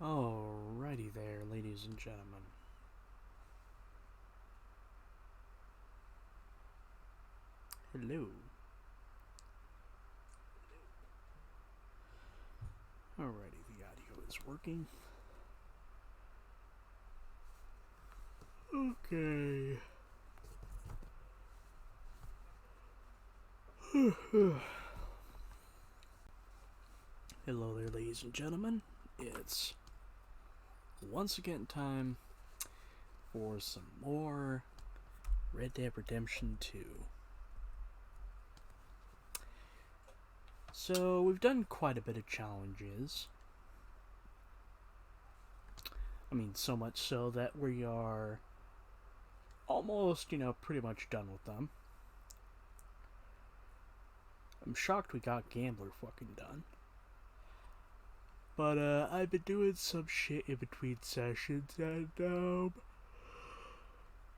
Alrighty there, ladies and gentlemen. Hello. Alrighty, the audio is working. Okay. Hello there, ladies and gentlemen. It's once again time for some more Red Dead Redemption 2. So, we've done quite a bit of challenges. I mean, so much so that we are almost, pretty much done with them. I'm shocked we got Gambler fucking done. But, I've been doing some shit in between sessions, and,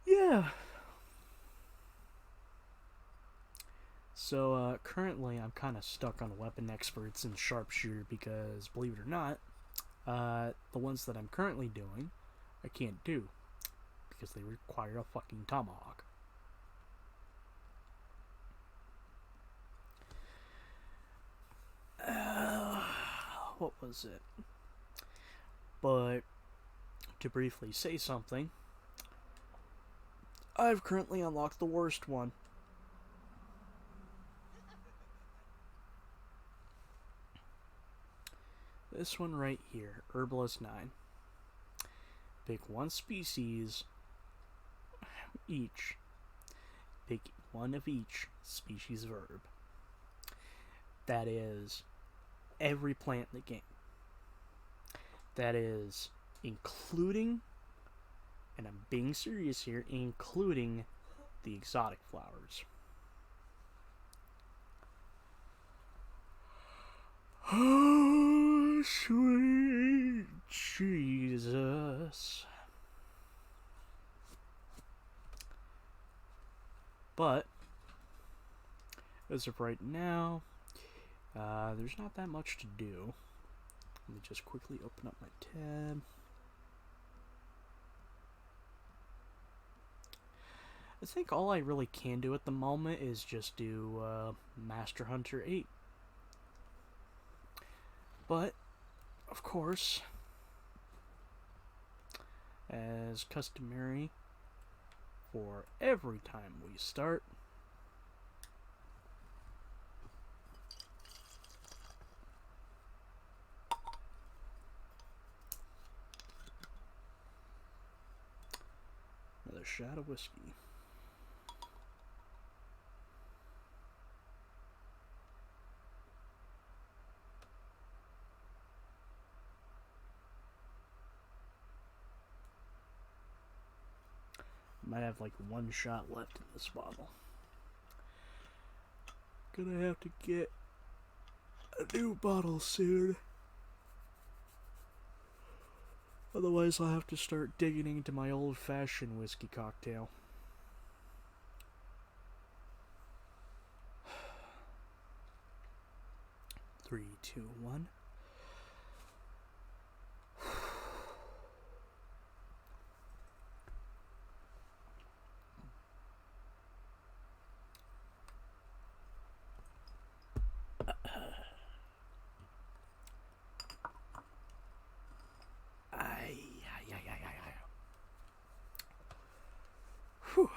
yeah. So, currently I'm kind of stuck on weapon experts and sharpshooter because, believe it or not, the ones that I'm currently doing, I can't do because they require a fucking tomahawk. What was it? But to briefly say something, I've currently unlocked the worst one. This one right here, Herbalist 9. Pick one species each. Pick one of each species of herb. That is every plant in the game. That is including, and I'm being serious here, including the exotic flowers. Oh, sweet Jesus. But, as of right now, there's not that much to do. Let me just quickly open up my tab. I think all I really can do at the moment is just do Master Hunter 8. But, of course, as customary for every time we start, another shot of whiskey. Might have like one shot left in this bottle. Gonna have to get a new bottle soon. Otherwise, I'll have to start digging into my old-fashioned whiskey cocktail. Three, two, one. Whew.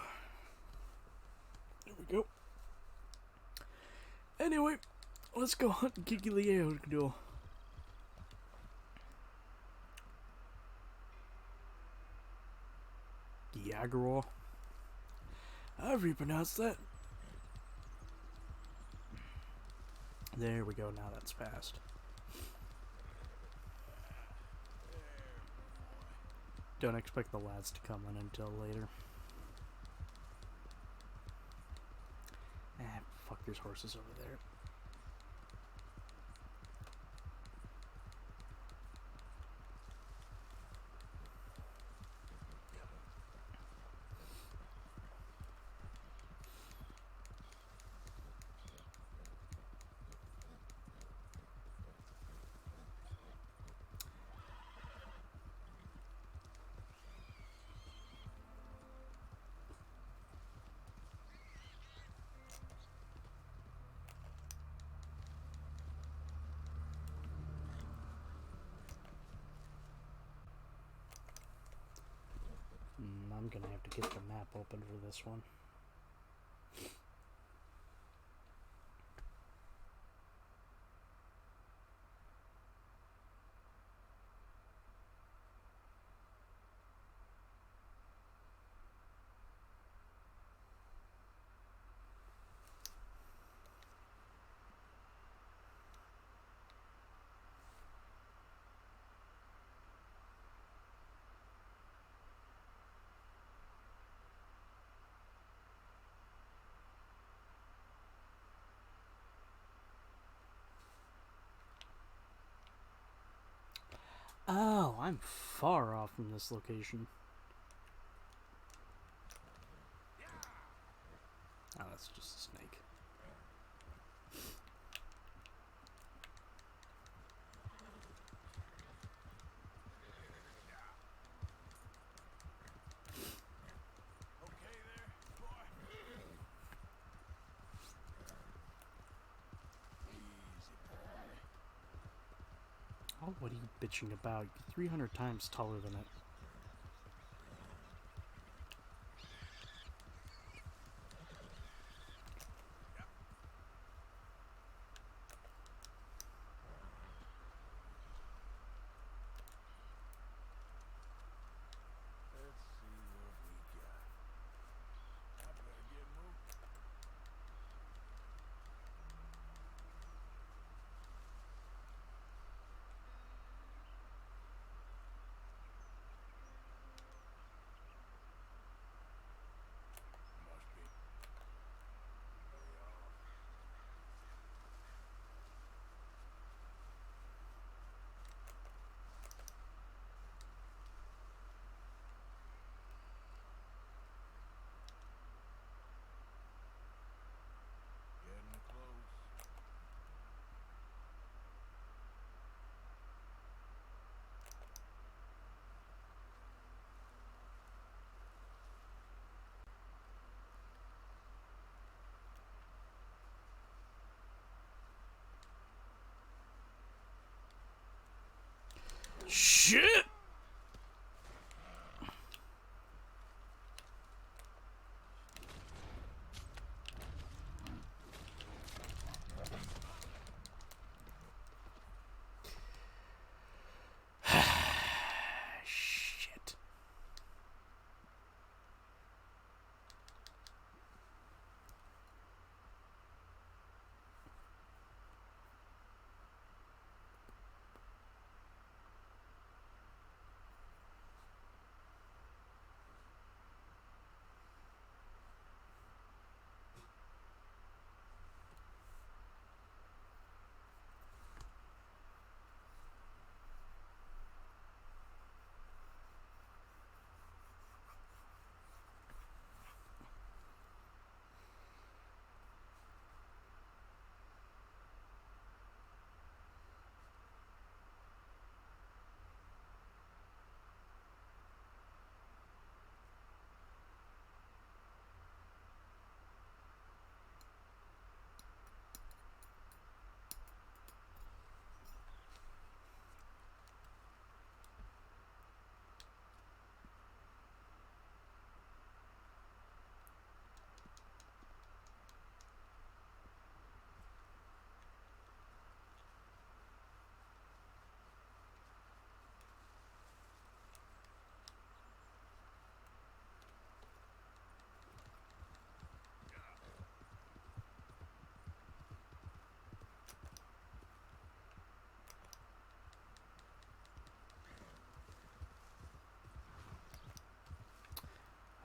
There we go. Anyway, let's go hunt Giglio. Giagro. However you pronounce that. There we go, now that's passed. Don't expect the lads to come in until later. Fuck, there's horses over there. gonna have to get the map open for this one. Oh, I'm far off from this location. Oh, that's just a snake. Oh, what are you bitching about? You're 300 times taller than it. Shit! Shit.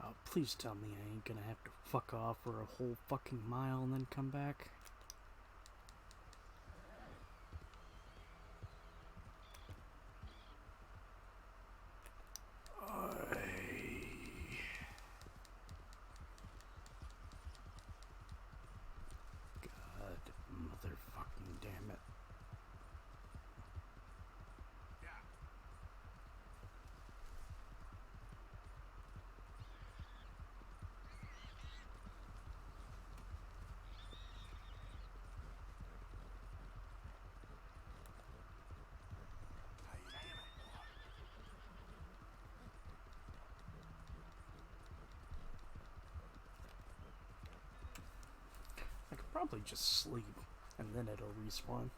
Oh, please tell me I ain't gonna have to fuck off for a whole fucking mile and then come back. God, motherfucking damn it. probably just sleep, and then it'll respawn.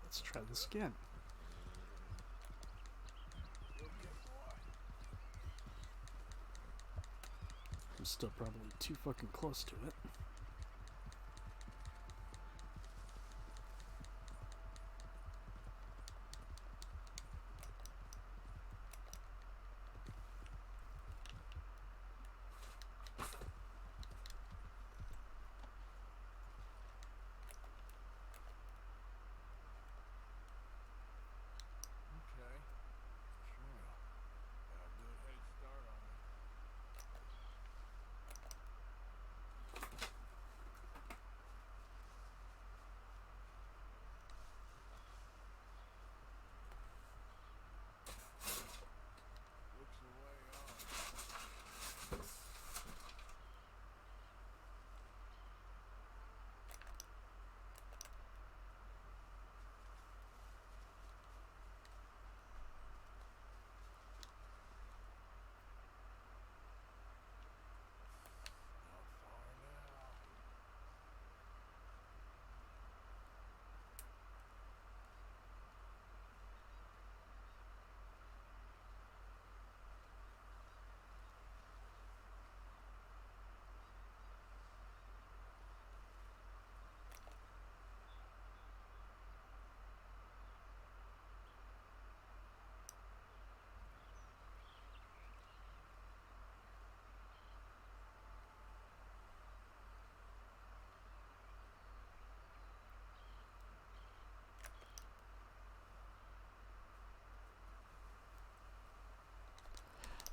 Let's try this again. I'm still probably too fucking close to it.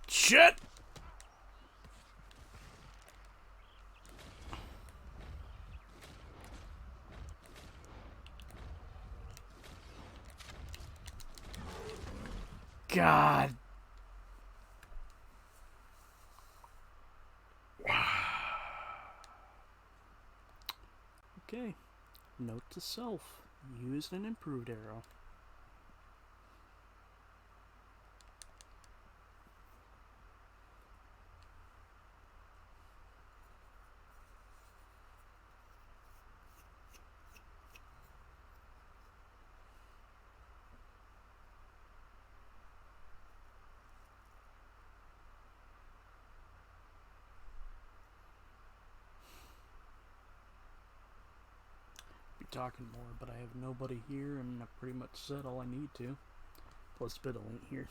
Shit! God. Okay. Note to self. Use an improved arrow. Talking more, but I have nobody here, and I've pretty much said all I need to. Plus, Biddle ain't here.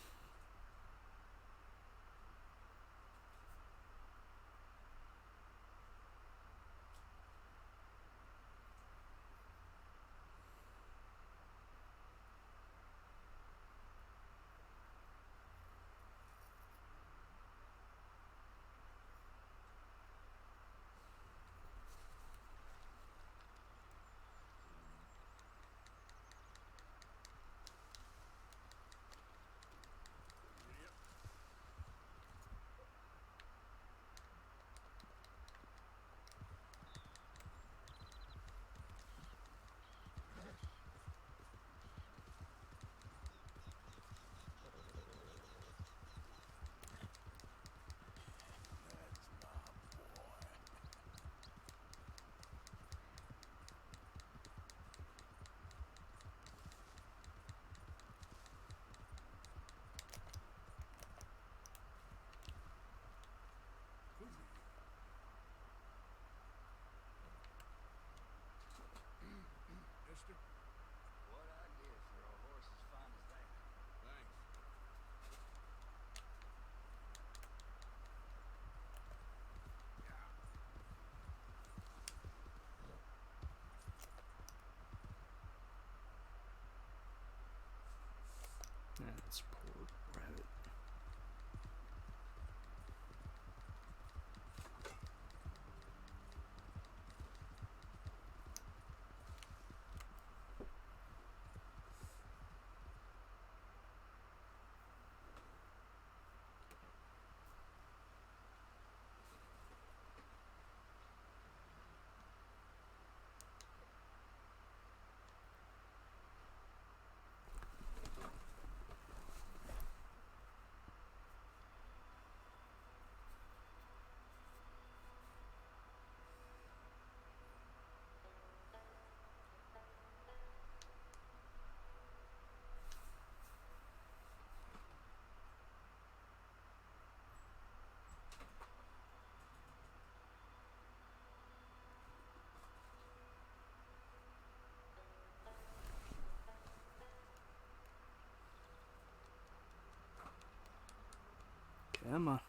Emma.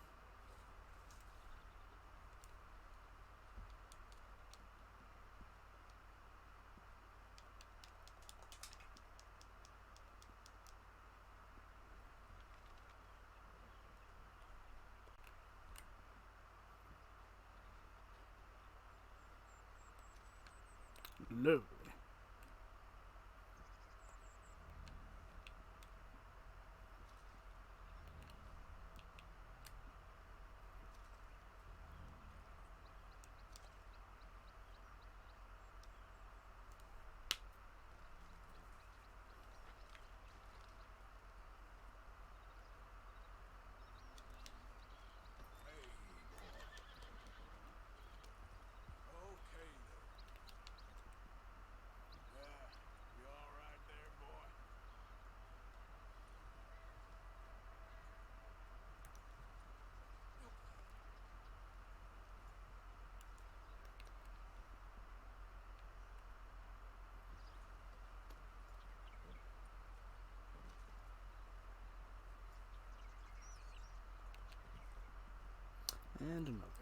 Lovely. And another.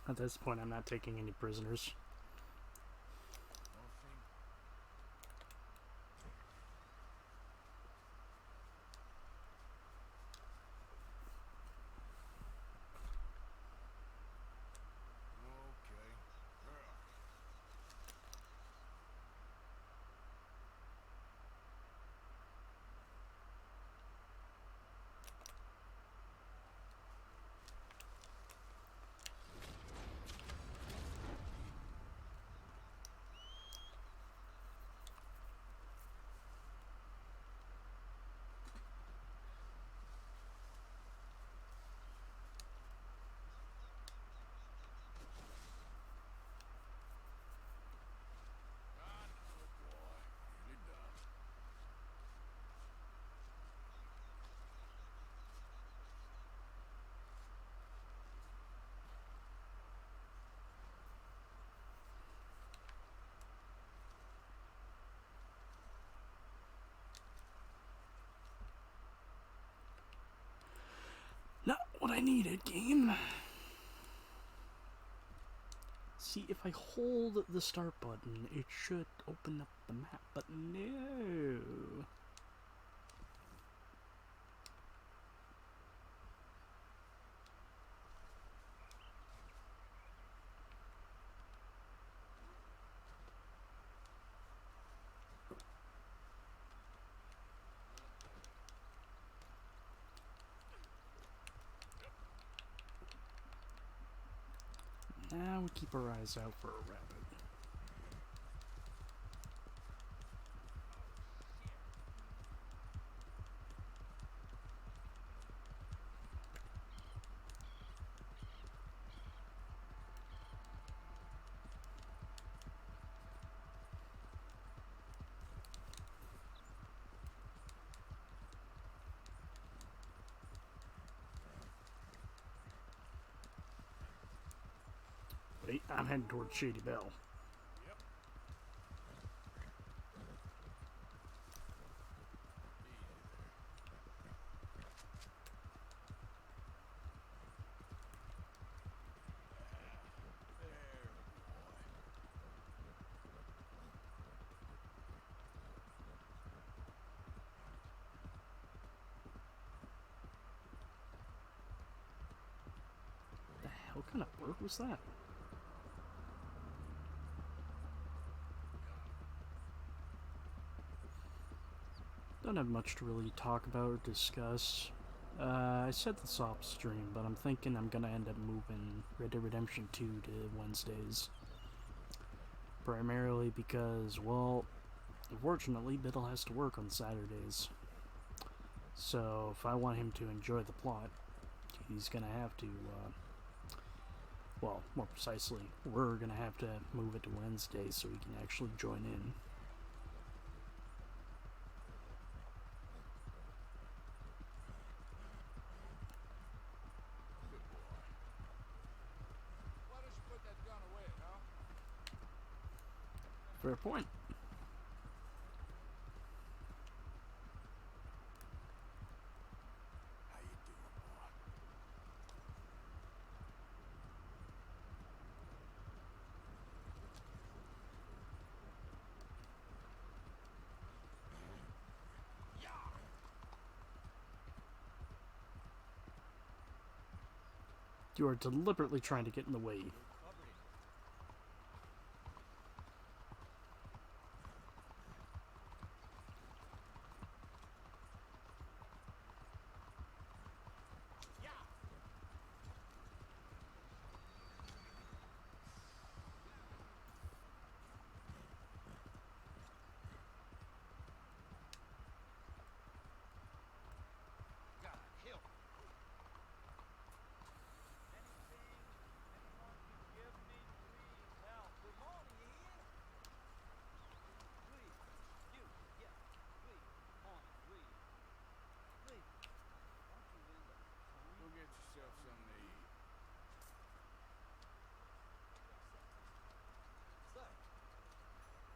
At this point, I'm not taking any prisoners. Not what I needed, game. See, if I hold the start button, it should open up the map, but no. Now we keep our eyes out for a rabbit. Wait, I'm heading towards Shady Bell. What kind of bird was that? Don't have much to really talk about or discuss. I said this off stream, but I'm thinking I'm gonna end up moving Red Dead Redemption 2 to Wednesdays. Primarily because, well, unfortunately, Biddle has to work on Saturdays. So, if I want him to enjoy the plot, he's gonna have to, well, more precisely, we're gonna have to move it to Wednesday so he can actually join in. Fair point. How you doing, boy? You are deliberately trying to get in the way.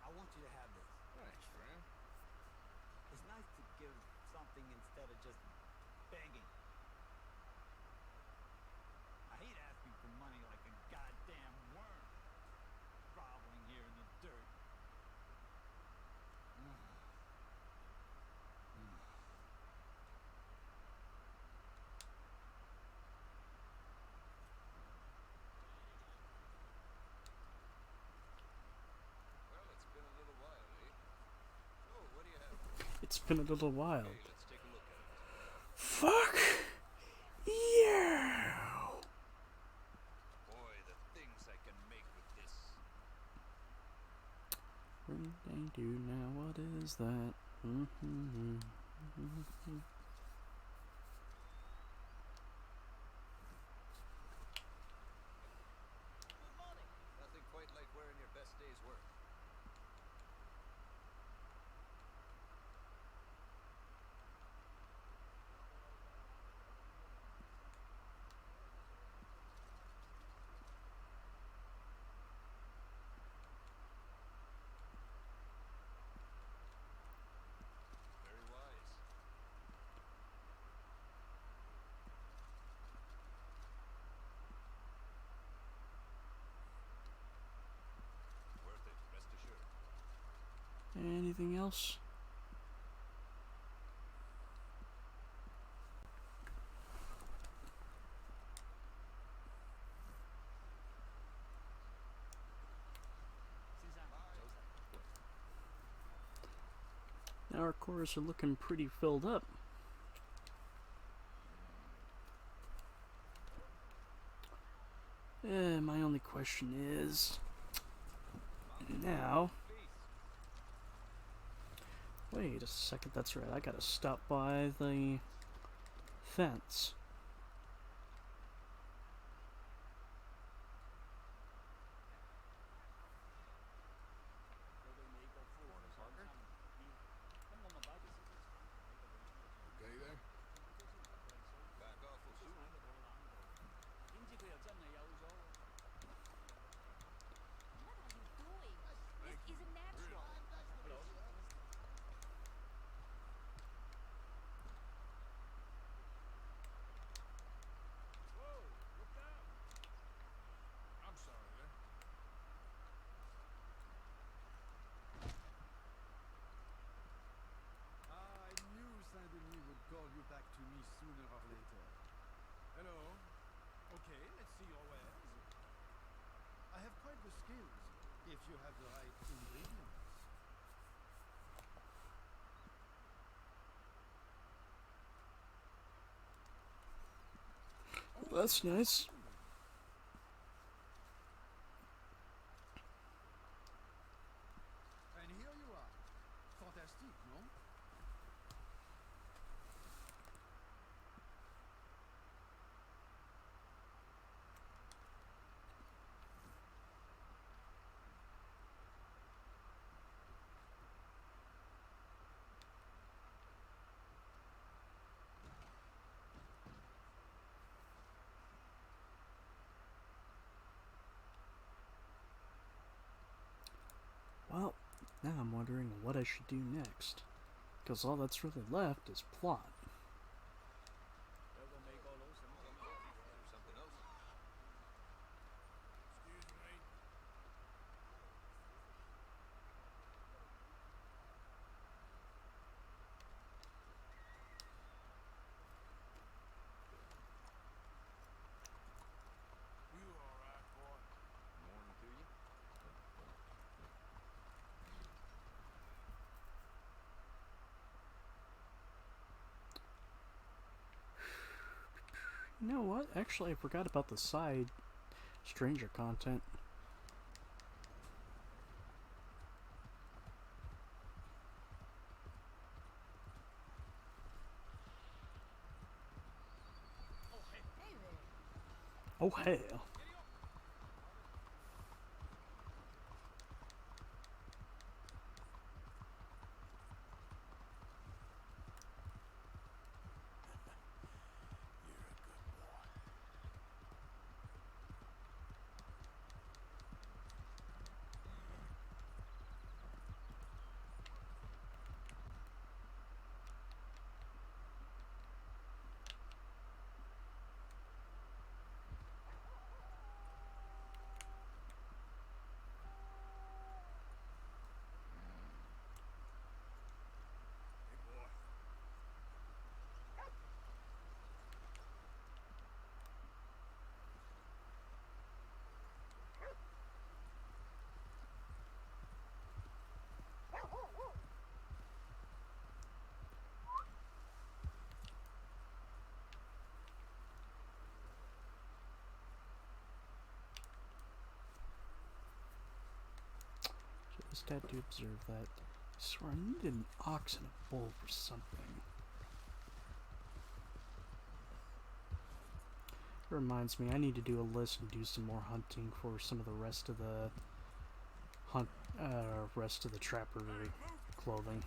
I want you to have this. Thanks, friend. It's nice to give something instead of just begging. I hate asking for money like a goddamn worm, groveling here in the dirt. Well, it's been a little while, eh? Oh, what do you have? It's been a little while. Hey, let's take a look at it. Fuck yeah! Boy, the things I can make with this. Ring dang do now, what is that? Nothing quite like wearing your best day's work. Very wise. Worth it, rest assured. Anything else? Now our cores are looking pretty filled up. My only question is, now, wait a second, that's right, I gotta stop by the fence. Okay there? Back awful soon. What are you doing? This isn't natural. that's nice. And here you are. Fantastic, no? Well, now I'm wondering what I should do next. Because all that's really left is plot. There's something else. Excuse me. You all right, boy? Morning to you. You know what? Actually, I forgot about the side stranger content. Oh, hell. You're a good boy. Hey, boy. Just had to observe that. I swear I needed an ox and a bull for something. It reminds me, I need to do a list and do some more hunting for some of the rest of the rest of the trapper clothing.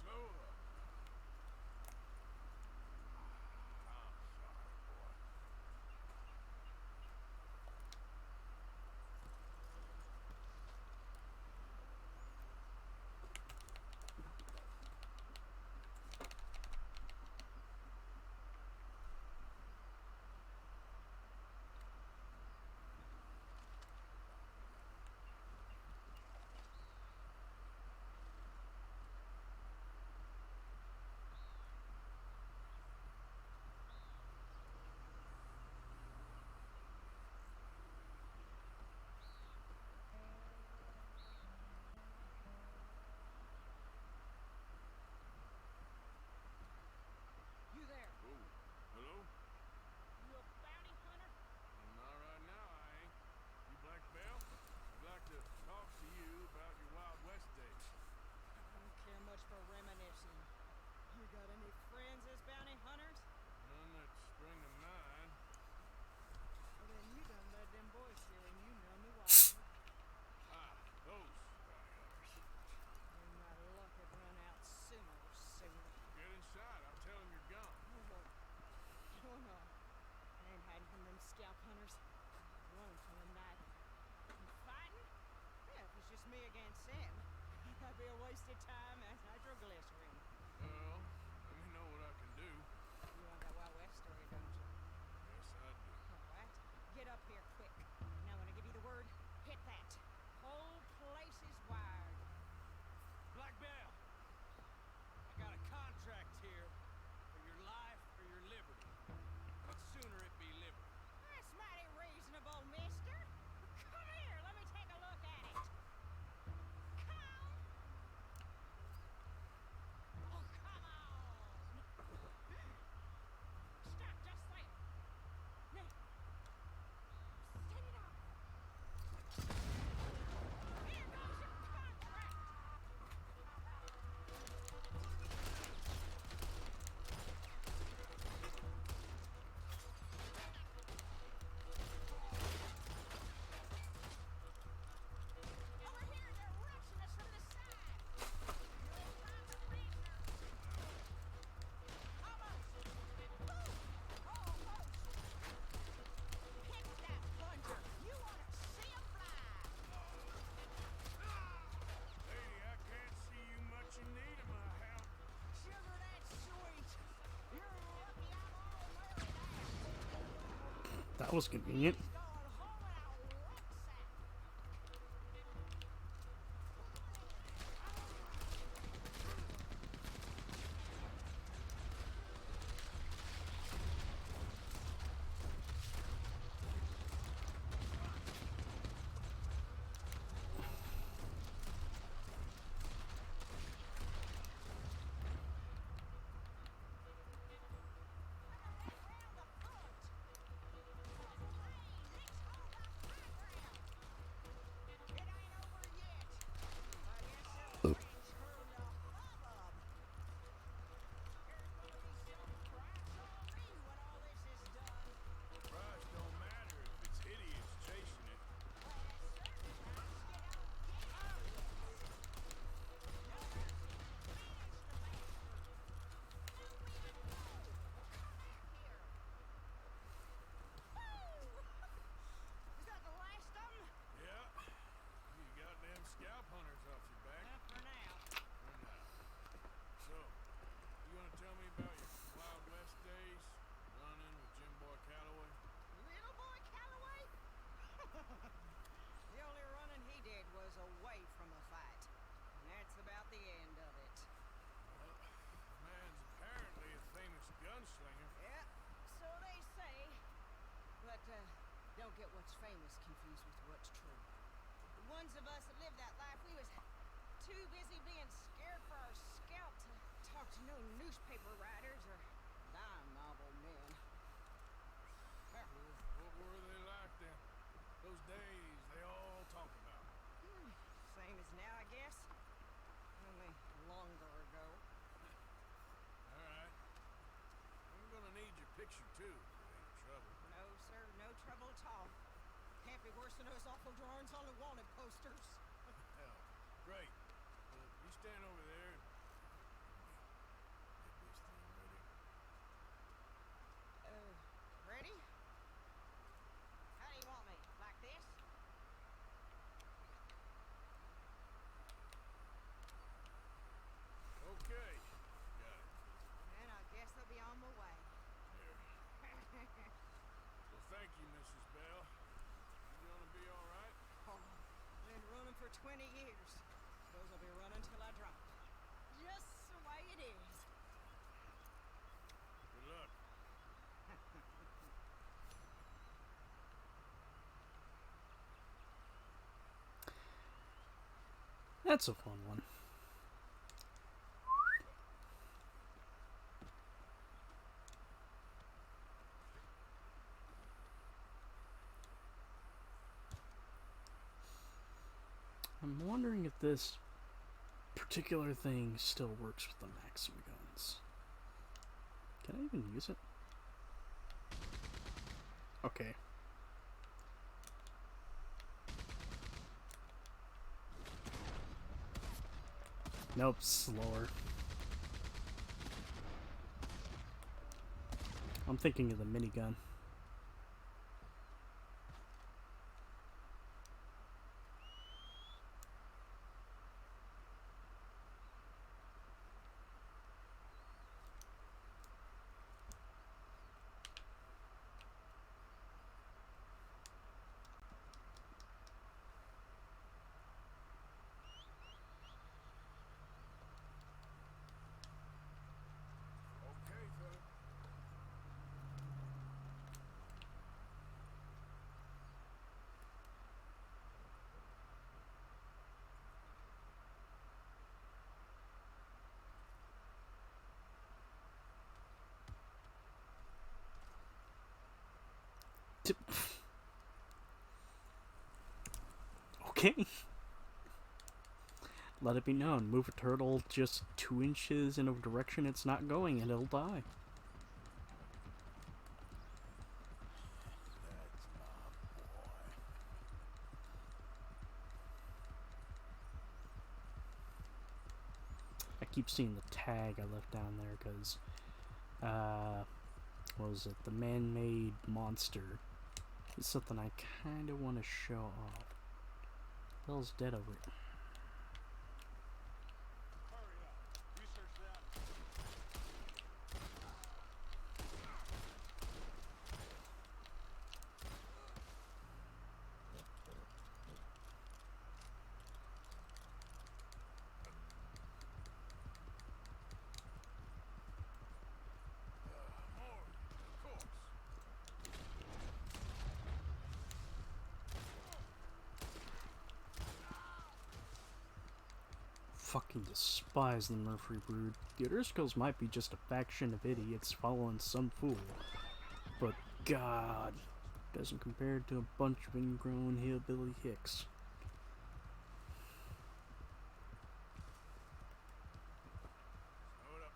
Slow up. I'm sorry, boy. You there? Oh, hello? You a bounty hunter? Not right now, I ain't. You Black Bell? I'd like to talk to you about your Wild West days. I don't care much for reminiscing. You got any friends as bounty hunters? None that spring to mind. Well, then you done led them boys here and you know me wisely. Ah, those bounty hunters. May my luck had run out sooner or sooner. Get inside. I'll tell him you're gone. Oh, was convenient. Price don't matter if it's idiots chasing it. Is that the last of them? Yeah. You got them scalp hunters off your back. For now. For now. So, you gonna tell me about your Wild West days? Running with Jim Boy Calloway? Little boy Calloway? The only running he did was away from a fight. And that's about the end of it. Well, man's apparently a famous gunslinger. Yeah, so they say. But don't get what's famous confused with what's true. The ones of us that lived that life, we was too busy being scared for our scalp to talk to no newspaper writers or dime novel men. What were they like then? Those days they all talk about. Same as now, I guess. Only longer ago. Alright. I'm gonna need your picture too, if it ain't trouble. No, sir, no trouble at all. Can't be worse than those awful drawings on the wanted posters. Hell, great. Well, you stand over there and get this thing ready. Ready? How do you want me? Like this? Okay. Got it. Then I guess I'll be on my way. Here. Well, thank you, Mrs. Bell. You gonna be alright? Oh, been running for 20 years. Suppose I'll be running till I drop. Just the way it is. Good luck. That's a fun one. I'm wondering if this particular thing still works with the Maxim guns. Can I even use it? Okay. Nope, slower. I'm thinking of the minigun. Okay, fella. Okay. Let it be known. Move a turtle just 2 inches in a direction it's not going and it'll die. That's my boy. I keep seeing the tag I left down there because, what was it? The man-made monster is something I kind of want to show off. Hell's dead over it. Hurry up. You search that. fucking despise the Murphy Brood. The O'Driscolls might be just a faction of idiots following some fool, but God, doesn't compare to a bunch of ingrown hillbilly hicks. Hold up.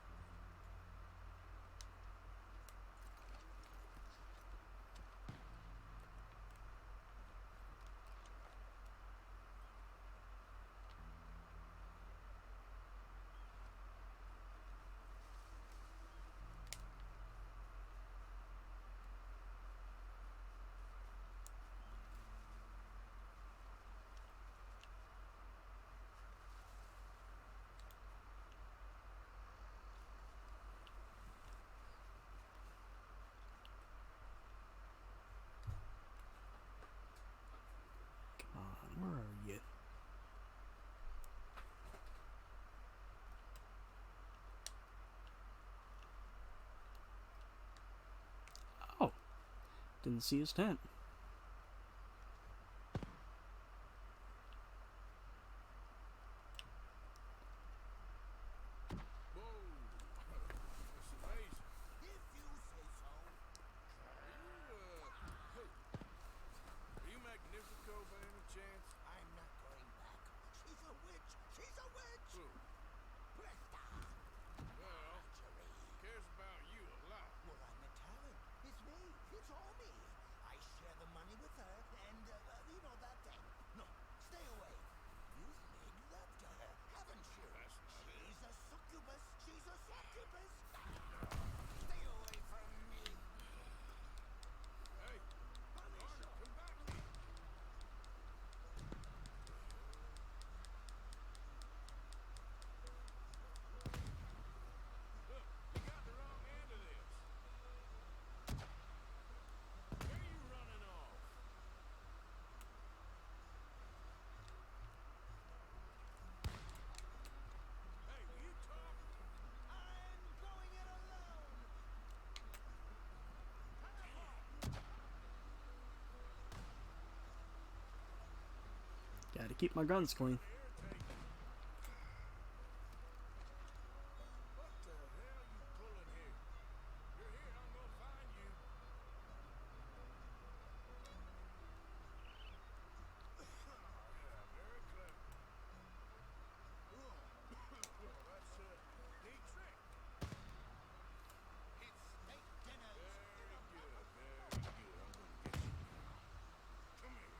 Come on, where are you? Oh, didn't see his tent. Whoa! That's amazing. If you say so. Are you Magnifico by any chance? I'm not going back. She's a witch. She's a witch. Who? Presta. Well, Marjorie. cares about you a lot. Well, I'm the talent. It's me. It's all me. I share the money with her, and, you know that thing. No, stay away. You've made love to her, haven't you? That's not it. She's a succubus. She's a succubus. Stay away from me. Hey, Arnold, come back here. Look, you got the wrong end of this. Where are you running off? Hey, will you talk? I'm going it alone. Gotta keep my guns clean. Irritate me. What the hell you pulling here? You're here, I'm gonna find you. Yeah, very clever. Well, that's a neat trick. It's steak dinners. Very good, very good. I'm gonna get you now. Come here.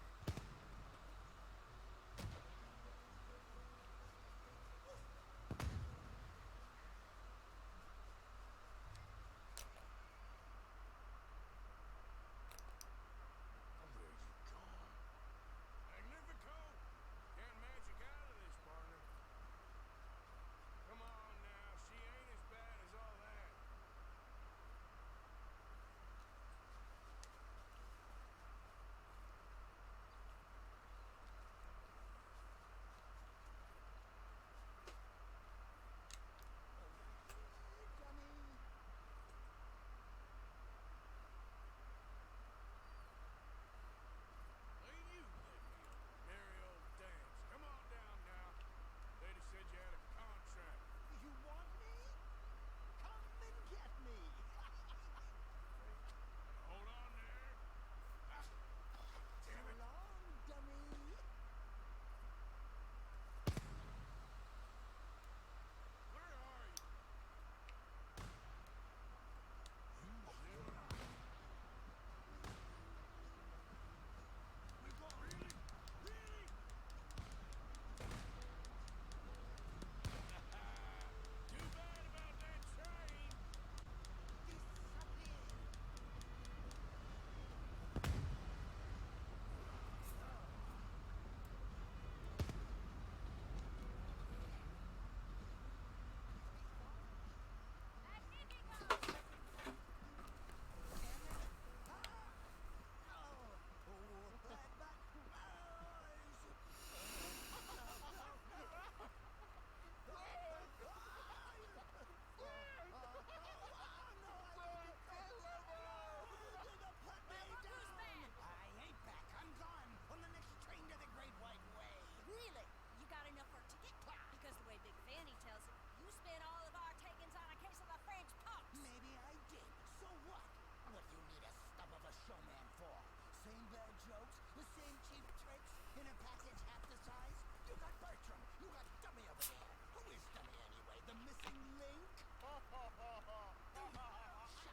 In a package half the size, you got Bertram. You got Dummy over there. Who is Dummy anyway? The missing link? Shut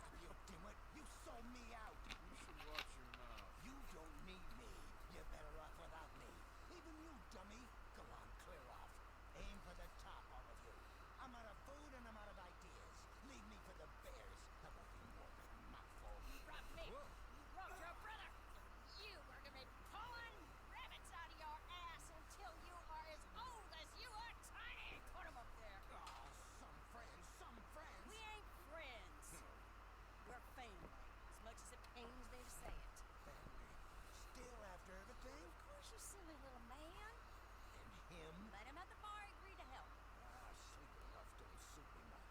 up, you dimwit. You sold me out. You should watch your mouth. You don't need me. You're better off without me. Even you, Dummy. Go on, clear off. Aim for the top, all of you. I'm out of food and I'm out of ideas. Leave me for the bears. I won't be more than a mouthful. Rob me. You robbed your brother. You are gonna be pulling rabbits out of your ass until you are as old as you are tiny. Put 'em up there. Oh, some friends, some friends. We ain't friends. We're family. As much as it pains me to say it. Family. Still after everything? Of course, you silly little man. And him? Let him at the bar agree to help. Sleeping rough don't suit me much.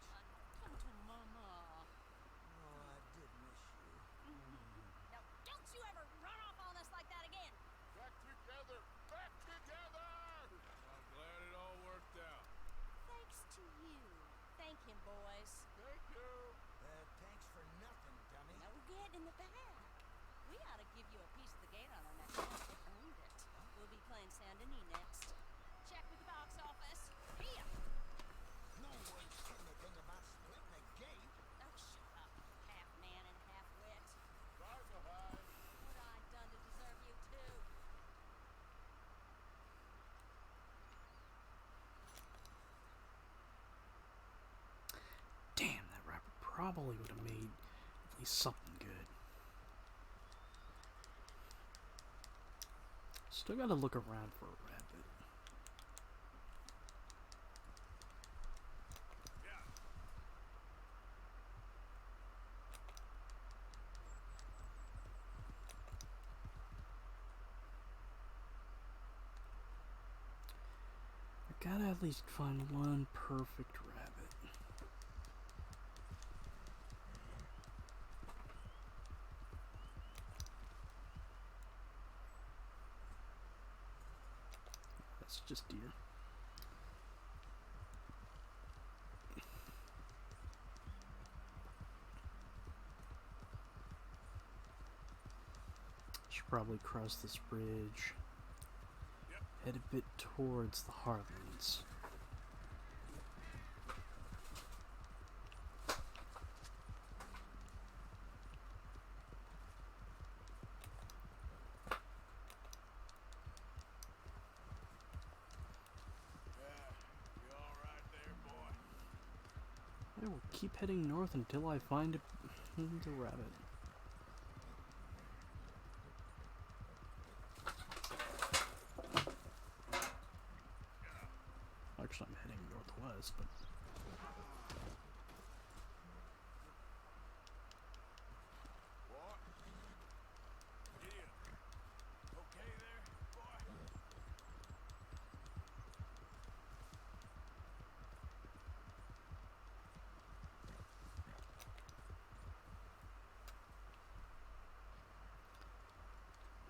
Come to mama. Oh, I did miss you. Now, don't you ever run off on us like that again. Back together! Back together! I'm glad it all worked out. Thanks to you. Thank him, boys. Thank you. Thanks for nothing, Dummy. No get in the bag. We ought to give you a piece of the gate on our next one. Earned it. We'll be playing Saint Denis next. Check with the box office. Here. No one said anything about splitting the gate. Oh, shut up. Half man and half wit. Bye bye. What I done to deserve you too? Damn, that rabbit probably would have made at least something good. Still gotta look around for a rabbit. Yeah. I gotta at least find one perfect rabbit. That's just deer. Should probably cross this bridge. Yep. Head a bit towards the Harlands. Yeah. You all right there, boy? I will keep heading north until I find the rabbit. Actually, I'm heading northwest, but Boy. Giddy up. Okay there, boy?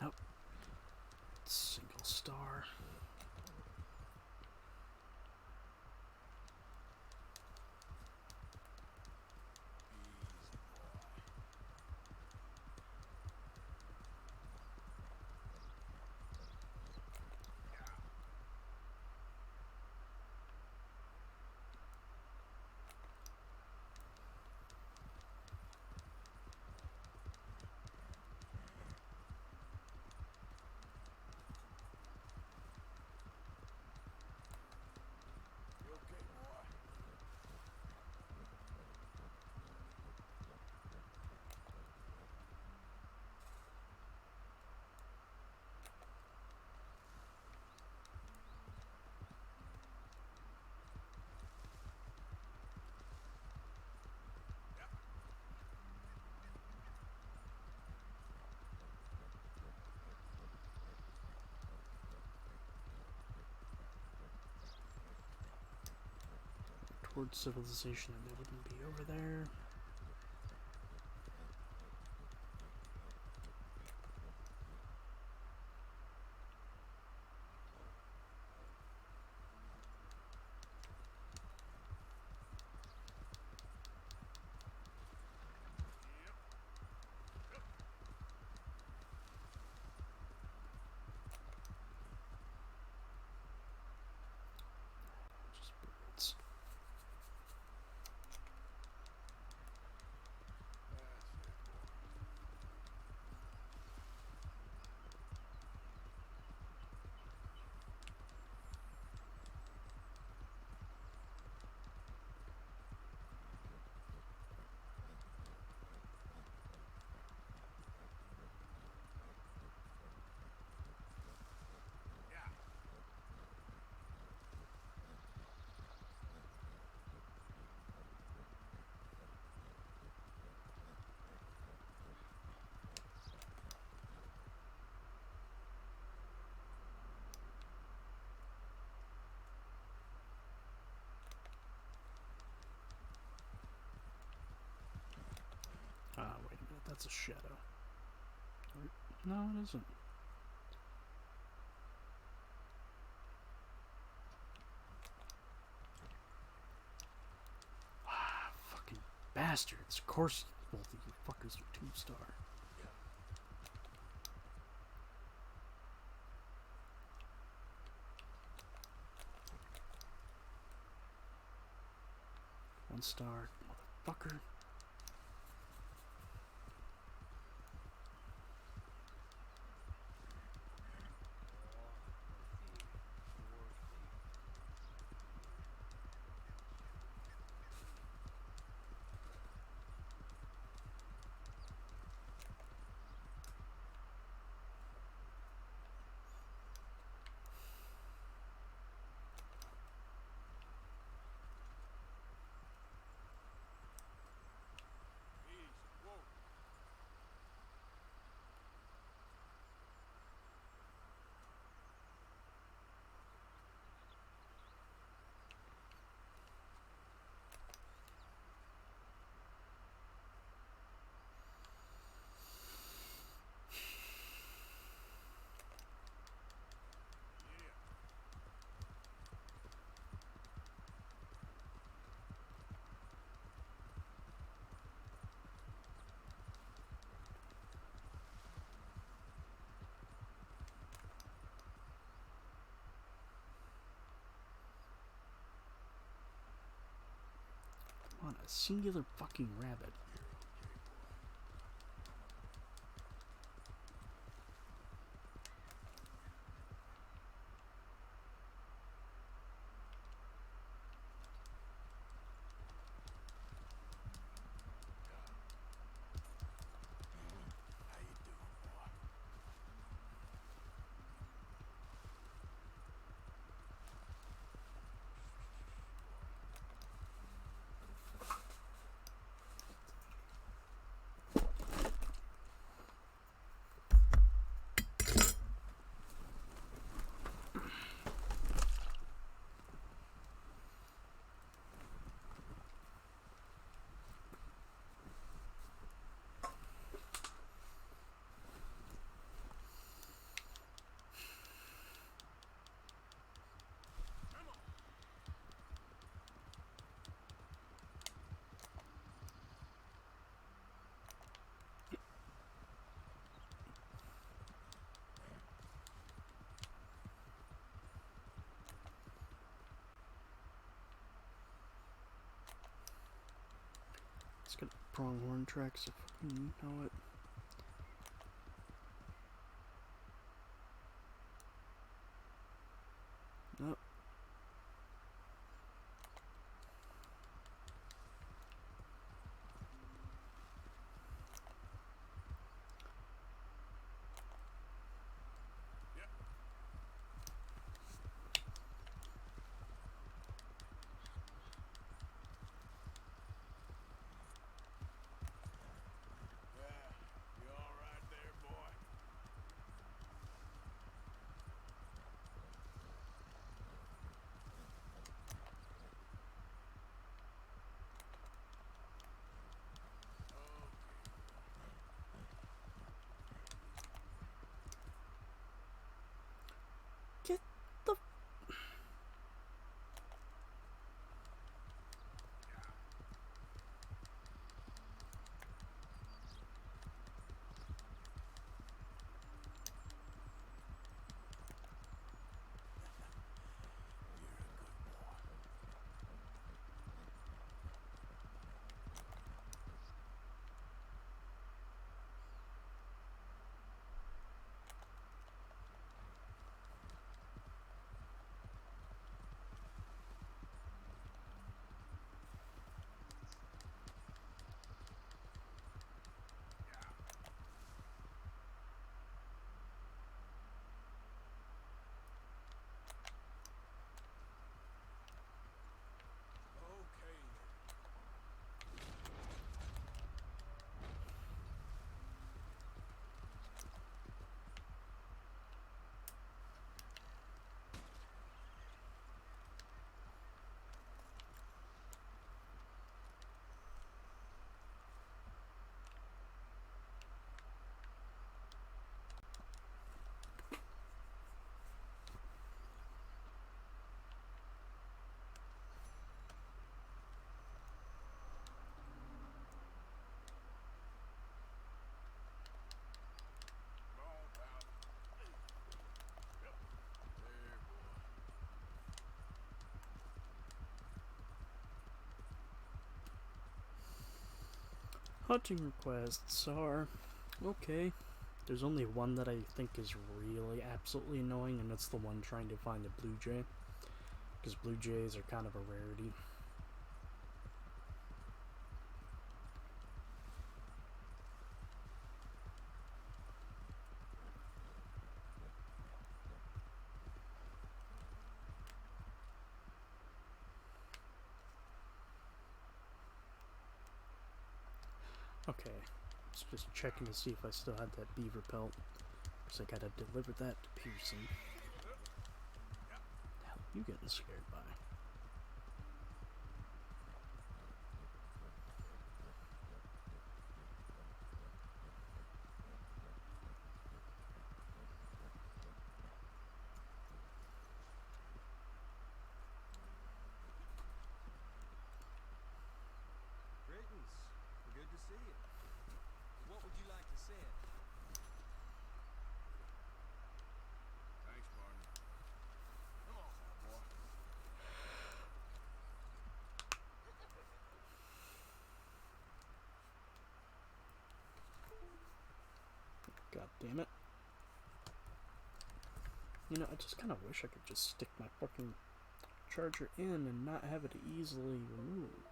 nope. Single star. Easy, boy. You okay, boy? Towards civilization, and they wouldn't be over there. That's a shadow. No, it isn't. Ah, fucking bastards. Of course, both of you fuckers are 2-star. One-star, motherfucker. Easy. Whoa. Yeah. Come on, a singular fucking rabbit. How you doing, boy? Come on. It's got pronghorn tracks if you know it. Nope. Yep. Hunting requests are okay. There's only one that I think is really absolutely annoying, and that's the one trying to find a blue jay. Because blue jays are kind of a rarity. Okay, just checking to see if I still had that beaver pelt. Because I gotta deliver that to Pearson. The hell are you getting scared by? Greetings. Good to see you. What would you like to send? Thanks, partner. Come on now, boy. God damn it. You know, I just kind of wish I could just stick my fucking charger in and not have it easily removed.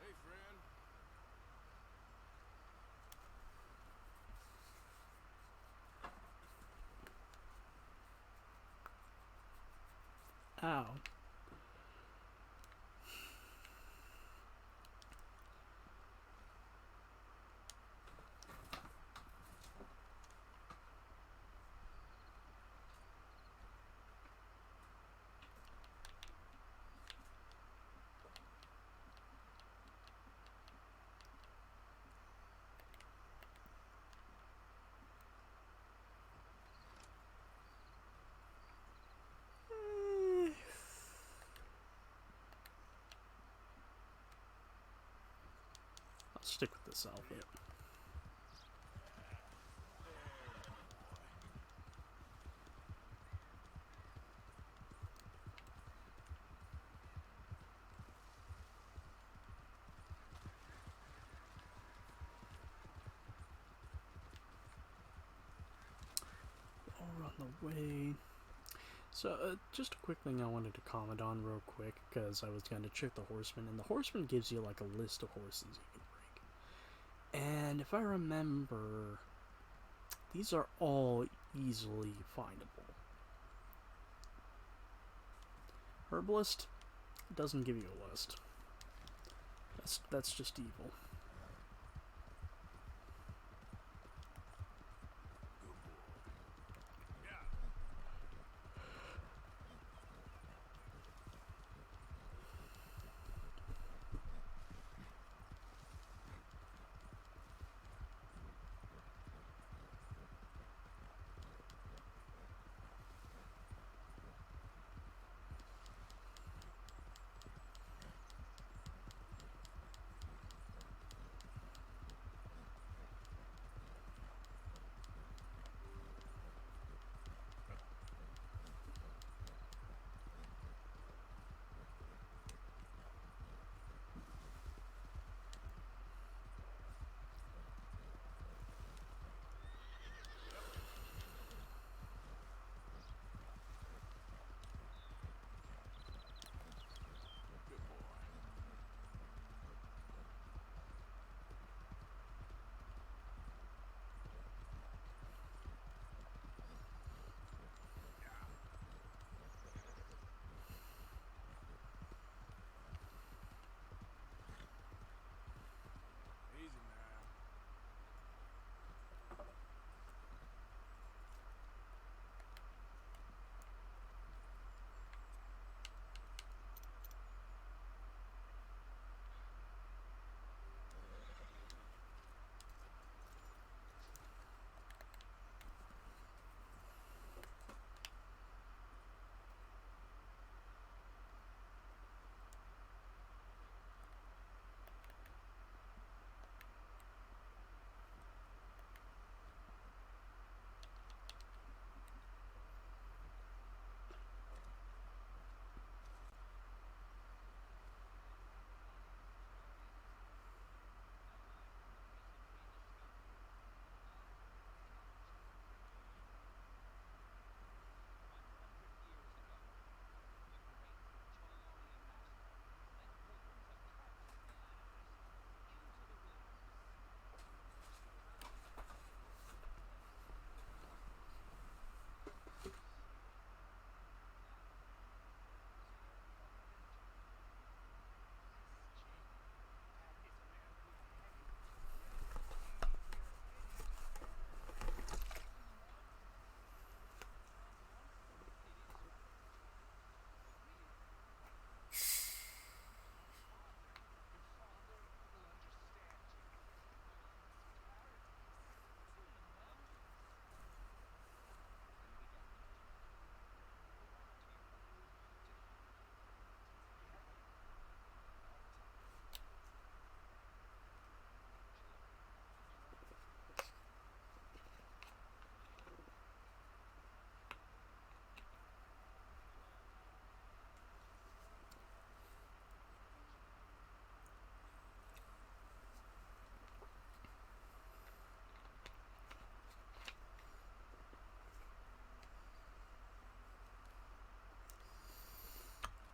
Hey, friend. Ow. I'll stick with this outfit. All on the way. So, just a quick thing I wanted to comment on real quick, because I was going to check the Horseman, and the Horseman gives you like a list of horses you can break. And if I remember, these are all easily findable. Herbalist doesn't give you a list. That's just evil.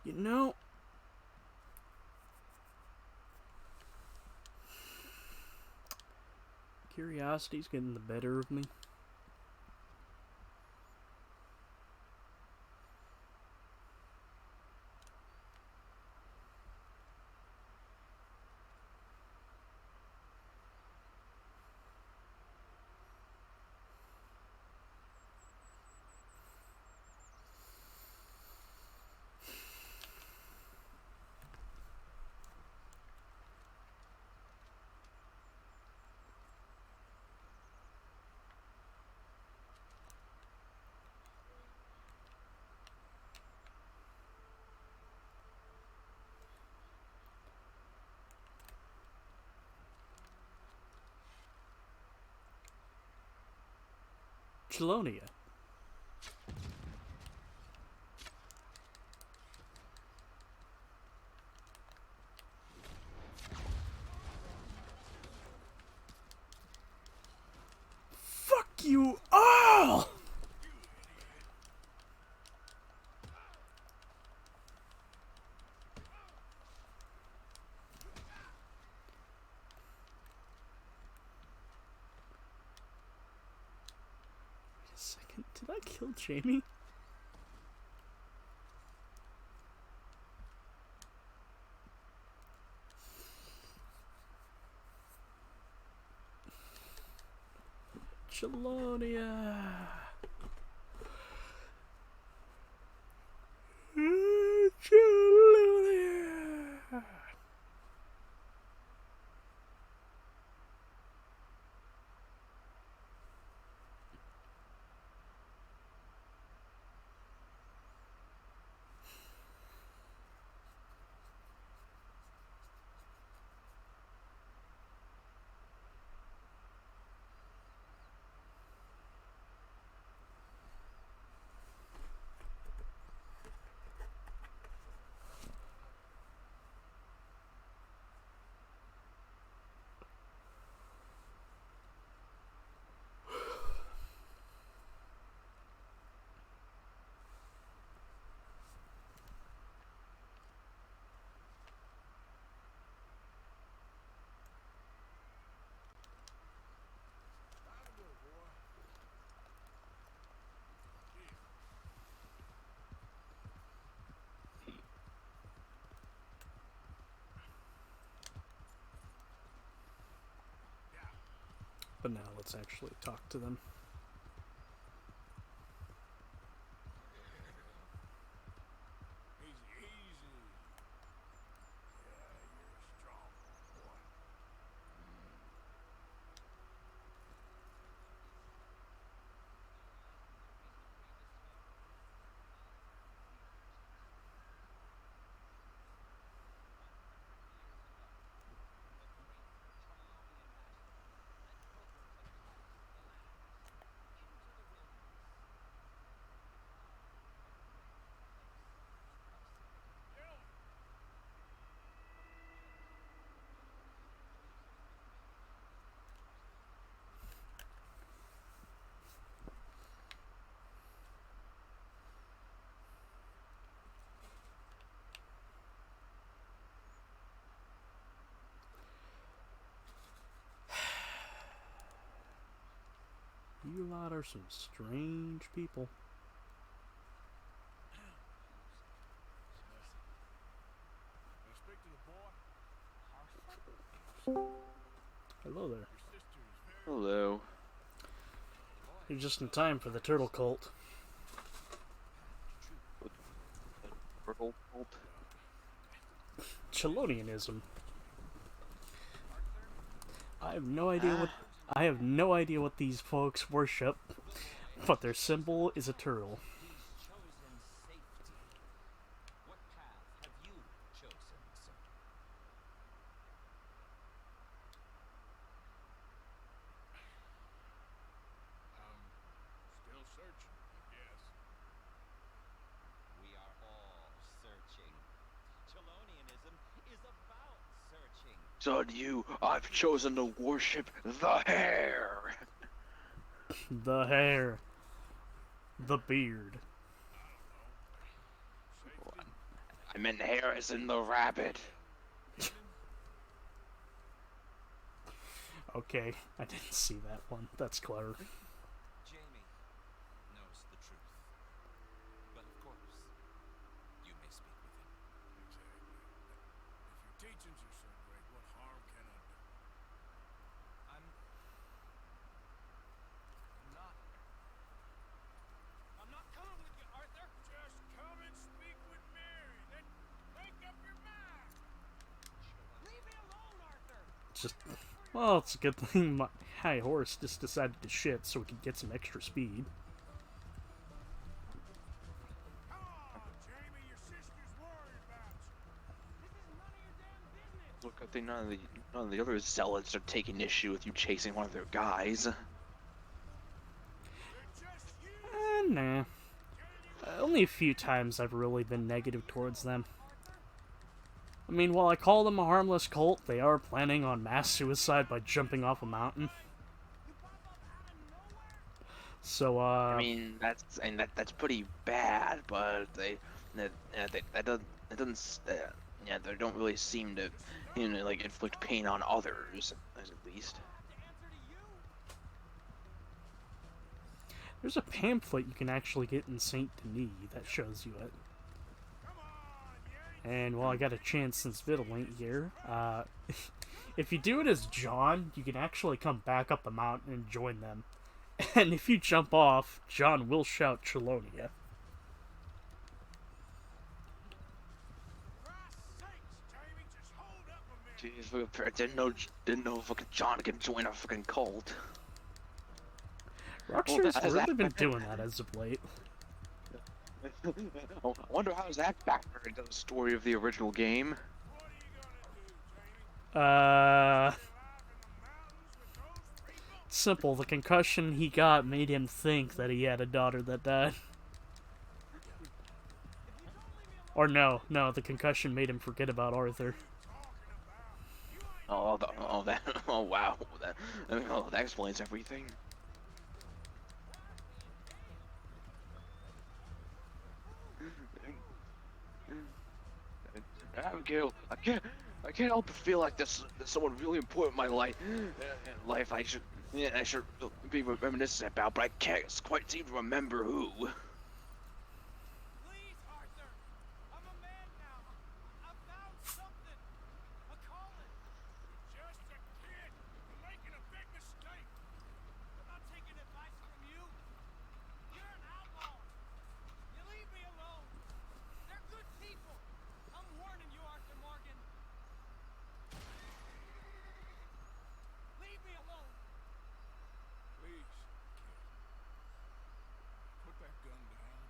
You know, curiosity's getting the better of me. Chelonia. Fuck you all! Wait a second, did I kill Jamie? Chelonia. Chelonia. Find her, boy. But now let's actually talk to them. Easy, easy. Yeah, you're a strong boy. You lot are some strange people. Can I speak to the boy? Hello there. Your sister is very Hello. You're just in time for the turtle cult. Purple cult. Chelonianism. I have no idea what these folks worship, but their symbol is a turtle. He's chosen safety. What path have you chosen, sir? still searching, I guess. We are all searching. Chelonianism is about searching. I've chosen to worship the hair. The hair. The beard. I don't know. Safety? I meant Harrison the rabbit. Okay, I didn't see that one. That's clever. Jamie knows the truth. But of course, you may speak with him. Exactly. If your teachings are so great, what harm can I do? I'm not. I'm not coming with you, Arthur. Just come and speak with Mary. Then make up your mind. Leave me alone, Arthur. Just, well, it's a good thing my high horse just decided to shit so we could get some extra speed. Come on, Jamie. Your sister's worried about you. This is none of your damn business. Look, I think none of the other zealots are taking issue with you chasing one of their guys. They're just you. Nah. Only a few times I've really been negative towards them. I mean, while I call them a harmless cult, they are planning on mass suicide by jumping off a mountain. So, I mean, that's pretty bad, but that doesn't yeah, they don't really seem to, like inflict pain on others, at least. there's a pamphlet you can actually get in Saint Denis that shows you it. And while I got a chance since Vital ain't here, if you do it as John, you can actually come back up the mountain and join them. And if you jump off, John will shout Chelonia. Jeez, didn't know fucking John could join a fucking cult. Rockstar's has really that been doing that as of late. I wonder how does that factor into the story of the original game? Simple. The concussion he got made him think that he had a daughter that died. Or no, the concussion made him forget about Arthur. Oh, oh wow, that explains everything. Abigail, I can't help but feel like there's someone really important in my life. I should be reminiscent about, but I can't quite seem to remember who. Please, Arthur. I'm a man now. I found something. A calling. Just a kid. You're making a big mistake. I'm not taking advice from you. You're an outlaw. You leave me alone. They're good people. I'm warning you, Arthur Morgan. Leave me alone. Please, kid. Put that gun down.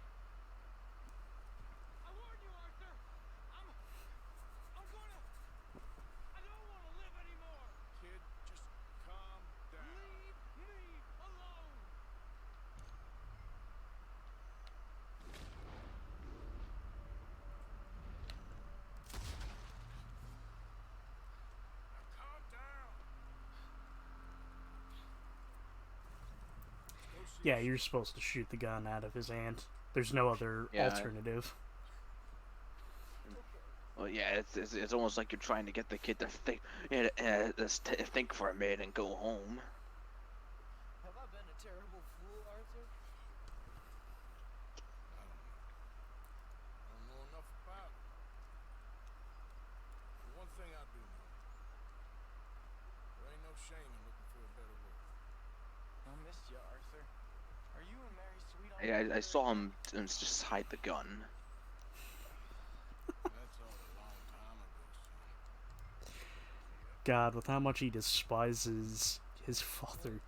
I warn you, Arthur. I'm gonna. I don't want to live anymore. Kid, just calm down. Leave me alone. Now calm down. Go see Yeah, you're supposed to shoot the gun out of his hand. There's no other Yeah. alternative. Well, yeah, it's almost like you're trying to get the kid to think, think for a minute and go home. Have I been a terrible fool, Arthur? I don't know enough about it. But one thing I do know. There ain't no shame in looking for a better world. I missed you, Arthur. Are you and Mary sweet on I saw him just hide the gun. That's all a long time ago, son. God, with how much he despises his father.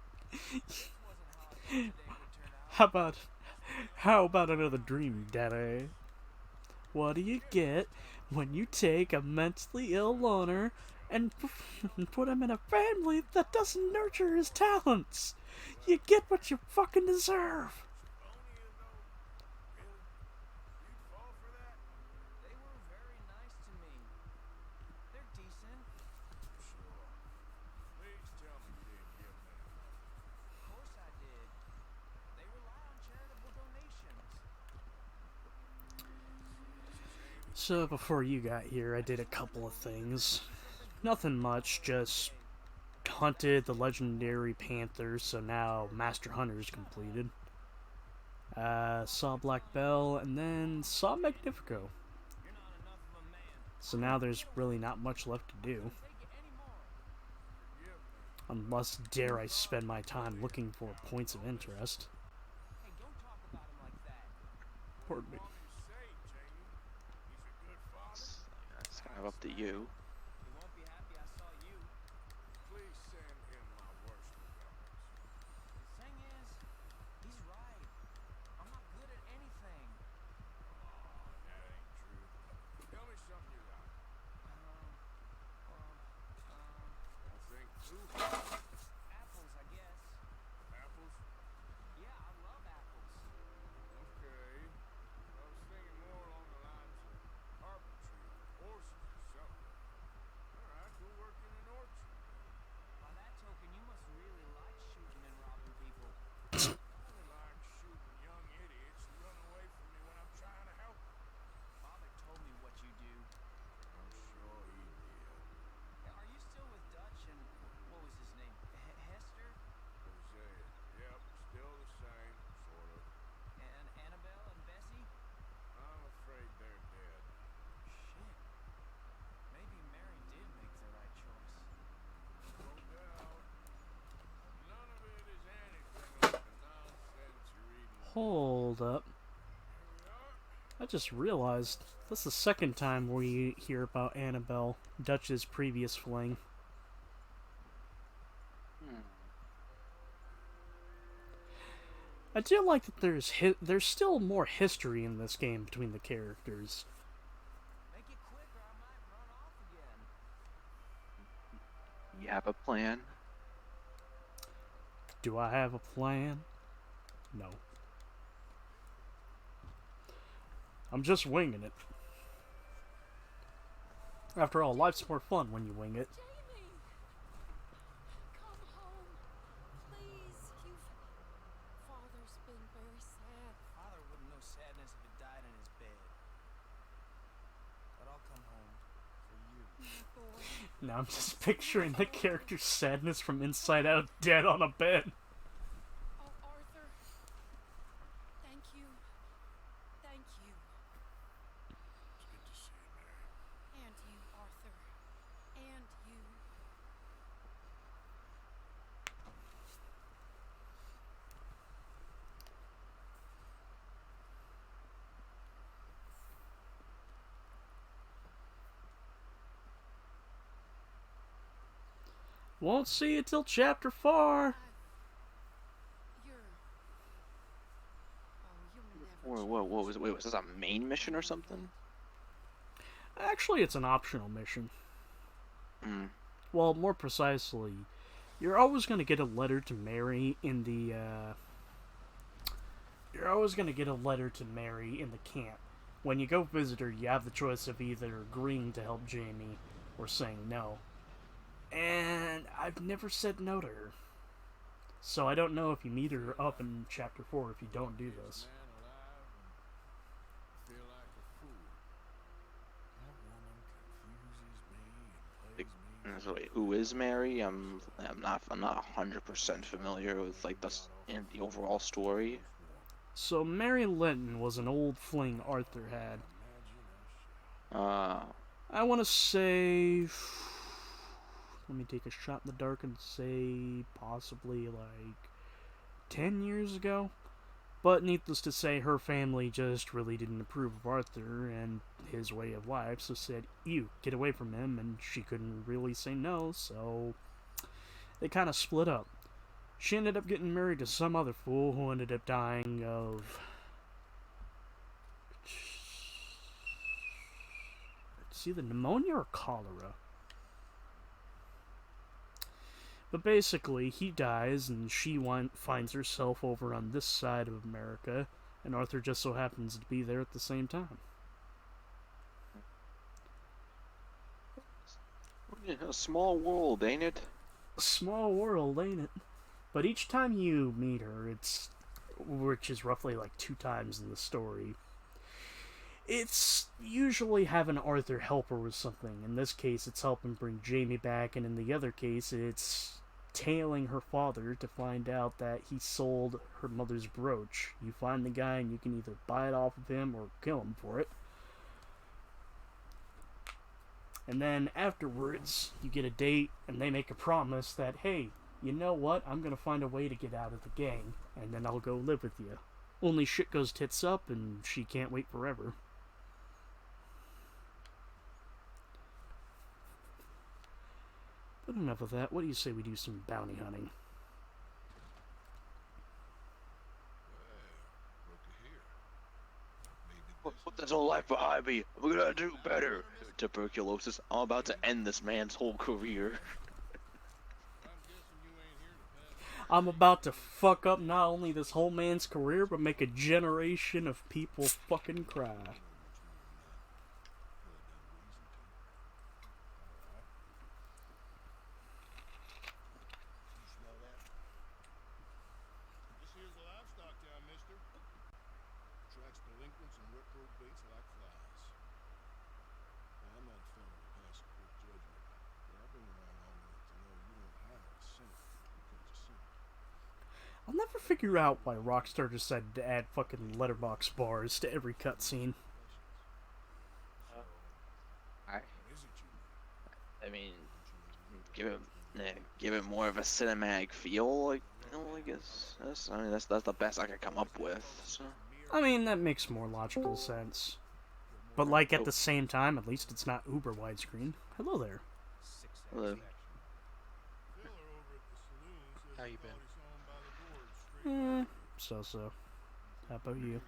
How about another dream, Daddy? What do you get when you take a mentally ill loner and put him in a family that doesn't nurture his talents? You get what you fucking deserve. Chelonia, though? Really? You'd fall for that? They were very nice to me. They're decent. Sure. Please tell me you didn't give them any money. Of course I did. They rely on charitable donations. So before you got here, I did a couple of things. Nothing much, just hunted the legendary panther, so now Master Hunter's completed. Saw Black Bell, and then saw Magnifico. You're not enough of a man. So now there's really not much left to do. Couldn't take it anymore. Unless dare I spend my time looking for points of interest. Hey, don't talk about him like that. Pardon me. Want me to say, Jamie? He's a good father. That's kind of up to you. He won't be happy I saw you. Please send him my worst regards. The thing is, he's right. I'm not good at anything. Aw, that ain't true. Tell me something you like. Don't think too hard. Apples, I guess. Apples? Yeah, I love apples. Okay. I was thinking more along the lines of carpentry, horses, or something. Alright, go work in an orchard. By that token, you must really like shooting and robbing people. I like shooting young idiots who run away from me when I'm trying to help them. Father told me what you do. I'm sure he did. Are you still with Dutch and what was his name? Hester? Hosea. Yep, still the same, sort of. And Annabelle and Bessie? I'm afraid they're dead. Shit. Maybe Mary did make the right choice. No doubt. None of it is anything like the nonsense you read in the Hold up. Here we are. I just realized that's the second time we hear about Annabelle, Dutch's previous fling. I do like that there's still more history in this game between the characters. Make it quick or I might run off again. You have a plan? Do I have a plan? No. I'm just winging it. After all, life's more fun when you wing it. Jamie! Come home. Please. Father's been very sad. Father wouldn't know sadness if he died in his bed. But I'll come home for you. My boy. Now I'm just picturing the character's sadness from Inside Out dead on a bed. Oh, Arthur. Thank you. Thank you. It's good to see you, Mary. And you, Arthur. And you. Won't see you till chapter 4. You're... Oh, you'll never... What was it? Wait, was this a main mission or something? Actually, it's an optional mission. Hmm. Well, more precisely, you're always going to get a letter to Mary in the, You're always going to get a letter to Mary in the camp. When you go visit her, you have the choice of either agreeing to help Jamie or saying no. And I've never said no to her. So I don't know if you meet her up in Chapter 4 if you don't do this. Man alive and feel like a fool. That woman confuses me and plays me. So wait, who is Mary? I'm not 100% familiar with like the overall story. So Mary Linton was an old fling Arthur had. I want to say... Let me take a shot in the dark and say possibly like 10 years ago. But needless to say, her family just really didn't approve of Arthur and his way of life, so said, "You, get away from him," and she couldn't really say no, so they kind of split up. She ended up getting married to some other fool who ended up dying of... It's either pneumonia or cholera. But basically, he dies, and she finds herself over on this side of America, and Arthur just so happens to be there at the same time. A small world, ain't it? A small world, ain't it? But each time you meet her, which is roughly like 2 times in the story, It's usually having Arthur help her with something. In this case, it's helping bring Jamie back, and in the other case, it's tailing her father to find out that he sold her mother's brooch. You find the guy, and you can either buy it off of him or kill him for it. And then afterwards, you get a date, and they make a promise that, hey, you know what? I'm gonna find a way to get out of the gang, and then I'll go live with you. Only shit goes tits up, and she can't wait forever. But enough of that. What do you say we do some bounty hunting? Well, looky here. Maybe Put this whole life behind me. We're gonna do better. Tuberculosis. I'm about to end this man's whole career. I'm guessing you ain't here to pass. I'm about to fuck up not only this whole man's career, but make a generation of people fucking cry. You smell that? This here's a livestock town, mister. Attracts delinquents and reprobates like flies. Now, I'm not the fellow to pass a quick judgment, but I've been around long enough to know you don't have a cent to catch a cent. I'll never figure out why Rockstar decided to add fucking letterbox bars to every cutscene. I What is it you need? I mean, give it more of a cinematic feel. Like, I guess that's the best I could come up with. So. I mean, that makes more logical sense. But like at the same time, at least it's not uber widescreen. Hello there. Hello. Fella over at the saloon says How he you thought been? he saw him by the door straight So. How about you? Bring him in.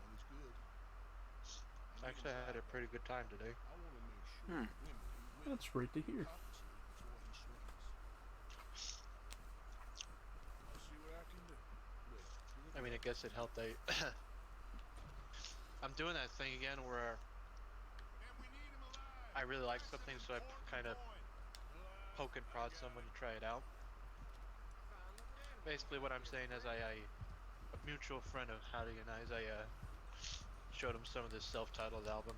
Money's good. Actually, I had a pretty good time today. I want to make sure women who win That's great to hear. compensate before he swings. I'll see what I can do. Look, I mean, I guess it helped. I'm doing that thing again where and we need him alive. I really like something, so I kind of poke and prod someone to try it out. Basically, what I'm saying is, a mutual friend of Howdy and I showed him some of this self-titled album.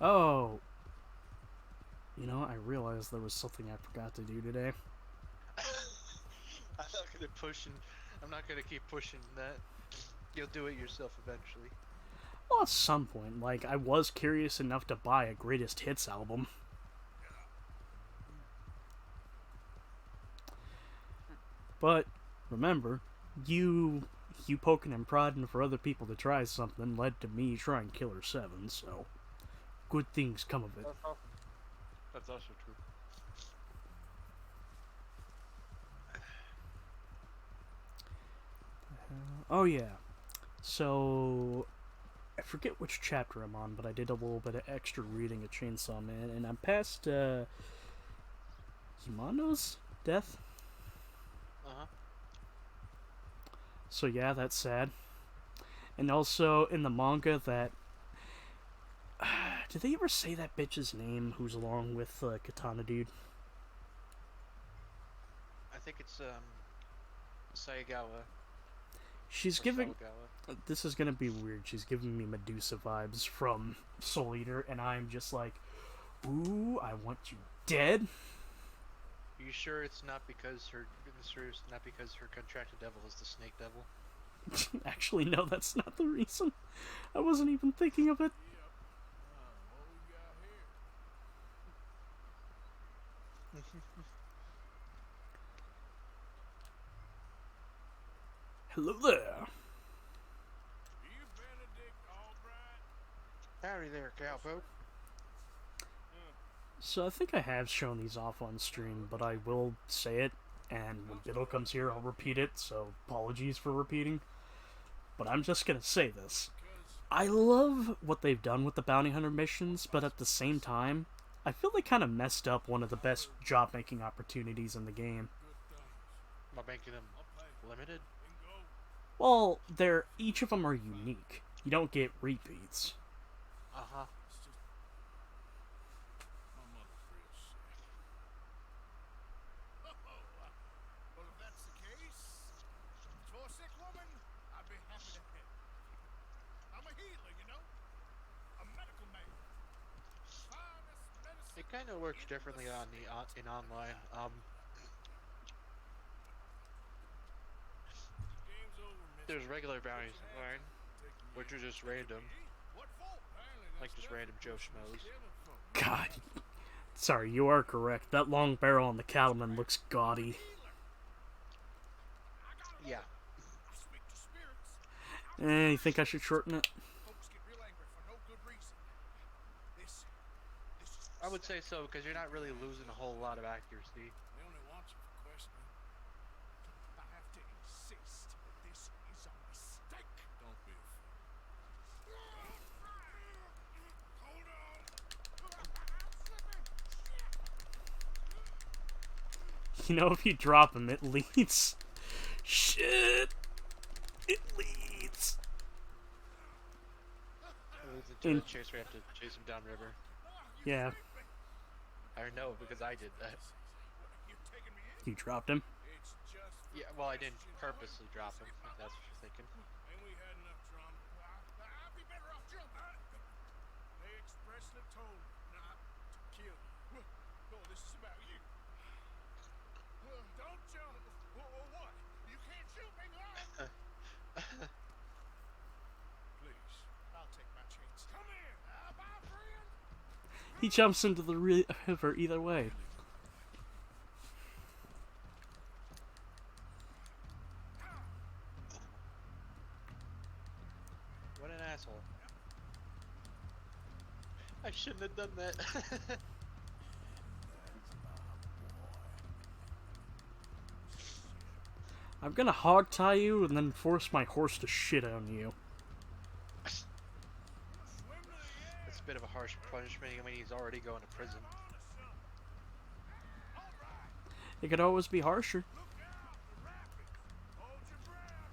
Oh. You know, I realized there was something I forgot to do today. I'm not gonna keep pushing that. You'll do it yourself eventually. Well, at some point, like, I was curious enough to buy a greatest hits album. But, remember, you poking and prodding for other people to try something led to me trying Killer 7, so good things come of it. That's also true. Oh yeah, so I forget which chapter I'm on, but I did a little bit of extra reading of Chainsaw Man, and I'm past Himano's death. Uh-huh. So yeah, that's sad. And also in the manga, that did they ever say that bitch's name who's along with Katana Dude? I think it's Sayagawa. She's or giving. Sawagawa. This is gonna be weird. She's giving me Medusa vibes from Soul Eater, and I'm just like, ooh, I want you dead. Are you sure it's not because her contracted devil is the snake devil? Actually, no, that's not the reason. I wasn't even thinking of it. What we got here? Hello there. You Benedict Albright? Howdy there, cowpoke. So I think I have shown these off on stream, but I will say it, and when Biddle comes here, I'll repeat it, so apologies for repeating. But I'm just gonna say this. I love what they've done with the bounty hunter missions, but at the same time, I feel they kind of messed up one of the best job-making opportunities in the game. By making them limited? Well, each of them are unique. You don't get repeats. Uh-huh. My mother's real sick. Well, if that's the case, for a sick woman, I'd be happy to help. It kind of works differently on the in online. Game's over, mister. There's regular What bounties you have? online, Taking me which are in. just Taking random, me in? What for? Apparently like that's just random Joe pushing his schmoes. killing folk. God. Sorry, you are correct. That long barrel on the cattleman looks gaudy. Healer. I got an Yeah. order. I speak to spirits. You think I should shorten it? Folks get real angry for no good reason. This is I would say so because you're not really losing a whole lot of accuracy. They only want you for questioning. I have to insist that this is a mistake. Don't be a fool. Hold on. I'm slipping. You know, if you drop him, it leads. Shit! It leads. It leads into In- a chase where you have to chase him downriver. Yeah, I know because I did that. You're taking me in? you dropped him. It's just for Yeah, well, I didn't question. purposely drop him, if that's what you're thinking. Ain't we had enough drama? I'd be better off jumping. They expressly told me not to kill you. No, this is about you. Don't jump. Or what? You can't shoot me, no. Please, I'll take my chance. Come in. Bye, friend. He jumps into the river either way. What an asshole. I shouldn't have done that. I'm gonna hog tie you and then force my horse to shit on you. Swim to the end. It's a bit of a harsh punishment. I mean, he's already going to prison. On to something. All right. It could always be harsher. Look out. The rapids. Hold your breath.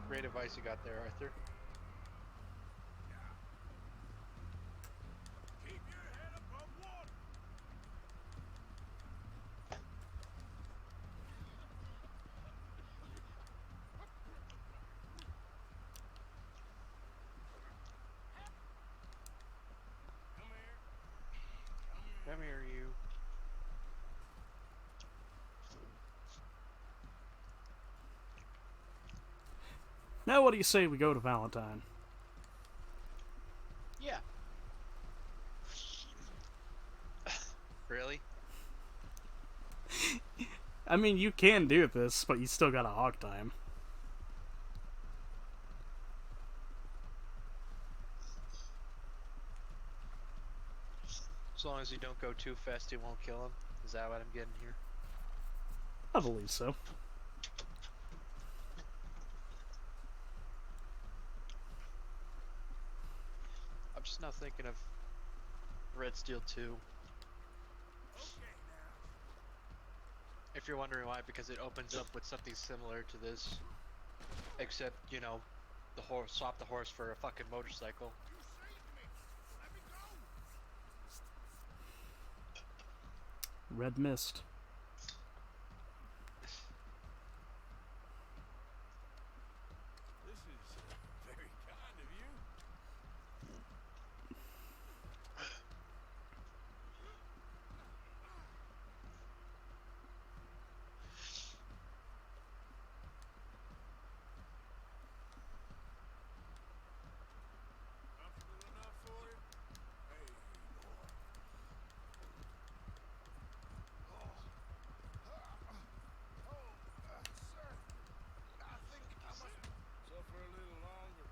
Great advice you got there, Arthur. Keep your head above water. Come here. Come here, you. Now, what do you say we go to Valentine? Yeah. Really? I mean, you can do this, but you still gotta hog tie him. As long as you don't go too fast, you won't kill him. Is that what I'm getting here? I believe so. I'm just now thinking of Red Steel 2. Okay now. If you're wondering why, because it opens up with something similar to this. Except, you know, the horse, swap the horse for a fucking motorcycle. You saved me. Let me go. Red Mist. This is very kind of you. Comfortable enough for you? Hey, boy. Sir. I think I must suffer a little longer.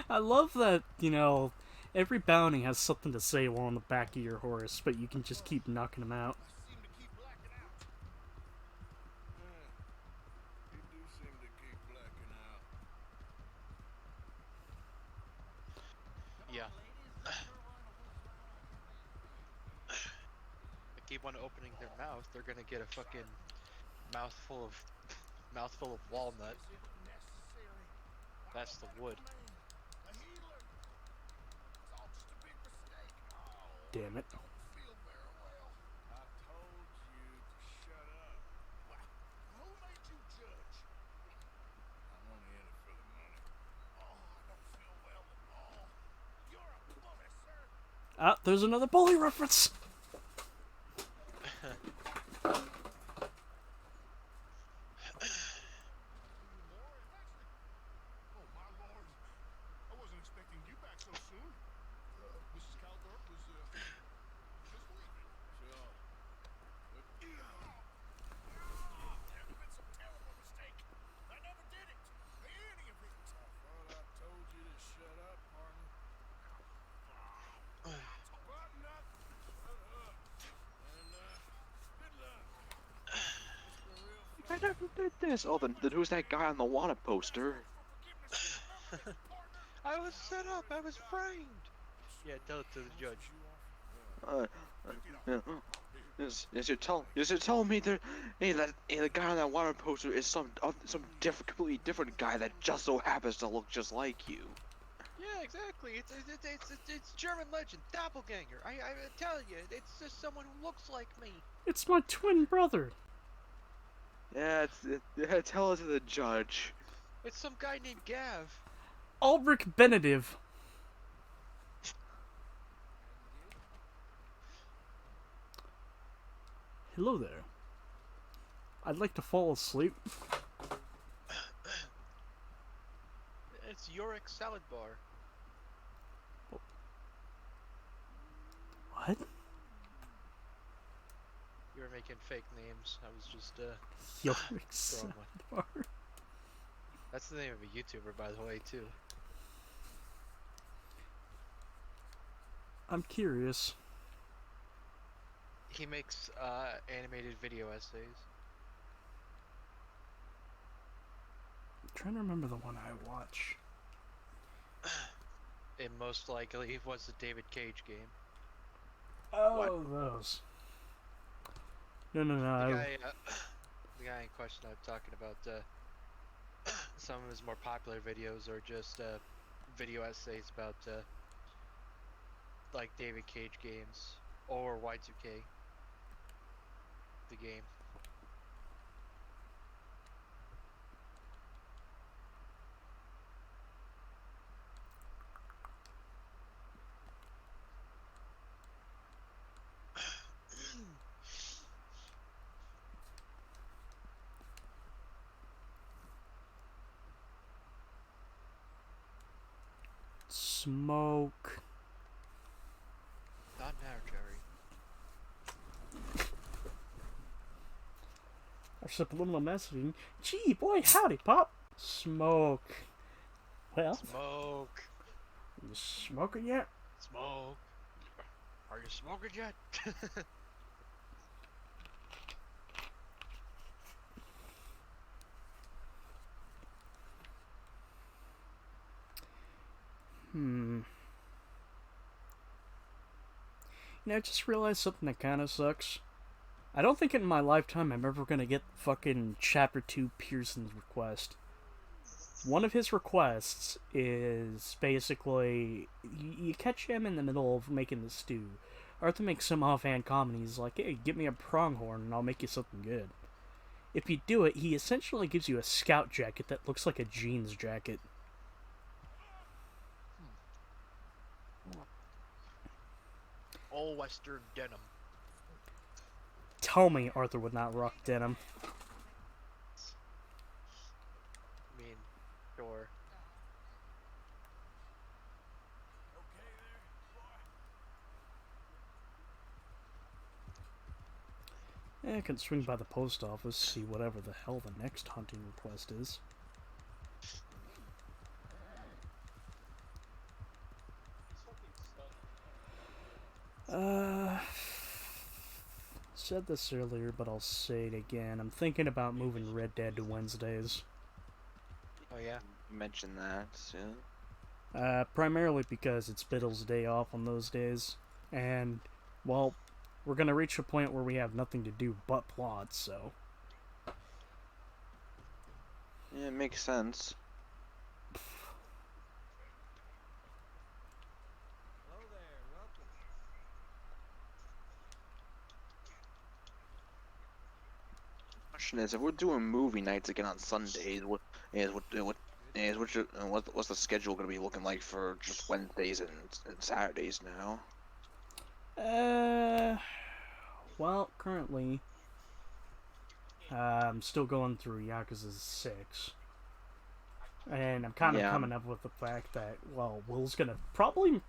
I love that, you know, every bounty has something to say while on the back of your horse, but you can just keep knocking them out. I seem to keep blacking out. You do seem to keep blacking out. Yeah. They keep on opening their mouth, they're gonna get a fucking mouthful of walnut. Is it necessary? That's the wood. A healer. It's all just a big mistake. Oh, Damn it. don't feel very well. I told you to shut up. Who made you judge? I'm only in it for the Ah, there's another bully reference. Oh, my lord. I wasn't expecting you back so soon. Mrs. Caldorp was, just leaving. So, that was a terrible mistake. I never did it. Any of it. I thought I told you to shut up, partner. Button up. Shut up. And, good luck. It's been real I fun. never did this. Oh, then who's that guy on the wanted poster? I was set up. I was framed. Yeah, tell it to the judge. Uh, you're telling me that the guy on that wanted poster is some different, completely different guy that just so happens to look just like you. Yeah, exactly. It's German legend, doppelganger. I tell you, it's just someone who looks like me. It's my twin brother. Yeah, tell it to the judge. It's some guy named Gav. Ulrich Benediv. Hello there. I'd like to fall asleep. It's Yorick Salad Bar. What? You were making fake names. I was just Ulrich throwing one. Salad. That's the name of a YouTuber, by the way, too. I'm curious. He makes animated video essays. I'm trying to remember the one I watch. It most likely was the David Cage game. Oh, those. No. The guy in question I'm talking about, some of his more popular videos are just video essays about like David Cage games or Y2K, the game. Smoke. Not now, Jerry. Or subliminal messaging. Gee, boy, howdy, Pop. Smoke. Well, Smoke. you smoking yet? Smoke. Are you smoking yet? You know, I just realized something that kind of sucks. I don't think in my lifetime I'm ever gonna get fucking Chapter 2 Pearson's request. One of his requests is basically you catch him in the middle of making the stew. Arthur makes some offhand comment. He's like, "Hey, give me a pronghorn and I'll make you something good." If you do it, he essentially gives you a scout jacket that looks like a jeans jacket. All Western denim. Tell me Arthur would not rock denim. I mean, sure. Okay there, boy. I can swing by the post office, see whatever the hell the next hunting request is. Said this earlier, but I'll say it again. I'm thinking about moving Red Dead to Wednesdays. Oh yeah. You mentioned that, yeah. Primarily because it's Biddle's day off on those days. And, well, we're gonna reach a point where we have nothing to do but plot, so. Yeah, it makes sense. Hello there, welcome. Question is, if we're doing movie nights again on Sundays, what's the schedule gonna be looking like for just Wednesdays and Saturdays now? Uh, well, currently, I'm still going through Yakuza 6. And I'm kind of Yeah. coming up with the fact that, well, Will's gonna probably.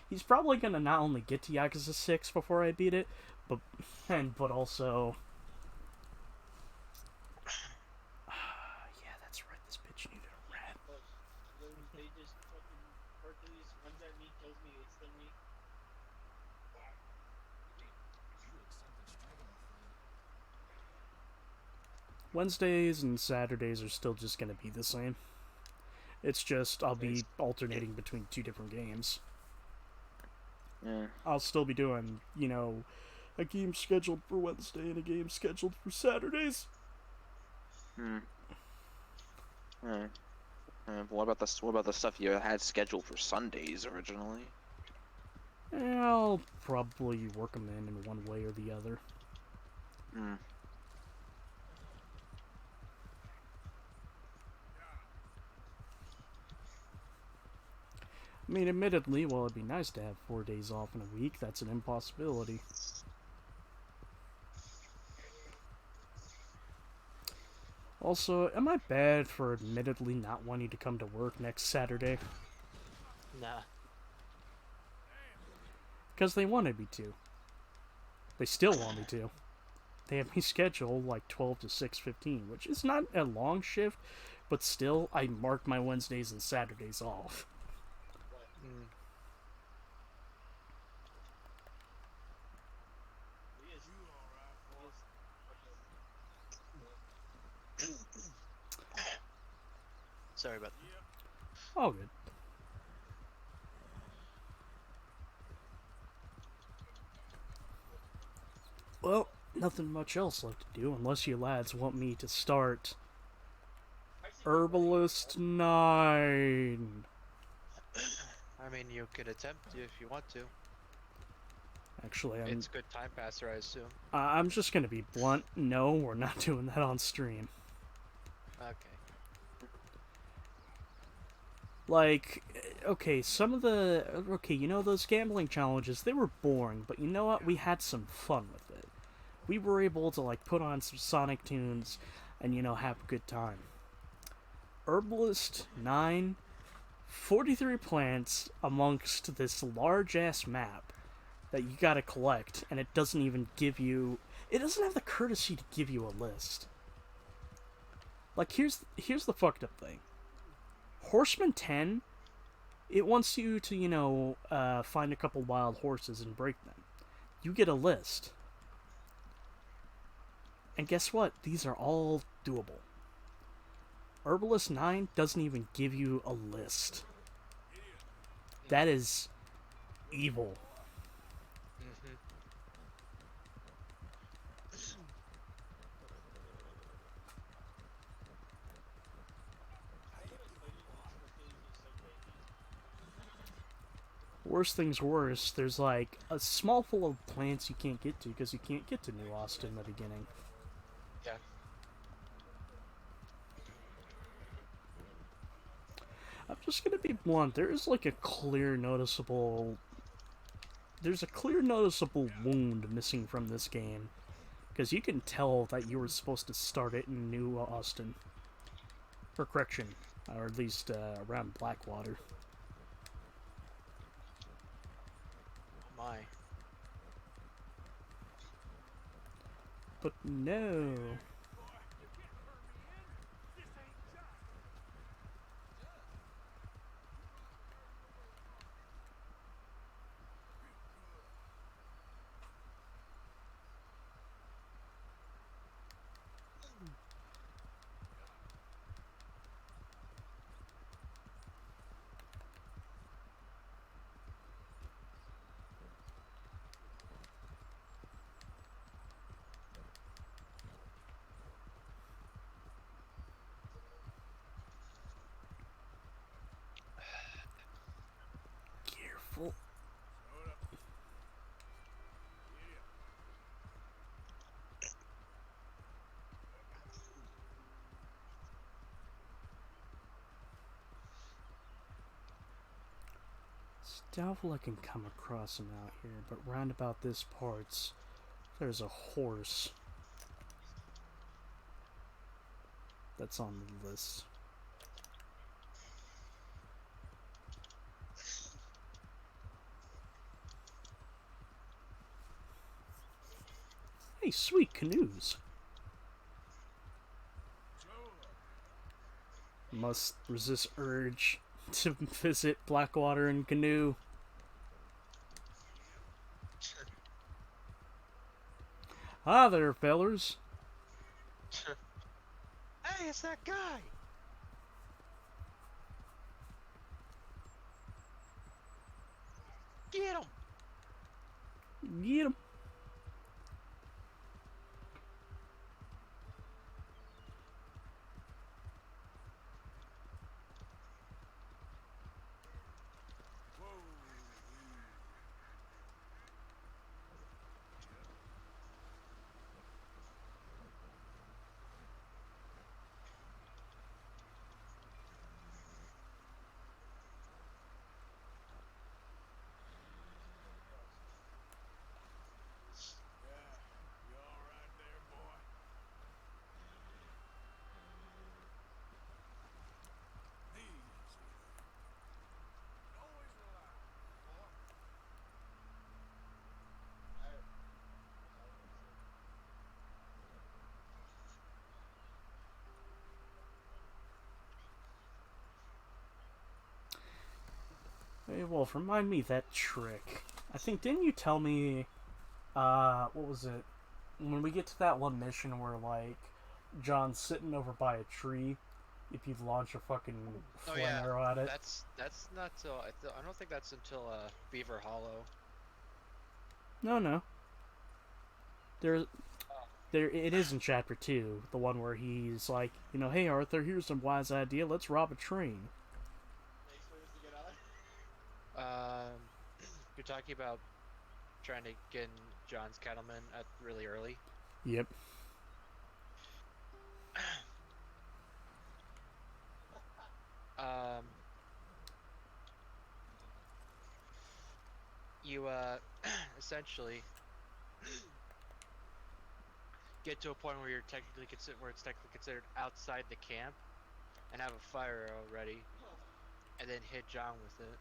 He's probably gonna not only get to Yakuza 6 before I beat it, but also. Yeah, that's right, this bitch needed a rat. They just fucking Hercules runs at me, kills me instantly. Wednesdays and Saturdays are still just gonna be the same. It's just I'll be alternating between two different games. Yeah. I'll still be doing, a game scheduled for Wednesday and a game scheduled for Saturdays. Alright. What about the stuff you had scheduled for Sundays originally? I'll probably work them in one way or the other. I mean, admittedly, while it'd be nice to have 4 days off in a week, that's an impossibility. Also, am I bad for admittedly not wanting to come to work next Saturday? Nah. Because they wanted me to. They still want me to. They have me scheduled like 12 to 6:15, which is not a long shift, but still, I mark my Wednesdays and Saturdays off. Sorry about that. All good. Well, nothing much else left to do unless you lads want me to start Herbalist 9. I mean, you could attempt if you want to. Actually, It's good time passer, I assume. I'm just gonna be blunt. No, we're not doing that on stream. Okay. Like, okay, those gambling challenges, they were boring, but you know what? We had some fun with it. We were able to, put on some Sonic tunes and, have a good time. Herbalist 9, 43 plants amongst this large-ass map that you gotta collect, and it doesn't even give you... It doesn't have the courtesy to give you a list. Like, here's the fucked up thing. Horseman 10, it wants you to, find a couple wild horses and break them. You get a list. And guess what? These are all doable. Herbalist 9 doesn't even give you a list. That is evil. Worst things worse, there's a small full of plants you can't get to because you can't get to New Austin in the beginning. Yeah. I'm just gonna be blunt. There's a clear noticeable wound missing from this game. Because you can tell that you were supposed to start it in New Austin. For correction. Or at least around Blackwater. My. But no. It's doubtful I can come across him out here, but round about this parts, there's a horse that's on the list. Hey, sweet canoes. Must resist urge to visit Blackwater in canoe. Hi there, fellers. Hey, it's that guy! Get him! Get 'em. You all right there, boy? Easy. Always reliable, boy. Hey, Wolf, remind me that trick. I think, didn't you tell me, what was it? When we get to that one mission where, like, John's sitting over by a tree, if you launch a fucking Oh flame yeah, arrow at it. that's not till I don't think that's until Beaver Hollow. No. There, it is in chapter 2, the one where he's like, hey Arthur, here's some wise idea, let's rob a train. You're talking about trying to get in John's cattleman at really early. Yep. You essentially get to a point where you're technically where it's technically considered outside the camp, and have a fire arrow ready, and then hit John with it.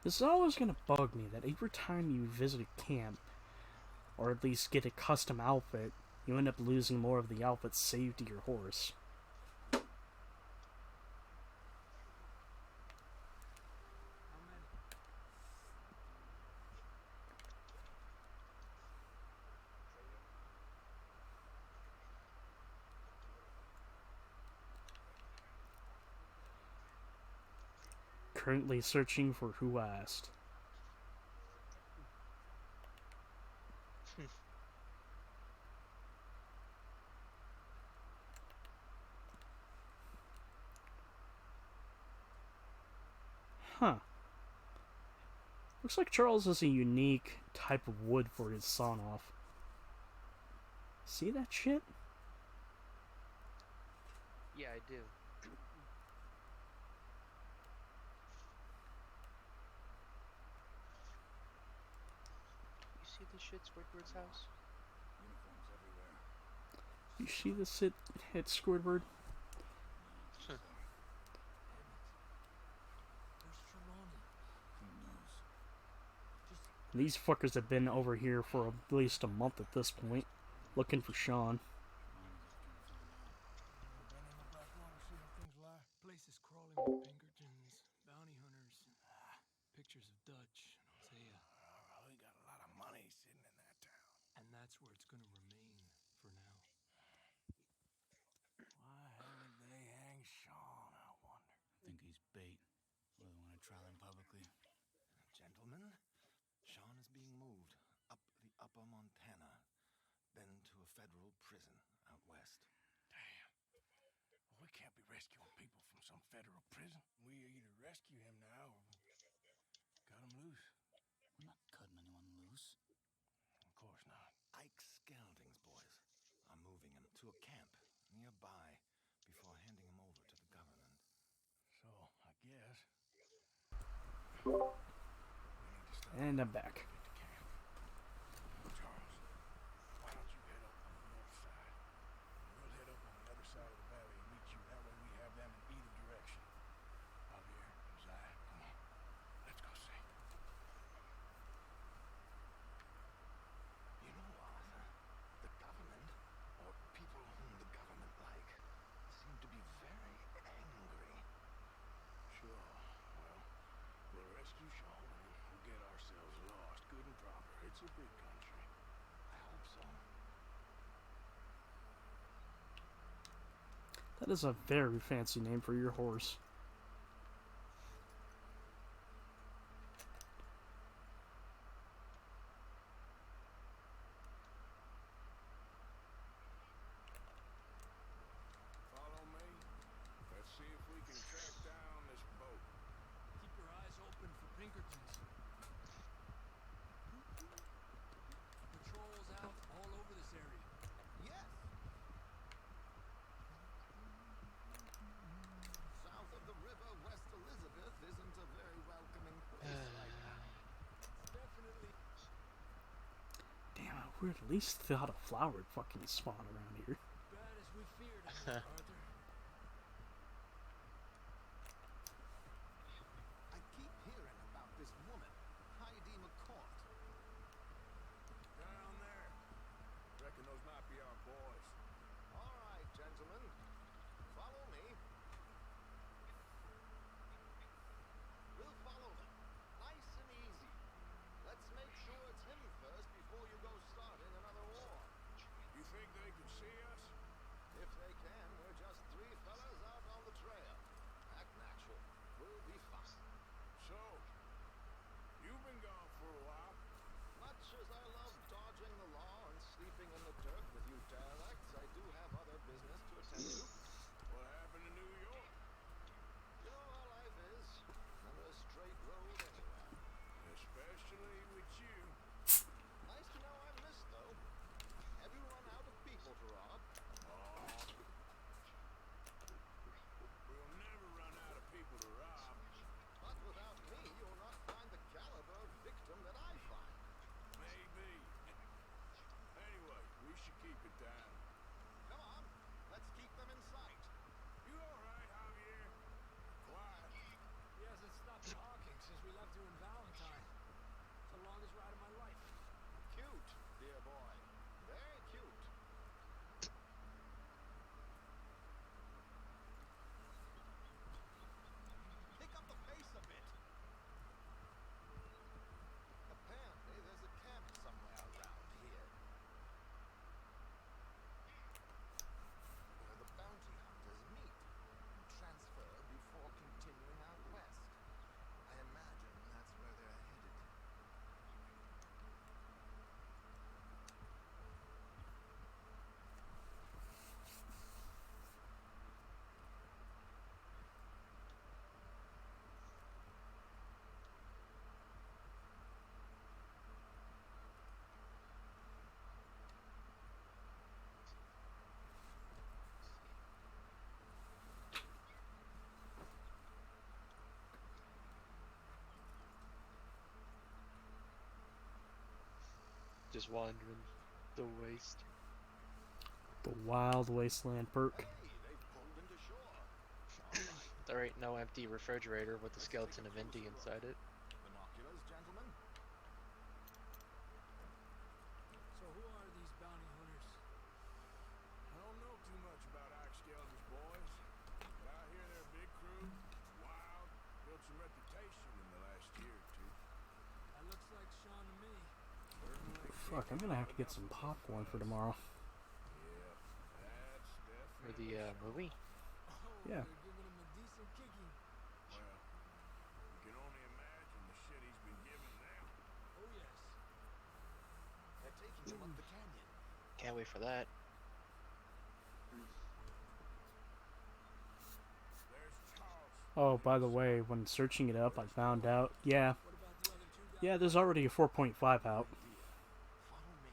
This is always gonna bug me that every time you visit a camp, or at least get a custom outfit, you end up losing more of the outfit saved to your horse. Currently searching for who asked. Huh. Looks like Charles has a unique type of wood for his sawn off. See that shit? Yeah, I do. You see this shit, Squidward's house? Uniforms everywhere. You see this hit Squidward? These fuckers have been over here for at least a month at this point, looking for Sean. Been in the Blackwater, see how things lie? Place is crawling with Pinkertons, bounty hunters, pictures of Dutch and Hosea. We got a lot of money sitting in that town. And that's where it's gonna remain for now. Why hell did they hang Sean, I wonder? I think he's bait. Well, they want to trial him publicly. Gentlemen, Sean is being moved up the upper Montana, then to a federal prison out west. Damn. Well, we can't be rescuing people from some federal prison. We either rescue him now or cut him loose. We're not cutting anyone loose. Of course not. Ike Skelding's boys are moving him to a camp nearby before handing him over to the government. And I'm back. Get to camp. Charles, why don't you head up on the north side? We'll head up on the other side of the valley and meet you. That way we have them in either direction. Javier, Zai, come on. Let's go see. You know, Arthur, the government, or people whom the government like, seem to be very angry. Sure. Well, we'll rescue Sean and we'll get ourselves lost good and proper. It's a big country. I hope so. That is a very fancy name for your horse. Follow me. Let's see if we can track down this boat. Keep your eyes open for Pinkertons. Patrols out all over this area. Yes. South of the river, West Elizabeth isn't a very welcoming place right now. It's definitely Damn, we're at least got a flowered fucking spawn around here. bad as we feared, Arthur. I keep hearing about this woman, Heidi McCourt. Down there. Reckon those might be our boys. All right, gentlemen. Follow me. We'll follow them. Nice and easy. Let's make sure it's him first before you go starting another war. You think they can see us? If they can, we're just three fellas out on the trail. Act natural. We'll be fine. So, you've been gone for a while. Much as I love dodging the law and sleeping in the dirt with you derelicts, I do have other business to attend to. What happened in New York? You know how life is. Never a straight road anywhere. Especially with you. Nice to know I'm missed, though. Have you run out of people to rob? We'll never run out of people to rob. But without me, you'll not find the caliber of victim that I find. Maybe. Anyway, we should keep it down. Come on, let's keep them in sight. You alright, Javier? Quiet. He hasn't stopped talking since we left you in Valentine. It's the longest ride of my life. Cute, dear boy. Very cute. Pick up the pace a bit. Apparently, there's a camp somewhere around here. Where the bounty hunters meet and transfer before continuing out west. I imagine that's where they're headed. Just wandering the waste. The Wild Wasteland perk. Hey, they've pulled into shore. All right. There ain't no empty refrigerator with a skeleton of Indy inside it. Binoculars, gentlemen. So who are these bounty hunters? I don't know too much about Ike Skelton's boys, but I hear they're a big crew, wild, built some reputation in the last year or two. That looks like Sean to me. Certainly Fuck, I'm gonna have to get some popcorn for tomorrow. Yeah, that's For definitely the movie? Oh, Yeah. they're giving him a decent kicking. well. You can only imagine the shit he's been given now. Oh yes. They're taking him up the canyon. Can't wait for that. There's Charles. Oh, by the way, when searching it up, I found out, yeah, What about the other two guys? yeah, there's already a 4.5 out. Follow me.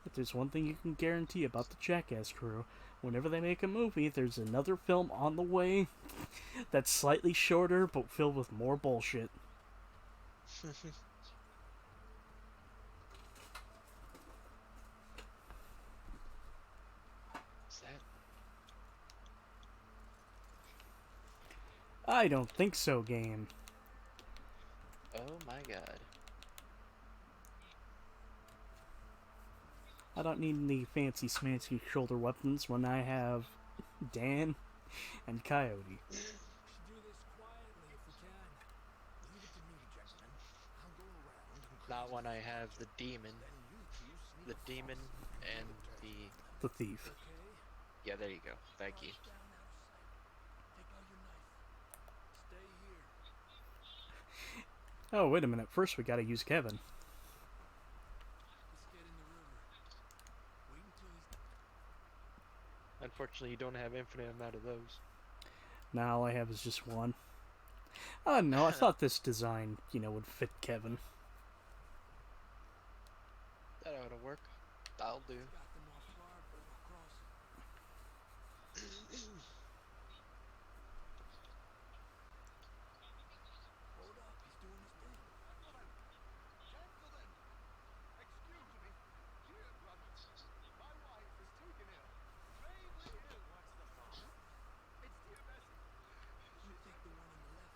If there's one thing you can guarantee about the Jackass crew, Whenever they make a movie, there's another film on the way that's slightly shorter but filled with more bullshit. Is that? I don't think so, game. Oh my god. I don't need any fancy smancy shoulder weapons when I have Dan and Coyote. We should do this quietly if we can. Leave it to me, gentlemen. I'll go around and Not when I have the demon. then you two sneak The demon and the... The thief. Okay? Yeah, there you go. Thank you. Crouch down out of sight. Take out your knife. Stay here. Oh, wait a minute. First, we gotta use Kevin. Let's get in the river. Wait until he's Unfortunately, you don't have infinite amount of those. Now all I have is just one. Oh, no, I thought this design, would fit Kevin. That ought to work. That'll do. got them off guard, but we'll cross. Hold up, he's doing his thing. Gentlemen! Excuse me. Dear brothers, my wife is taken ill. Gravely ill. What's the problem? It's dear Bessie. You take the one on the left.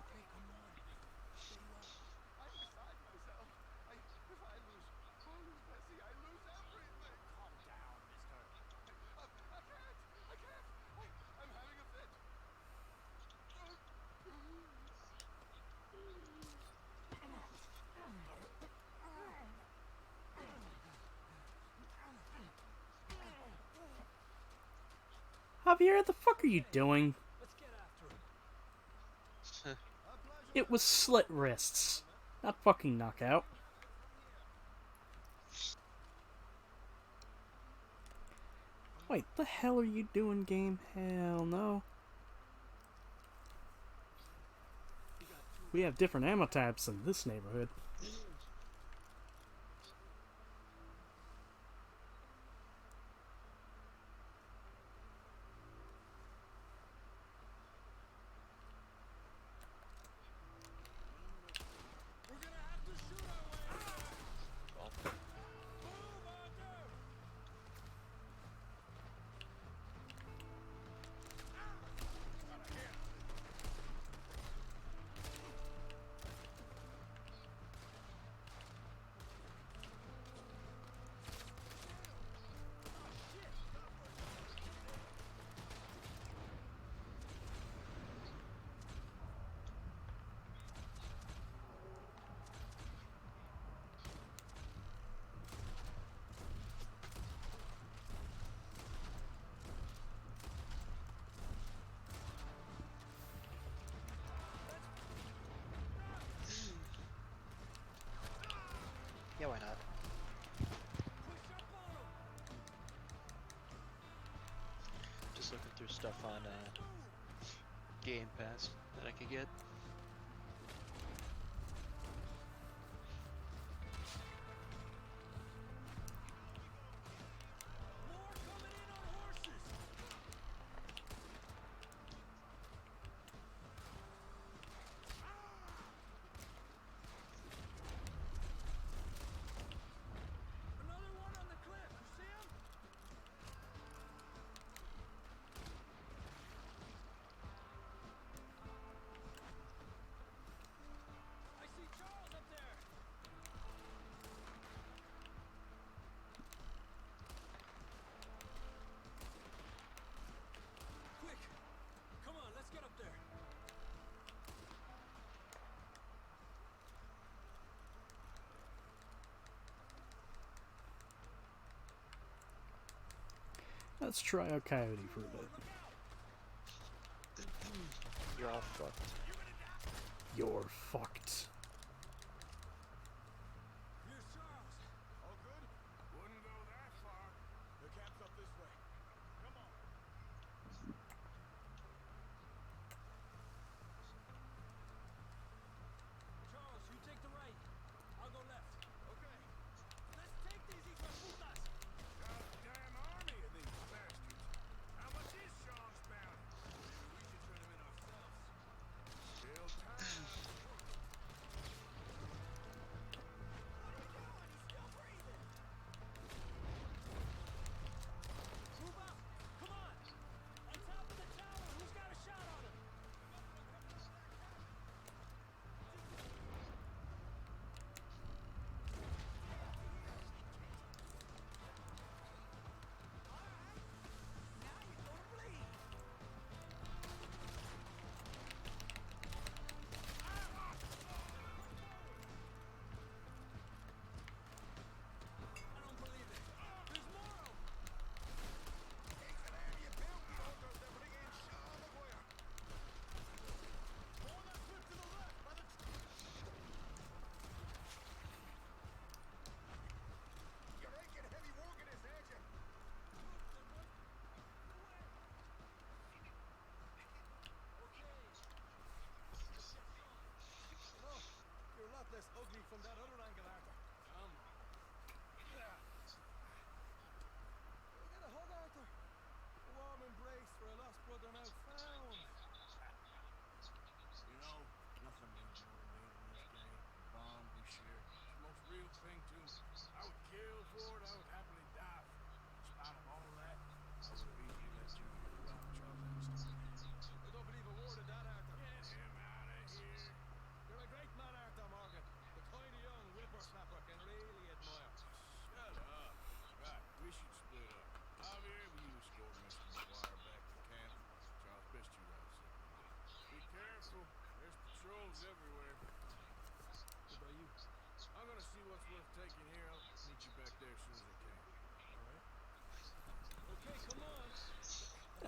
Okay, come on. Stay low. I'm beside myself. If I lose Bessie, I lose everything. Calm down, mister. I can't. I'm having a fit. Javier, what the fuck are you doing? Let's get after him. It was slit wrists, not fucking knockout. Wait, the hell are you doing, game? Hell no. We have different ammo types in this neighborhood. We're gonna have to shoot our way. Well, Move, Arthur! yeah, why not? Push up on him! Just looking through stuff on Game Pass that I could get. More coming in on horses! Another one on the cliff, you see him? I see Charles up there! Quick! Come on, let's get up there. Let's try out Coyote for a bit. You're all fucked. You're fucked. Here's Charles. All good? Wouldn't go that far. The camp's up this way. Come on. Charles, you take the right. I'll go left. Okay. Let's take these hijueputas! Goddamn army of these bastards.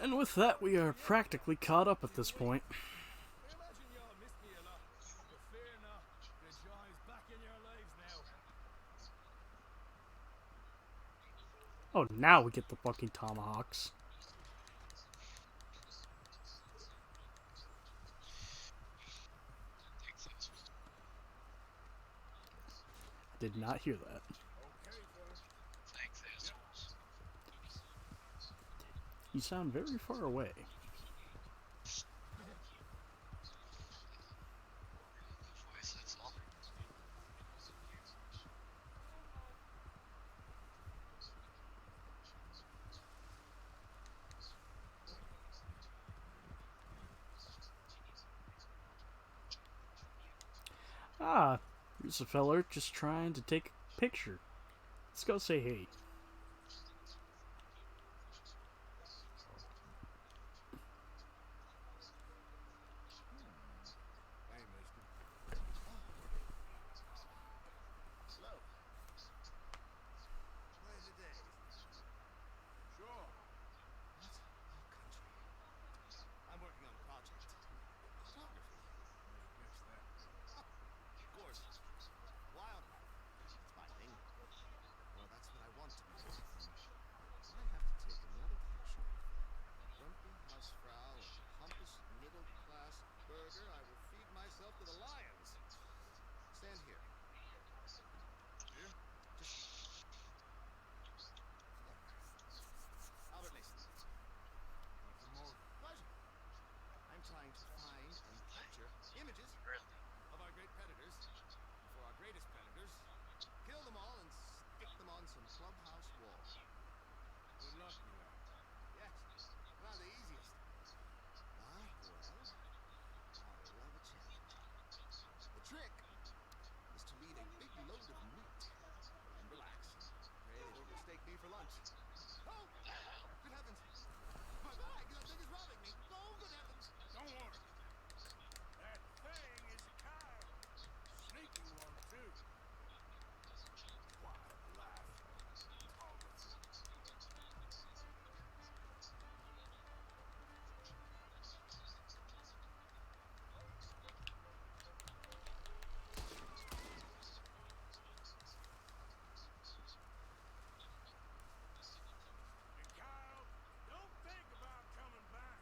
And with that, we are practically caught up at this point. I imagine y'all missed me a lot, but fear not, the joy is back in your lives now. Oh, now we get the fucking tomahawks. I did not hear that. Okay, fella. Thanks, assholes. You sound very far away. Voice, that's all. Ah, here's a feller just trying to take a picture. Let's go say hey. Hey, mister. Hello. Pleasure days. Sure. What a country. I'm working on a project. Photography. Yeah, I guess that. Of course. Wildlife. It's my thing. Well, that's what I want to be doing. I have to take another picture. Grumpy Hausfrau and pompous middle-class burger. I will feed myself to the lions. Stand here. Here? Just there. Albert Mason. Nothing more. Pleasure. I'm trying to find and capture images Really? of our great predators. And for our greatest predators, kill them all and stick them on some clubhouse wall. Good luck with that. Yes, not the easiest. But, well, I love a challenge. The trick is to leave a big load of meat and relax. Pray they don't mistake me for lunch. Oh, good heavens. My bag, that thing is robbing me. Oh, good heavens. Don't worry. That thing is a cow. Sneaky one, too. Wildlife. Photography. And Kyle, don't think about coming back.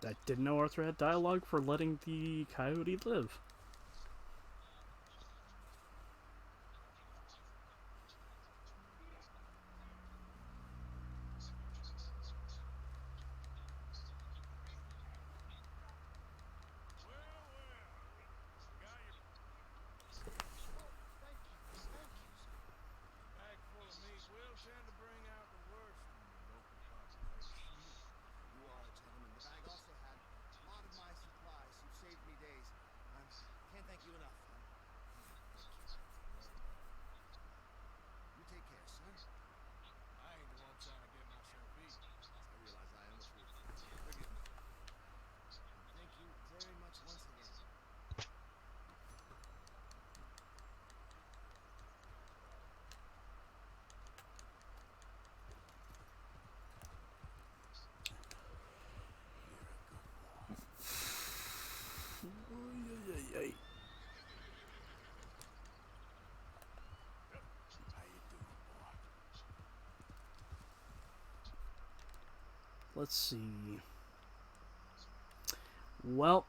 I didn't know Arthur had dialogue for letting the coyote live. Well, well. Got your Oh, thank you, sir. bag full of meat will tend to bring out the worst in the local population. You are a gentleman. The bag also had a lot of my supplies. You've saved me days. Can't thank you enough. Thank you. You take care, sir. I ain't the one trying to get myself eaten. I realize I am a fool. Forgive me. And thank you very much once again. How you doing, boy? Let's see. Well,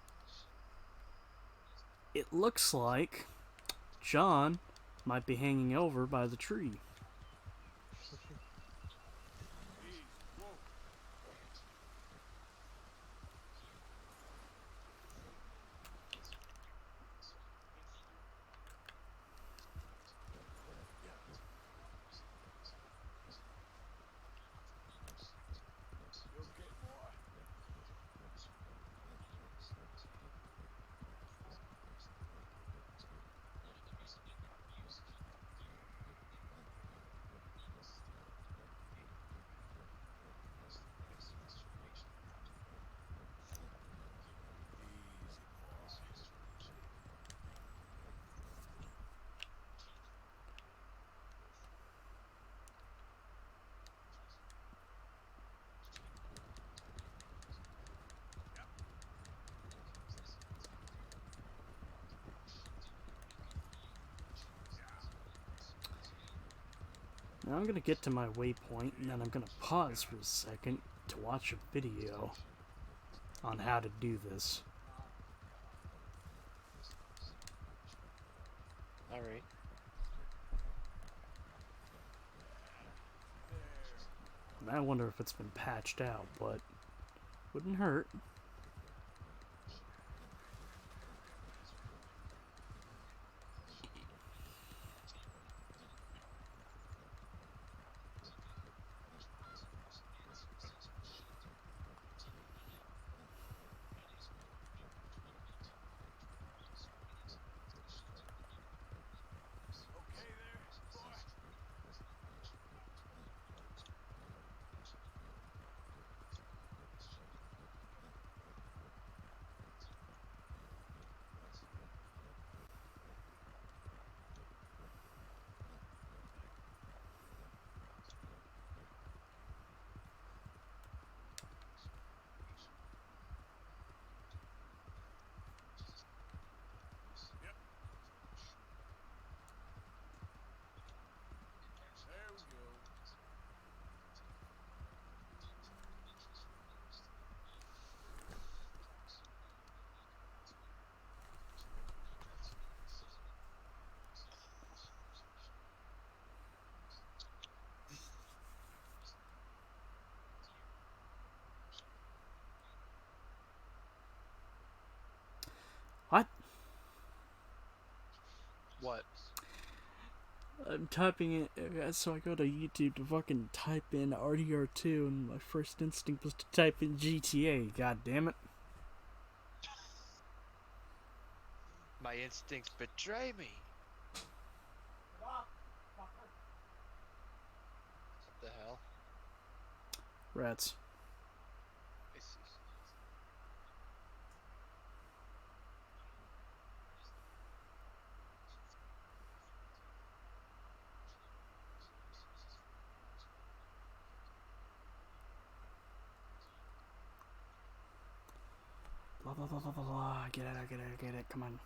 it looks like John might be hanging over by the tree. Easy. Whoa. You okay, boy? Now I'm gonna get to my waypoint, and then I'm gonna pause for a second to watch a video on how to do this. Alright. And I wonder if it's been patched out, but wouldn't hurt. Okay there, boy? Yep. There we go. What? What? I'm typing it, so I go to YouTube to fucking type in RDR2, and my first instinct was to type in GTA. God damn it. My instincts betray me. What the hell? Rats. I see. Blah blah blah blah blah blah. I get it, I get it, I get it. Come on.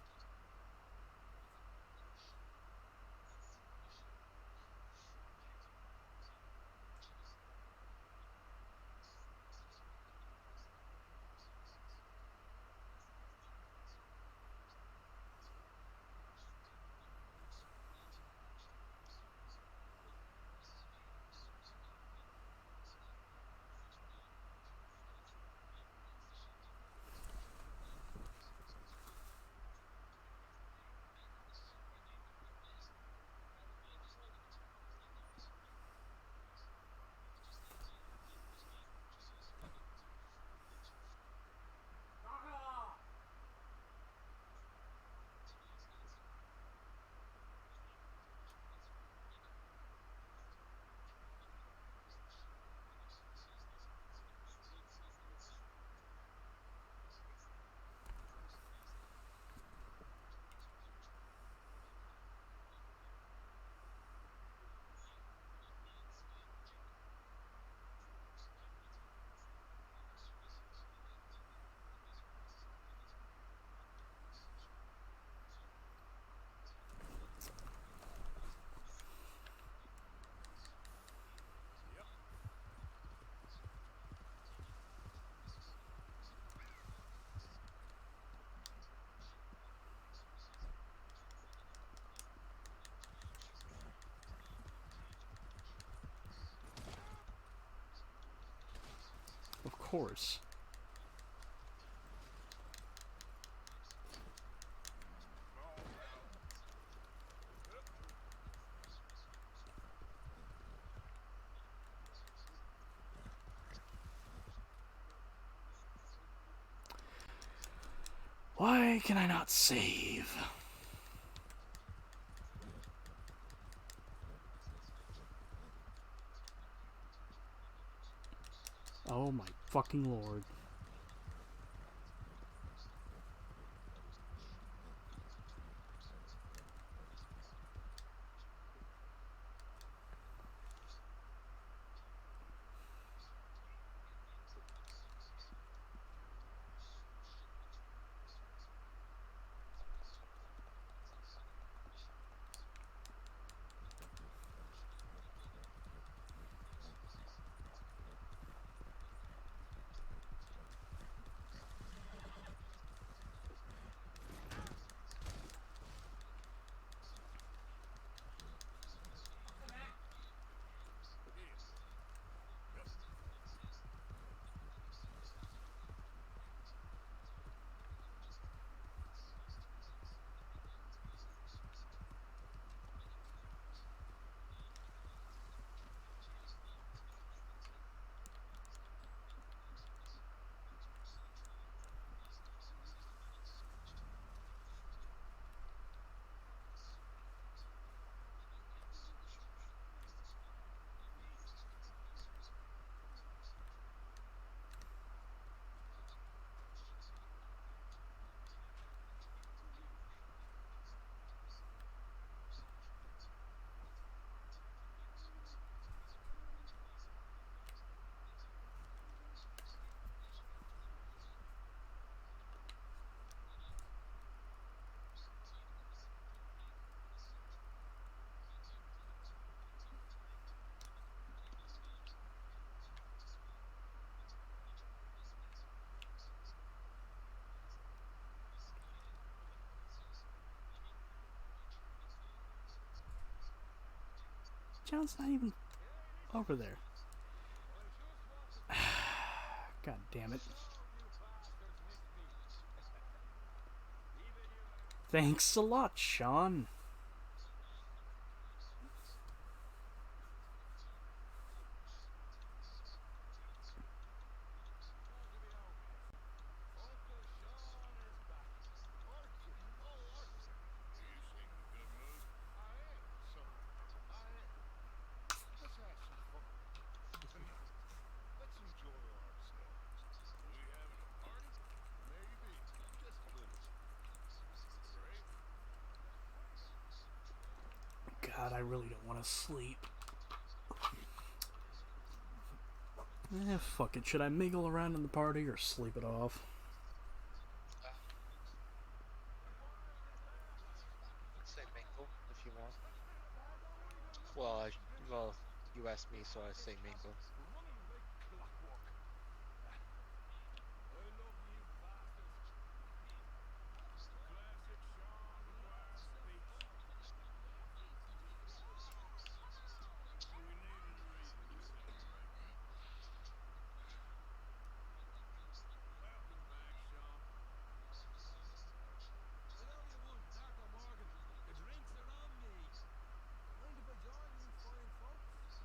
Yep. Of course. Ball out. Yep. Why can I not save? Oh my fucking lord. John's not even over there. God damn it. Thanks a lot, Sean. Uncle Sean is back. Arthur. Oh, Arthur. You seem in a good mood. I am, son. I am. Let's have some fun. Tonight. Let's enjoy ourselves. Are we having a party? Maybe. Just a little. Right? God, I really don't want to sleep. Fuck it. Should I mingle around in the party or sleep it off? Let's say mingle if you want. Well, well, you asked me, so I say mingle. Running like clockwork. I love you bastards. Classic Sean McGuire speech. We needed a reason to celebrate. Welcome back, Sean. I know you would, Dr. Morgan. The drinks are on me. Mind if I join you fine folks?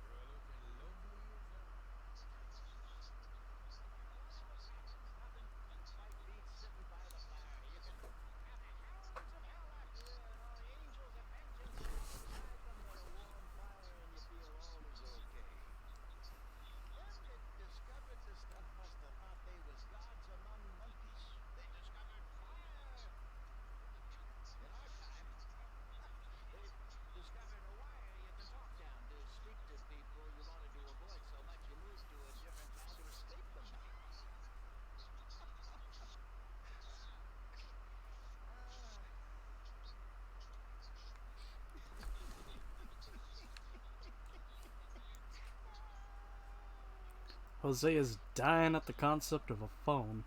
You're looking lovely as ever. Nothing quite beats sitting by the fire. You can have the hounds of hell after you and all the angels of vengeance sitting beside them, but a warm fire and you feel all is okay. Them that discovered the stuff must have thought they was gods among monkeys. They discovered fire. In our time, they discovered a wire you can talk down to speak to people you wanted to avoid so much you moved to a different town to escape them. Jose is dying at the concept of a phone.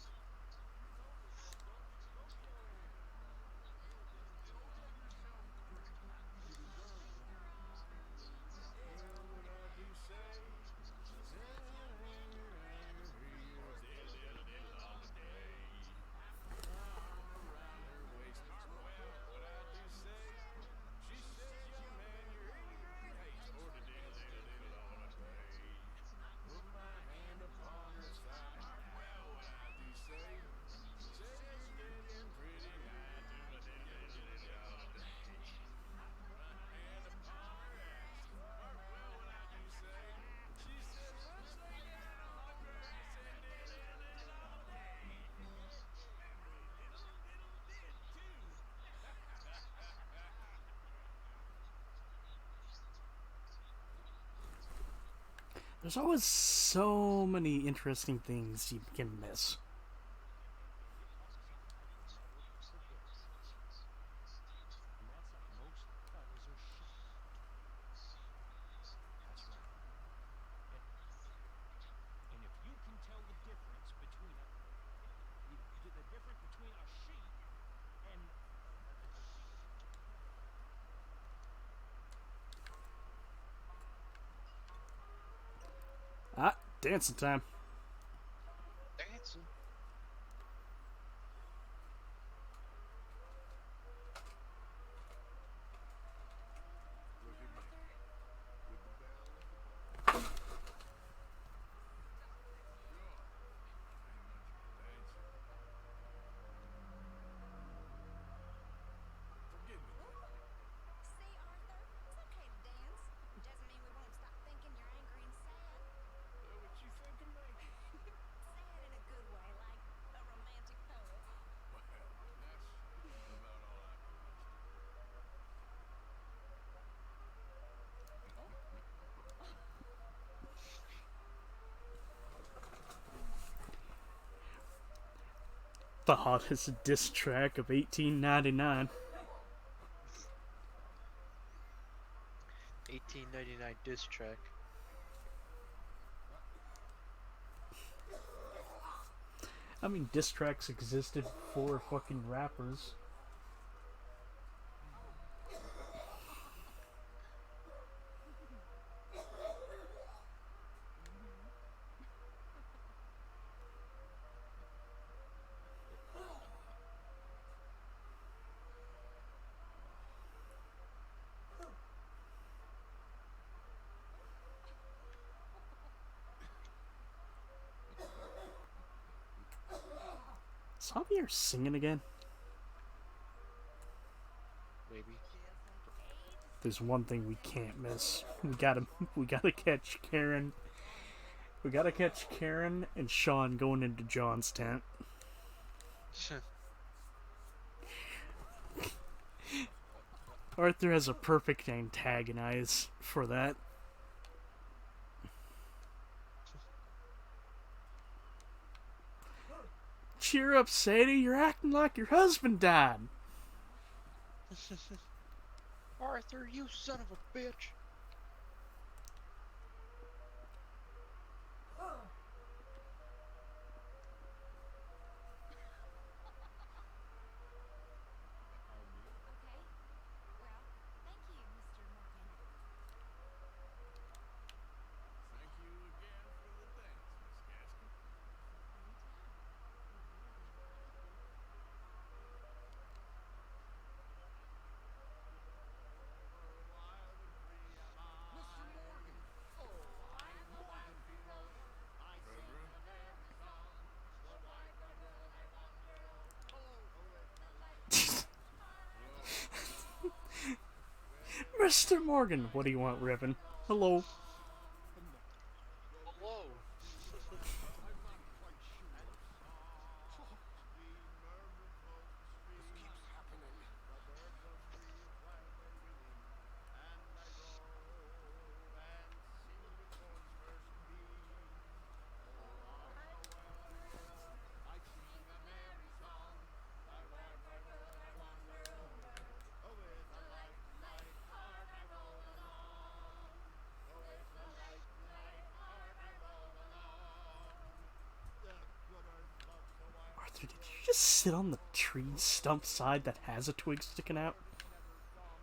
There's always so many interesting things you can miss. And that's like most fellas are shot. That's right. And if you can tell the difference between the difference between a sheep and Ah, dancing time. Dancing. Look at me. With the bell at the bar. Sure. Ain't much of a dancer. Forgive me, then. See, Arthur, it's okay to dance. Doesn't mean we won't stop thinking you're angry and sad. What you think of me? Sad in a good way, like a romantic poet. Well, that's about all I can muster. The hottest diss track of 1899. 1899 diss track. I mean, diss tracks existed for fucking rappers. Is Javier singing again? Maybe. There's one thing we can't miss. We gotta catch Karen. We gotta catch Karen and Sean going into John's tent. Arthur has a perfect antagonize for that. Cheer up, Sadie. You're acting like your husband died. Arthur, you son of a bitch. Okay. Well, thank you, Mr. Morgan. Thank you again for the dance, Miss Gaskin. Anytime. We really enjoyed it. Wild and free am I. Mr. Morgan! Oh, I'm a wild hero. I sing a merry song. The wild girl I wander with the light. Mr. Morgan, what do you want, Ribbon? Hello. Hello. I'm not quite sure. The merman floats free. This keeps happening. The birds are free while they're winging. And I row and sing the chords first beat. Oh, I'm a wild hero. I sing a merry song. The wild world I wander over. Oh, with a light, light heart I roll along. Oh, with a light, light heart I roll along. The good earth loves a wild Arthur, did hero. you just sit on the tree stump side that has a twig sticking out? Never from.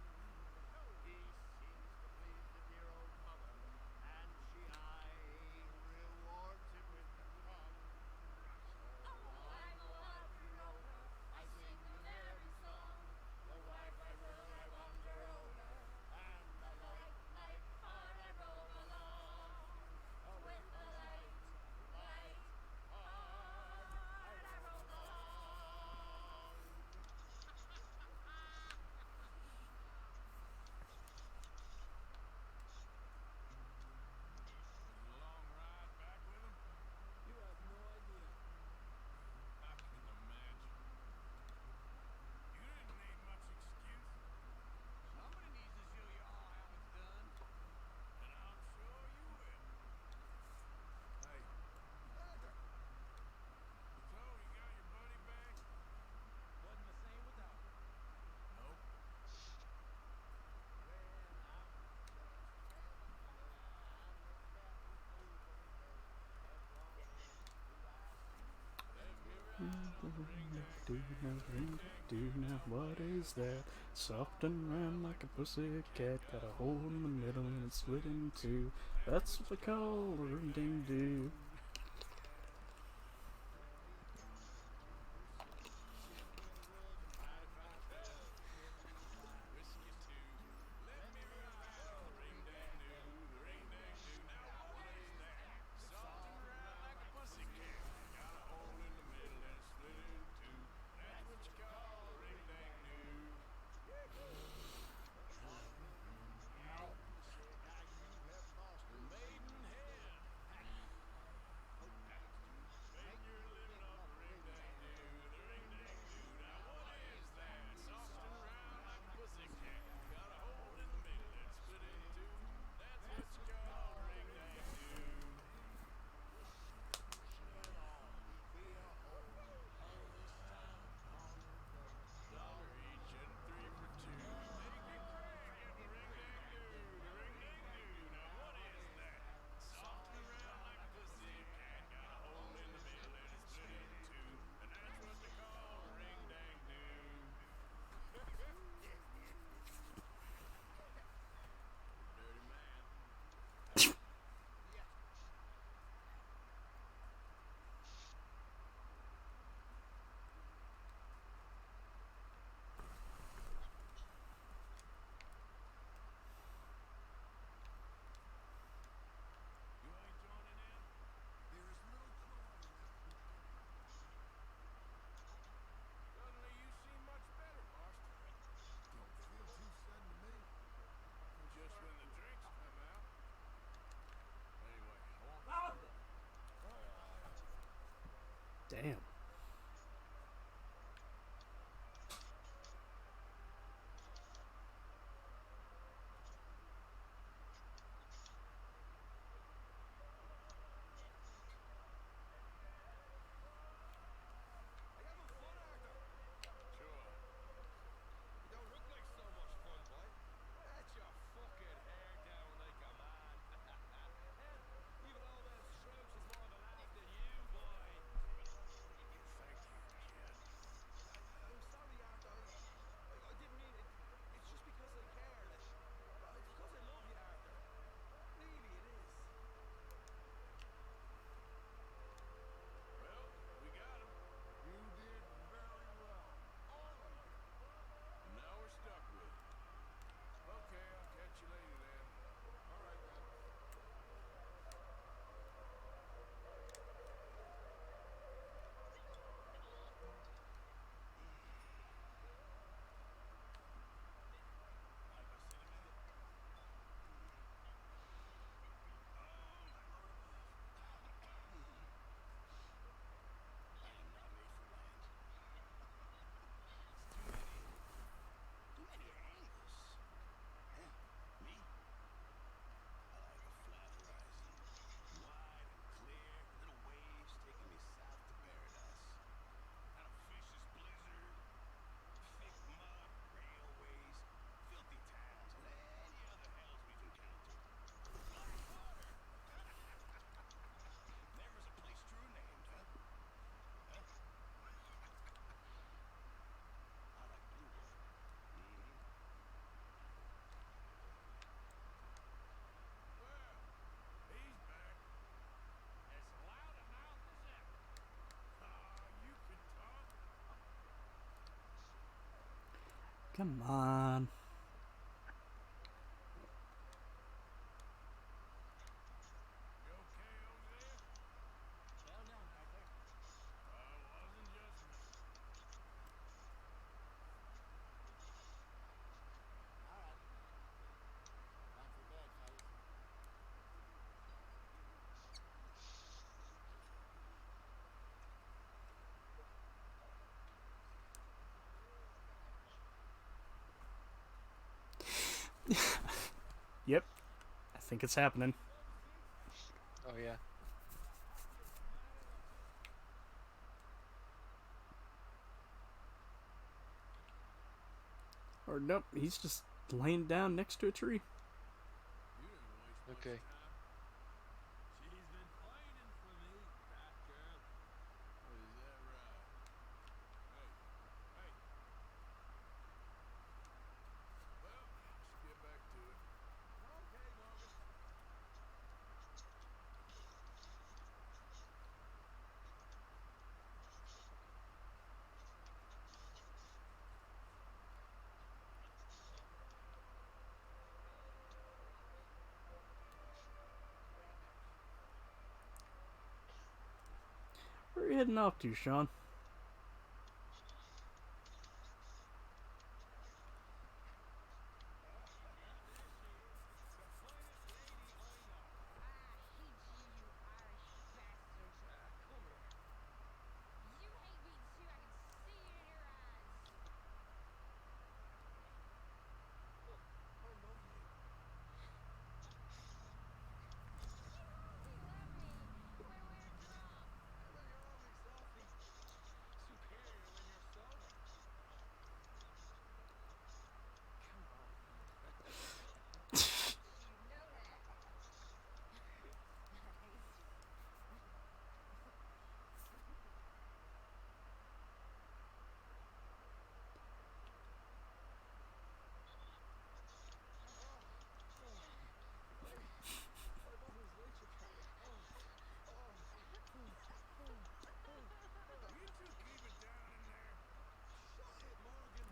He seems to please the dear old mother, and she rewards him with the crumb. Oh, I'm a wild hero. I sing a merry song. The wide, wide world I wander over, and the light, light heart I roll along. Oh, with the light, light heart I roll along. Was it a long ride back with him? You have no idea. I can imagine. You didn't need much excuse, Somebody needs to show you all how it's done. and I'm sure you will. Hey, Arthur! so you got your buddy back? Wasn't the same without him. Nope. What is that? Soft and round like a pussy cat. Got a hole in the middle and it's split in two. That's what they call a ring ding do. Whiskey too. Let me ride on the ring dang do, the ring dang do. Now what is that? Soft and round like a pussy cat. Got a hole in the middle and it's split in two. That's what you call a ring dang do. Now you have lost a maiden head. Come on. You okay over there? Well done, Arthur. Wasn't just me. All right. Time for bed, fellas. Yep, I think it's happening. Oh yeah. Or nope, he's just laying down next to a tree. You didn't waste much Okay. time. She's been pining for me, that girl. Is that right? Hey, hey. Well, let's get back to it. Okay, Morgan. Where are you heading off to, Sean? This here, the finest lady I know. I hate you, you Irish bastard. Come here. You hate me too, I can see it in your eyes. Look, I love you. You love me. Where it from? Yeah, well, you're always awfully superior when you're sober. Come on. Don't you know that? I hate you. My mother's nature carrier. You two keep it down in there. Shut it, Morgan.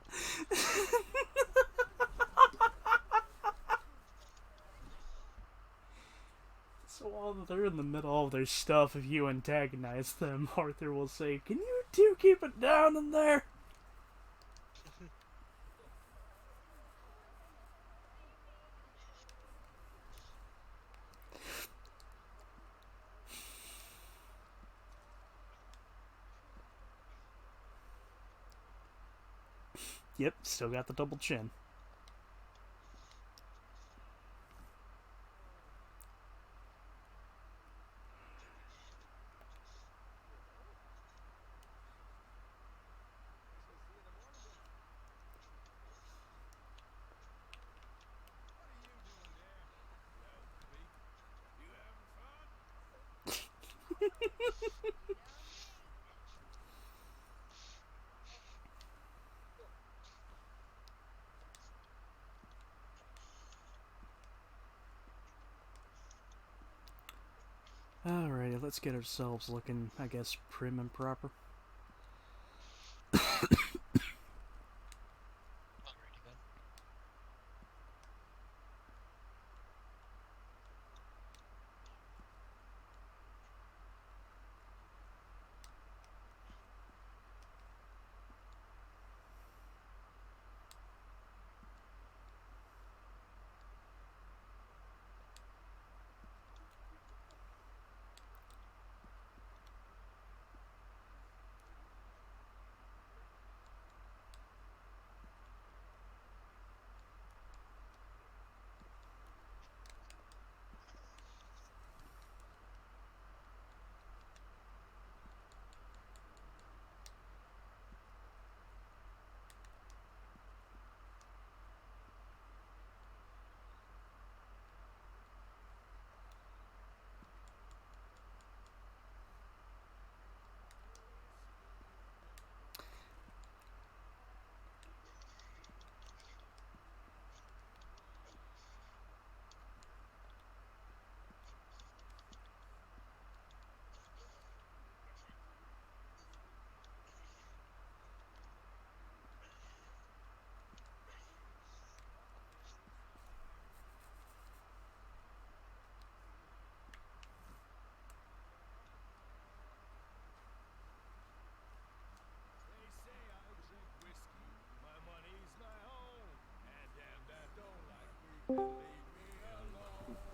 So while they're in the middle of their stuff, if you antagonize them, Arthur will say, "Can you two keep it down in there?" Yep, still got the double chin. Guess I'll see you in the morning then. What are you doing there? Well, Cleek, you having fun? You know me. Alrighty, let's get ourselves looking, I guess, prim and proper. Alrighty then.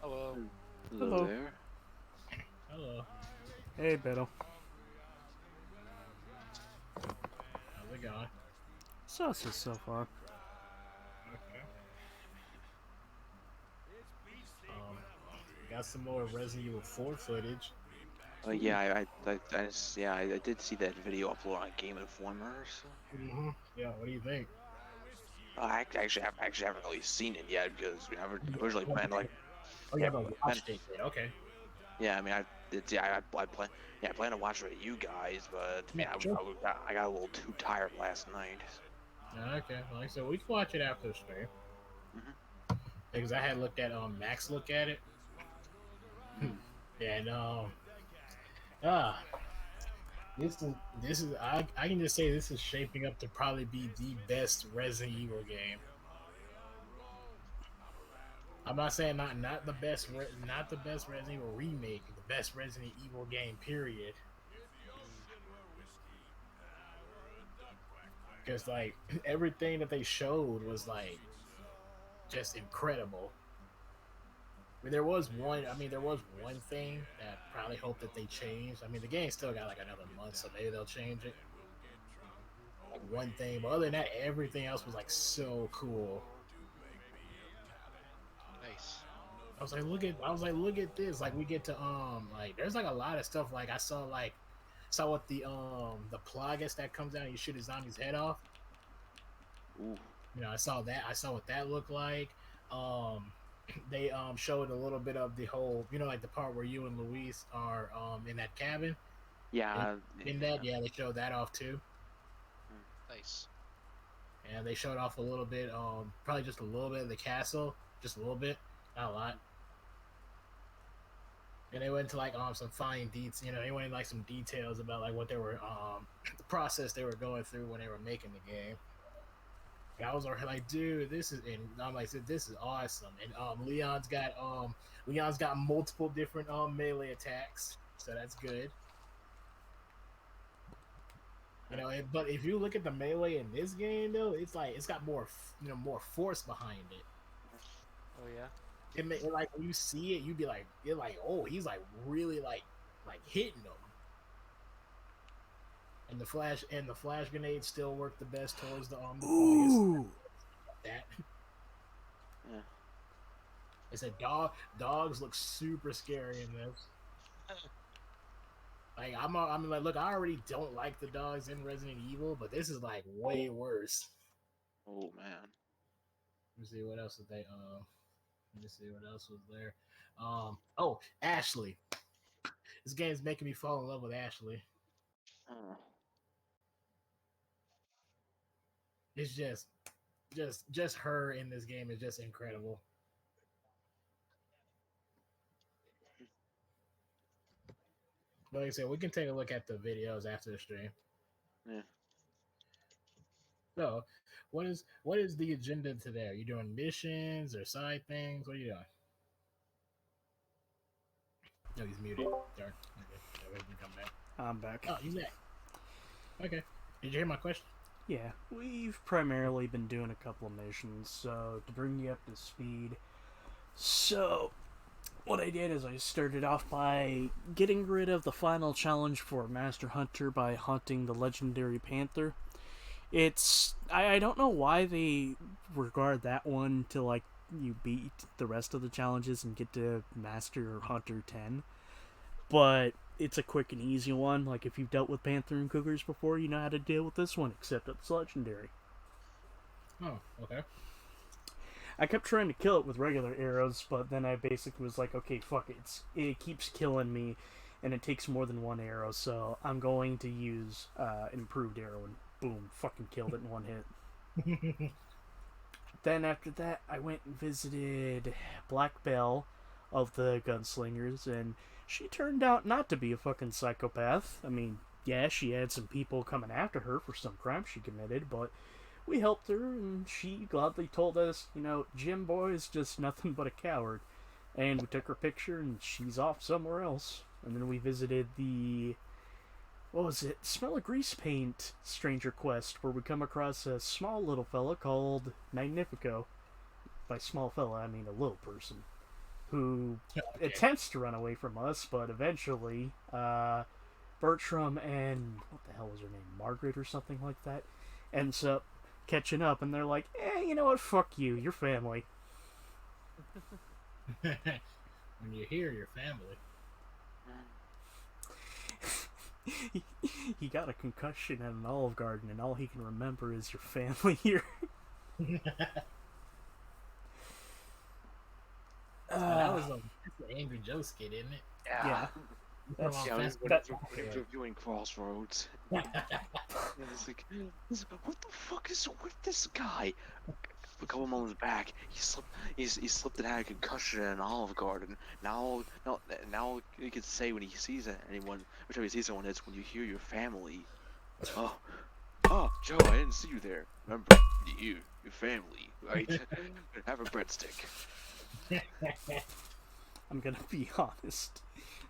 Hello. Hello Hello. there. Hello. Hey, Beto. How's it going? So far. Okay. Um, got some more Resident Evil 4 footage. Yeah, I did see that video upload on Game Informer. So. Yeah, what do you think? I actually haven't really seen it yet because I originally Oh, planned like, you yeah, haven't plan, watched it yet. Okay. yeah. I mean, I plan, yeah, I plan to watch it with you guys, but Yeah, man, sure. I got a little too tired last night. Okay. Like I said, we can watch it after the stream. Hmm. Because I had looked at Max look at it. Mm. And ah this is I can just say this is shaping up to probably be the best Resident Evil game. I'm not saying not the best not the best Resident Evil remake, the best Resident Evil game period. Because like everything that they showed was like just incredible. There was one thing that I probably hope that they changed. I mean, the game still got like another month, so maybe they'll change it. Like one thing, but other than that, everything else was like so cool. Nice. Look at this. Like we get to like there's like a lot of stuff. Like I saw what the Plagas that comes out and you shoot a zombie's head off. Ooh. You know, I saw that. I saw what that looked like. Um, they showed a little bit of the whole, like the part where you and Luis are in that cabin. And Yeah, in that, yeah, they showed that off too. Nice. And they showed off a little bit, probably just a little bit of the castle, just a little bit, not a lot. And they went into like some fine details, they went into like some details about like what they were the process they were going through when they were making the game. I was already like, dude, this is, and I'm like, this is awesome. And Leon's got multiple different melee attacks, so that's good. But if you look at the melee in this game, though, it's like it's got more, more force behind it. Oh yeah. Like when you see it, you're like, oh, he's like really like hitting them. And the flash grenades still work the best towards the Ooh. that. yeah. I said dogs look super scary in this. Like I'm like, look, I already don't like the dogs in Resident Evil, but this is like way worse. Oh man. Let me see what else did they let me see what else was there. Oh, Ashley. This game's making me fall in love with Ashley. Oh. It's just her in this game is just incredible. But like I said, we can take a look at the videos after the stream. Yeah. So, what is the agenda today? Are you doing missions or side things? What are you doing? No, he's muted. Darn. Okay. So we can come back. I'm back. Oh, he's back. Okay. Did you hear my question? Yeah, we've primarily been doing a couple of missions, so to bring you up to speed. So, what I did is I started off by getting rid of the final challenge for Master Hunter by hunting the legendary panther. I don't know why they regard that one to like you beat the rest of the challenges and get to Master Hunter 10, but it's a quick and easy one. Like if you've dealt with panther and cougars before, you know how to deal with this one, except it's legendary. Oh, okay. I kept trying to kill it with regular arrows, but then I basically was like, okay, fuck it. It keeps killing me, and it takes more than one arrow, so I'm going to use improved arrow, and boom, fucking killed it in one hit. Then after that, I went and visited Black Belle of the Gunslingers, and she turned out not to be a fucking psychopath. I mean, yeah, she had some people coming after her for some crime she committed, but we helped her, and she gladly told us, Jim Boy is just nothing but a coward. And we took her picture, and she's off somewhere else. And then we visited the, what was it, Smell of Grease Paint Stranger Quest, where we come across a small little fella called Magnifico. By small fella, I mean a little person. who Okay. attempts to run away from us, but eventually, Bertram and what the hell was her name, Margaret or something like that, ends up catching up, and they're like, you know what, fuck you, you're family. When you hear your family. He got a concussion at an Olive Garden, and all he can remember is your family here. That was the Angry Joe skit, isn't it? Yeah. That's, Yeah, When you're viewing Crossroads. It's like, what the fuck is with this guy? A couple moments back, he slipped and had a concussion in an Olive Garden. Now he can say when he sees anyone, every time he sees someone, it's when you hear your family. Oh, Joe, I didn't see you there. Remember, your family, right? Have a breadstick. I'm gonna be honest.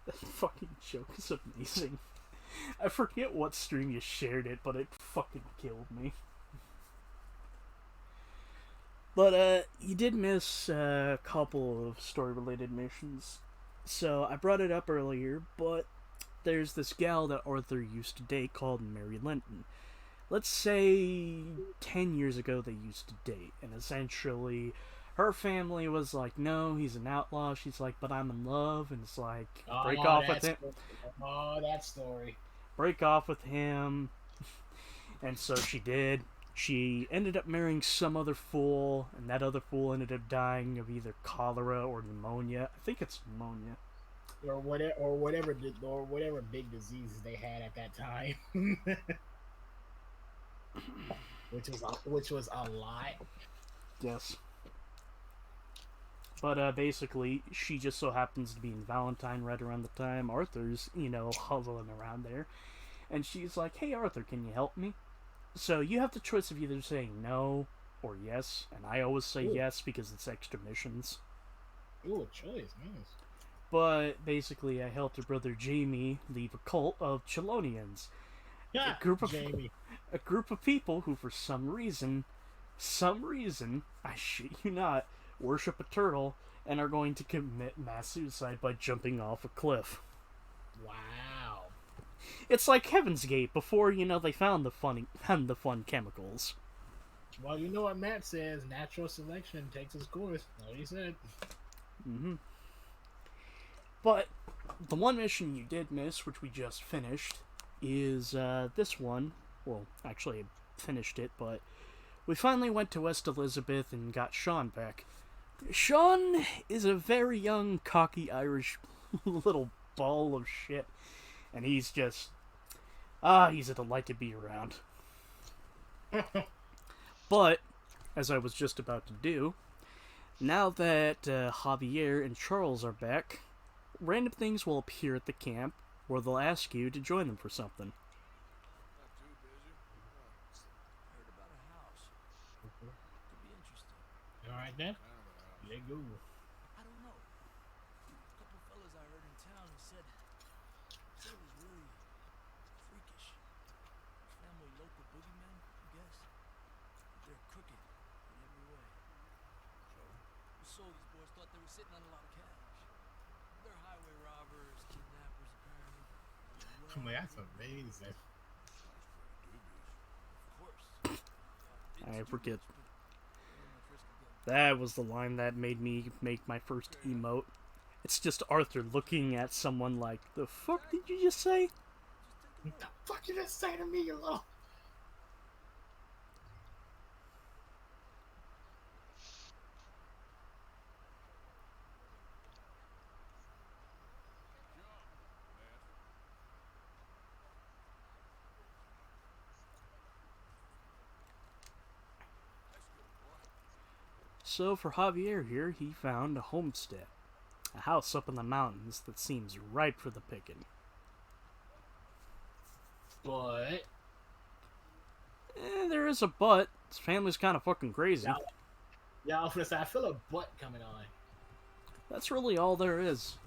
That fucking joke is amazing. I forget what stream you shared it, but it fucking killed me. But, you did miss a couple of story-related missions. So, I brought it up earlier, but there's this gal that Arthur used to date called Mary Linton. Let's say 10 years ago they used to date, and essentially her family was like, no, he's an outlaw. She's like, but I'm in love, and it's like, break off with him. Oh, that story. Break off with him. And so she did. She ended up marrying some other fool, and that other fool ended up dying of either cholera or pneumonia. I think it's pneumonia. Or whatever big diseases they had at that time. which was a lot. Yes. But basically, she just so happens to be in Valentine right around the time Arthur's, hovering around there. And she's like, hey Arthur, can you help me? So you have the choice of either saying no or yes, and I always say yes because it's extra missions. Ooh, a choice, nice. But basically, I helped her brother Jamie leave a cult of Chelonians. Yeah, a group of people who, for some reason, I shit you not, worship a turtle and are going to commit mass suicide by jumping off a cliff. Wow. It's like Heaven's Gate before, they found the fun chemicals. Well, you know what Matt says, natural selection takes its course. That's what he said. Mm-hmm. But the one mission you did miss, which we just finished, is this one. Well, actually, I finished it, but we finally went to West Elizabeth and got Sean back. Sean is a very young, cocky Irish little ball of shit. And he's just... he's a delight to be around. But, as I was just about to do, now that Javier and Charles are back, random things will appear at the camp where they'll ask you to join them for something. Not too busy. Heard about a house. Could be interesting. You alright then? Kind of a house. Let go. I don't know. A couple fellas I heard in town who said it was really freakish. Family local boogeymen, I guess. They're crooked in every way. So these boys thought they were sitting on a lot of cash. They're highway robbers, kidnappers, apparently. I'm like, that's amazing. Of course. I forget. That was the line that made me make my first emote. It's just Arthur looking at someone like, the fuck did you just say? What the fuck you just say to me, you little... So for Javier here, he found a homestead. A house up in the mountains that seems ripe for the picking. But... there is a but. His family's kind of fucking crazy. Yeah, I was gonna say, I feel a butt coming on. That's really all there is.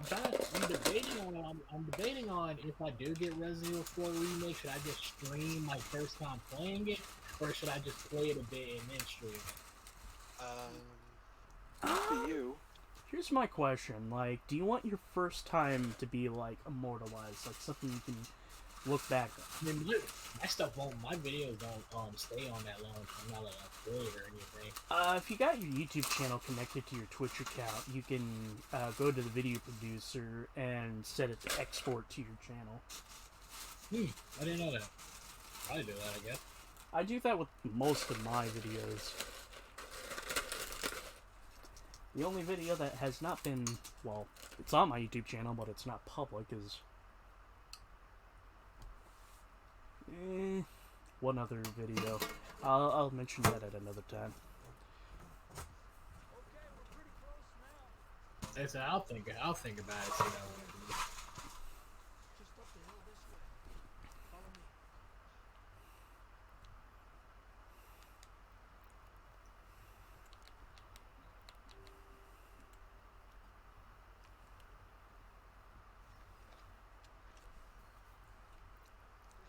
I'm trying to I'm debating on if I do get Resident Evil 4 remake, should I just stream my first time playing it, or should I just play it a bit and then stream it? Up to you. Here's my question: like, do you want your first time to be like immortalized, like something you can look back on? I mean, my stuff won't. My videos don't stay on that long. I'm not like upload or anything. If you got your YouTube channel connected to your Twitch account, you can go to the video producer and set it to export to your channel. I didn't know that. Probably do that, I guess. I do that with most of my videos. The only video that has not been, well, it's on my YouTube channel, but it's not public, is one other video. I'll mention that at another time. So I'll think about it. See what I want to do. Just up the hill this way. Follow me.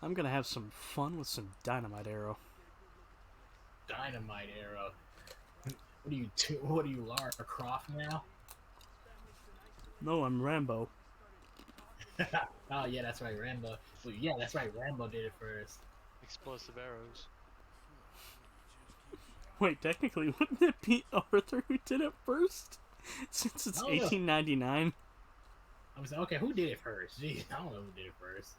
I'm gonna have some fun with some dynamite arrow. Dynamite arrow. What are you, Lara Croft now? No, I'm Rambo. Oh yeah, that's right, Rambo. Well, yeah, that's right, Rambo did it first. Explosive arrows. Wait, technically, wouldn't it be Arthur who did it first? Since it's I don't know. 1899. I was like, okay, who did it first? Jeez, I don't know who did it first.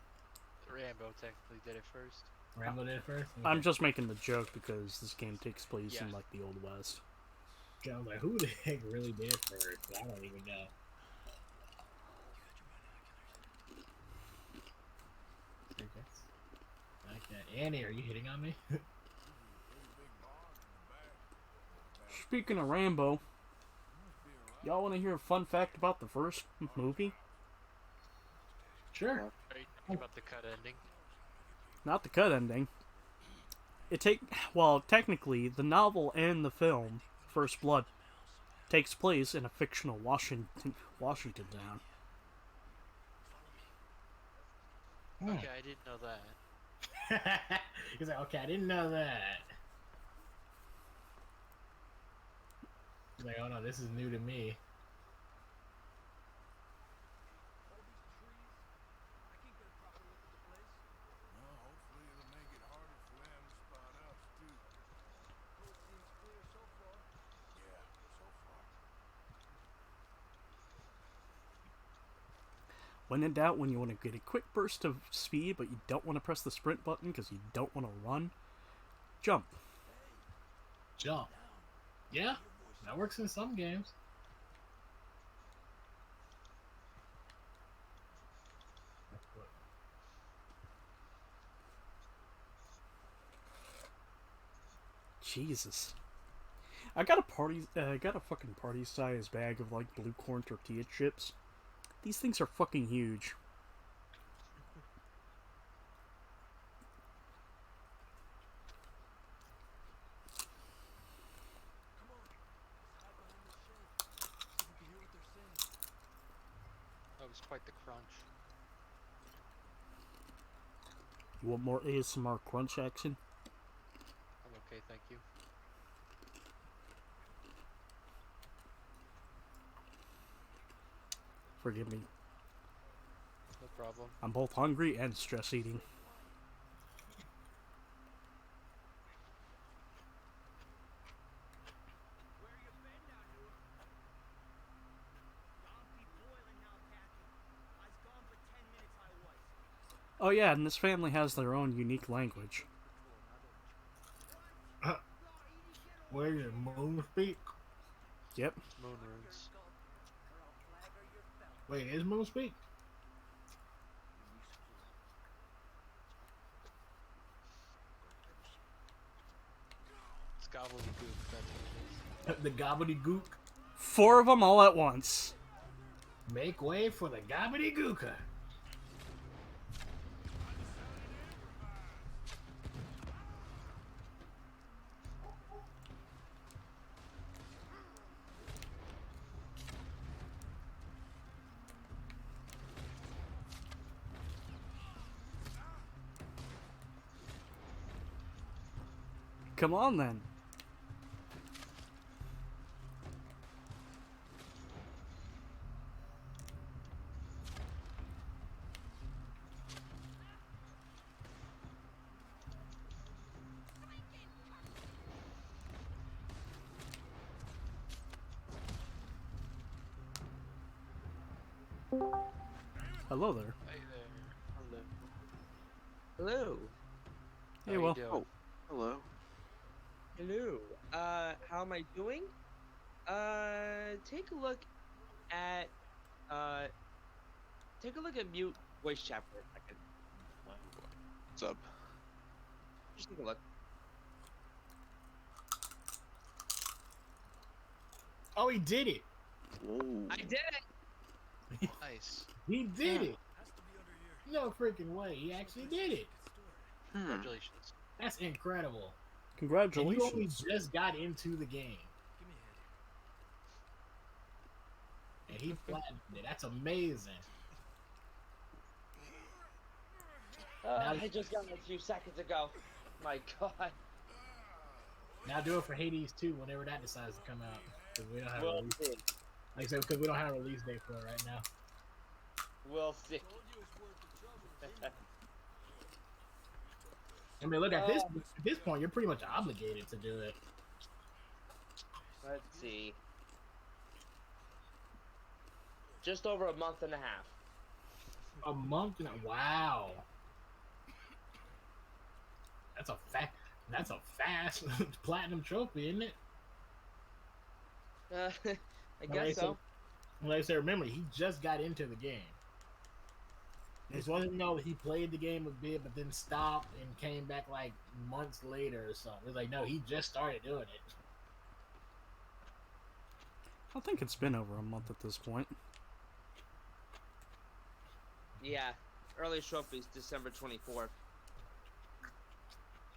Rambo technically did it first. Rambo did it first? Okay. I'm just making the joke because this game takes place in Yeah. like the Old West. I was like, who the heck really did it first? I don't even know. Okay. Annie, are you hitting on me? Speaking of Rambo, y'all want to hear a fun fact about the first movie? Sure. Are you talking about the cut ending? Not the cut ending. Technically, the novel and the film, First Blood, takes place in a fictional Washington town. Okay, I didn't know that. He's like, okay, I didn't know that. He's like, oh no, this is new to me. Well, hopefully it'll make it harder for them to spot us, too. Yeah, so far. When in doubt, when you want to get a quick burst of speed, but you don't want to press the sprint button because you don't want to run, jump. Jump. Yeah, that works in some games. Jesus. I got a fucking party-sized bag of like blue corn tortilla chips. These things are fucking huge. That was quite the crunch. You want more ASMR crunch action? I'm okay, thank you. Forgive me. No problem. I'm both hungry and stress eating. Oh yeah, and this family has their own unique language. Where is it? Moon speak? Yep. Moon runes. Wait, is Moon speak? It's gobbledygook, that's what it is. The gobbledygook. 4 of them all at once. Make way for the gobbledygooker. Come on then. Hello there. Hey there. Hello. Hello. Hey, How well. you doing? Oh, hello. Hello. How am I doing? Take a look at mute voice chat for a second. What's up? Just take a look. Oh, he did it. Whoa. I did it. Nice. He did it. Has to be under here. No freaking way. He actually did it. Congratulations. That's incredible. And Congratulations. you only just got into the game. Give me a hand. And he flattened it. That's amazing. I just got it a few seconds ago. My God. Now do it for Hades 2 whenever that decides to come out. Because we don't have a We'll release. see. Like I said, because we don't have a release date for it right now. We'll see. Told you it's worth the trouble. I mean, look at this point, you're pretty much obligated to do it. Let's see. Just over a month and a half. A month and wow. That's a fast platinum trophy, isn't it? I guess so. Like I said, remember, he just got into the game. This wasn't he played the game a bit, but then stopped and came back like months later or something. It's like, no, he just started doing it. I think it's been over a month at this point. Yeah. Early trophies, December 24th.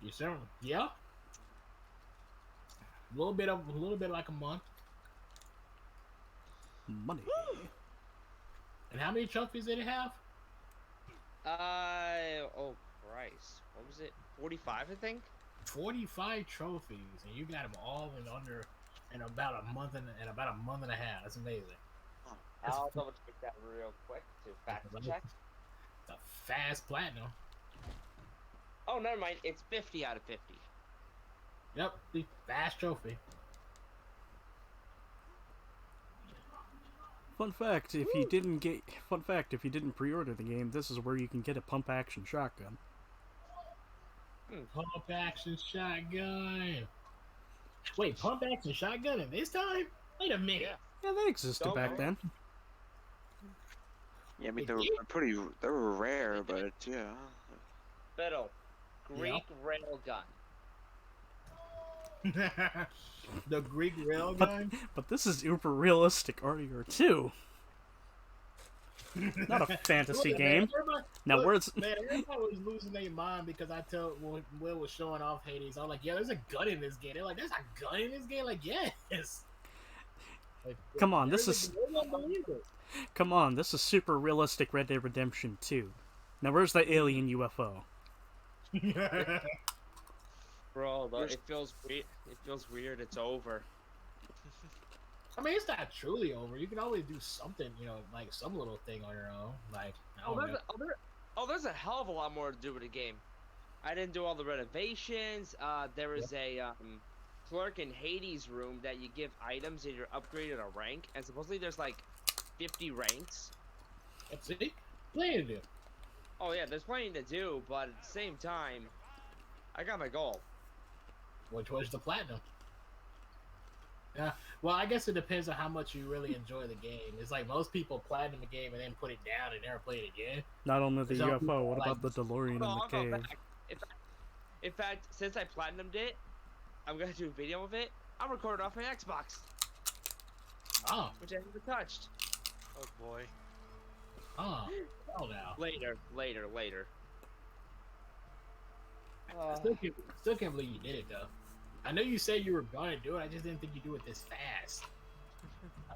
You sure? Yeah. A little bit like a month. Money. And how many trophies did it have? Oh Christ. What was it? 45, I think? 45 trophies, and you got them all in about a month and a half. That's amazing. I'll double check that real quick to fact check. It's a fast platinum. Oh, never mind. It's 50 out of 50. Yep, the fast trophy. Fun fact, if you didn't pre-order the game, this is where you can get a pump action shotgun. Pump action shotgun. Wait, pump action shotgun in this time? Wait a minute. Yeah, they existed back then. Yeah, I mean, they were rare, but yeah. Fiddle. Greek railgun. The Greek railgun? But this is uber realistic RDR2. Not a fantasy game. Now, where's... Man, everybody was losing their mind because I told when Will was showing off Hades, I was like, yeah, there's a gun in this game. They're like, there's a gun in this game? Like, yes. Like, Come on, this is... Come on, this is super realistic Red Dead Redemption 2. Now, where's the alien UFO? Bro, it feels weird. It feels weird. It's over. I mean, it's not truly over. You can always do something, like some little thing on your own. Like, I don't know. There's a hell of a lot more to do with the game. I didn't do all the renovations. There is a clerk in Hades room that you give items and you're upgraded a rank. And supposedly there's like 50 ranks. Let's see. Plenty to do. Oh yeah, there's plenty to do, but at the same time, I got my goal. Which was the platinum. Yeah. Well, I guess it depends on how much you really enjoy the game. It's like most people platinum a game and then put it down and never play it again. Not only the Some UFO, people what like- about the DeLorean in the I'll go cave? back. In fact, since I platinumed it, I'm gonna do a video of it. I'll record it off my Xbox, Oh. which I haven't touched. Oh boy. Oh. Oh, now. Later. Still can't believe you did it, though. I know you said you were gonna do it. I just didn't think you'd do it this fast.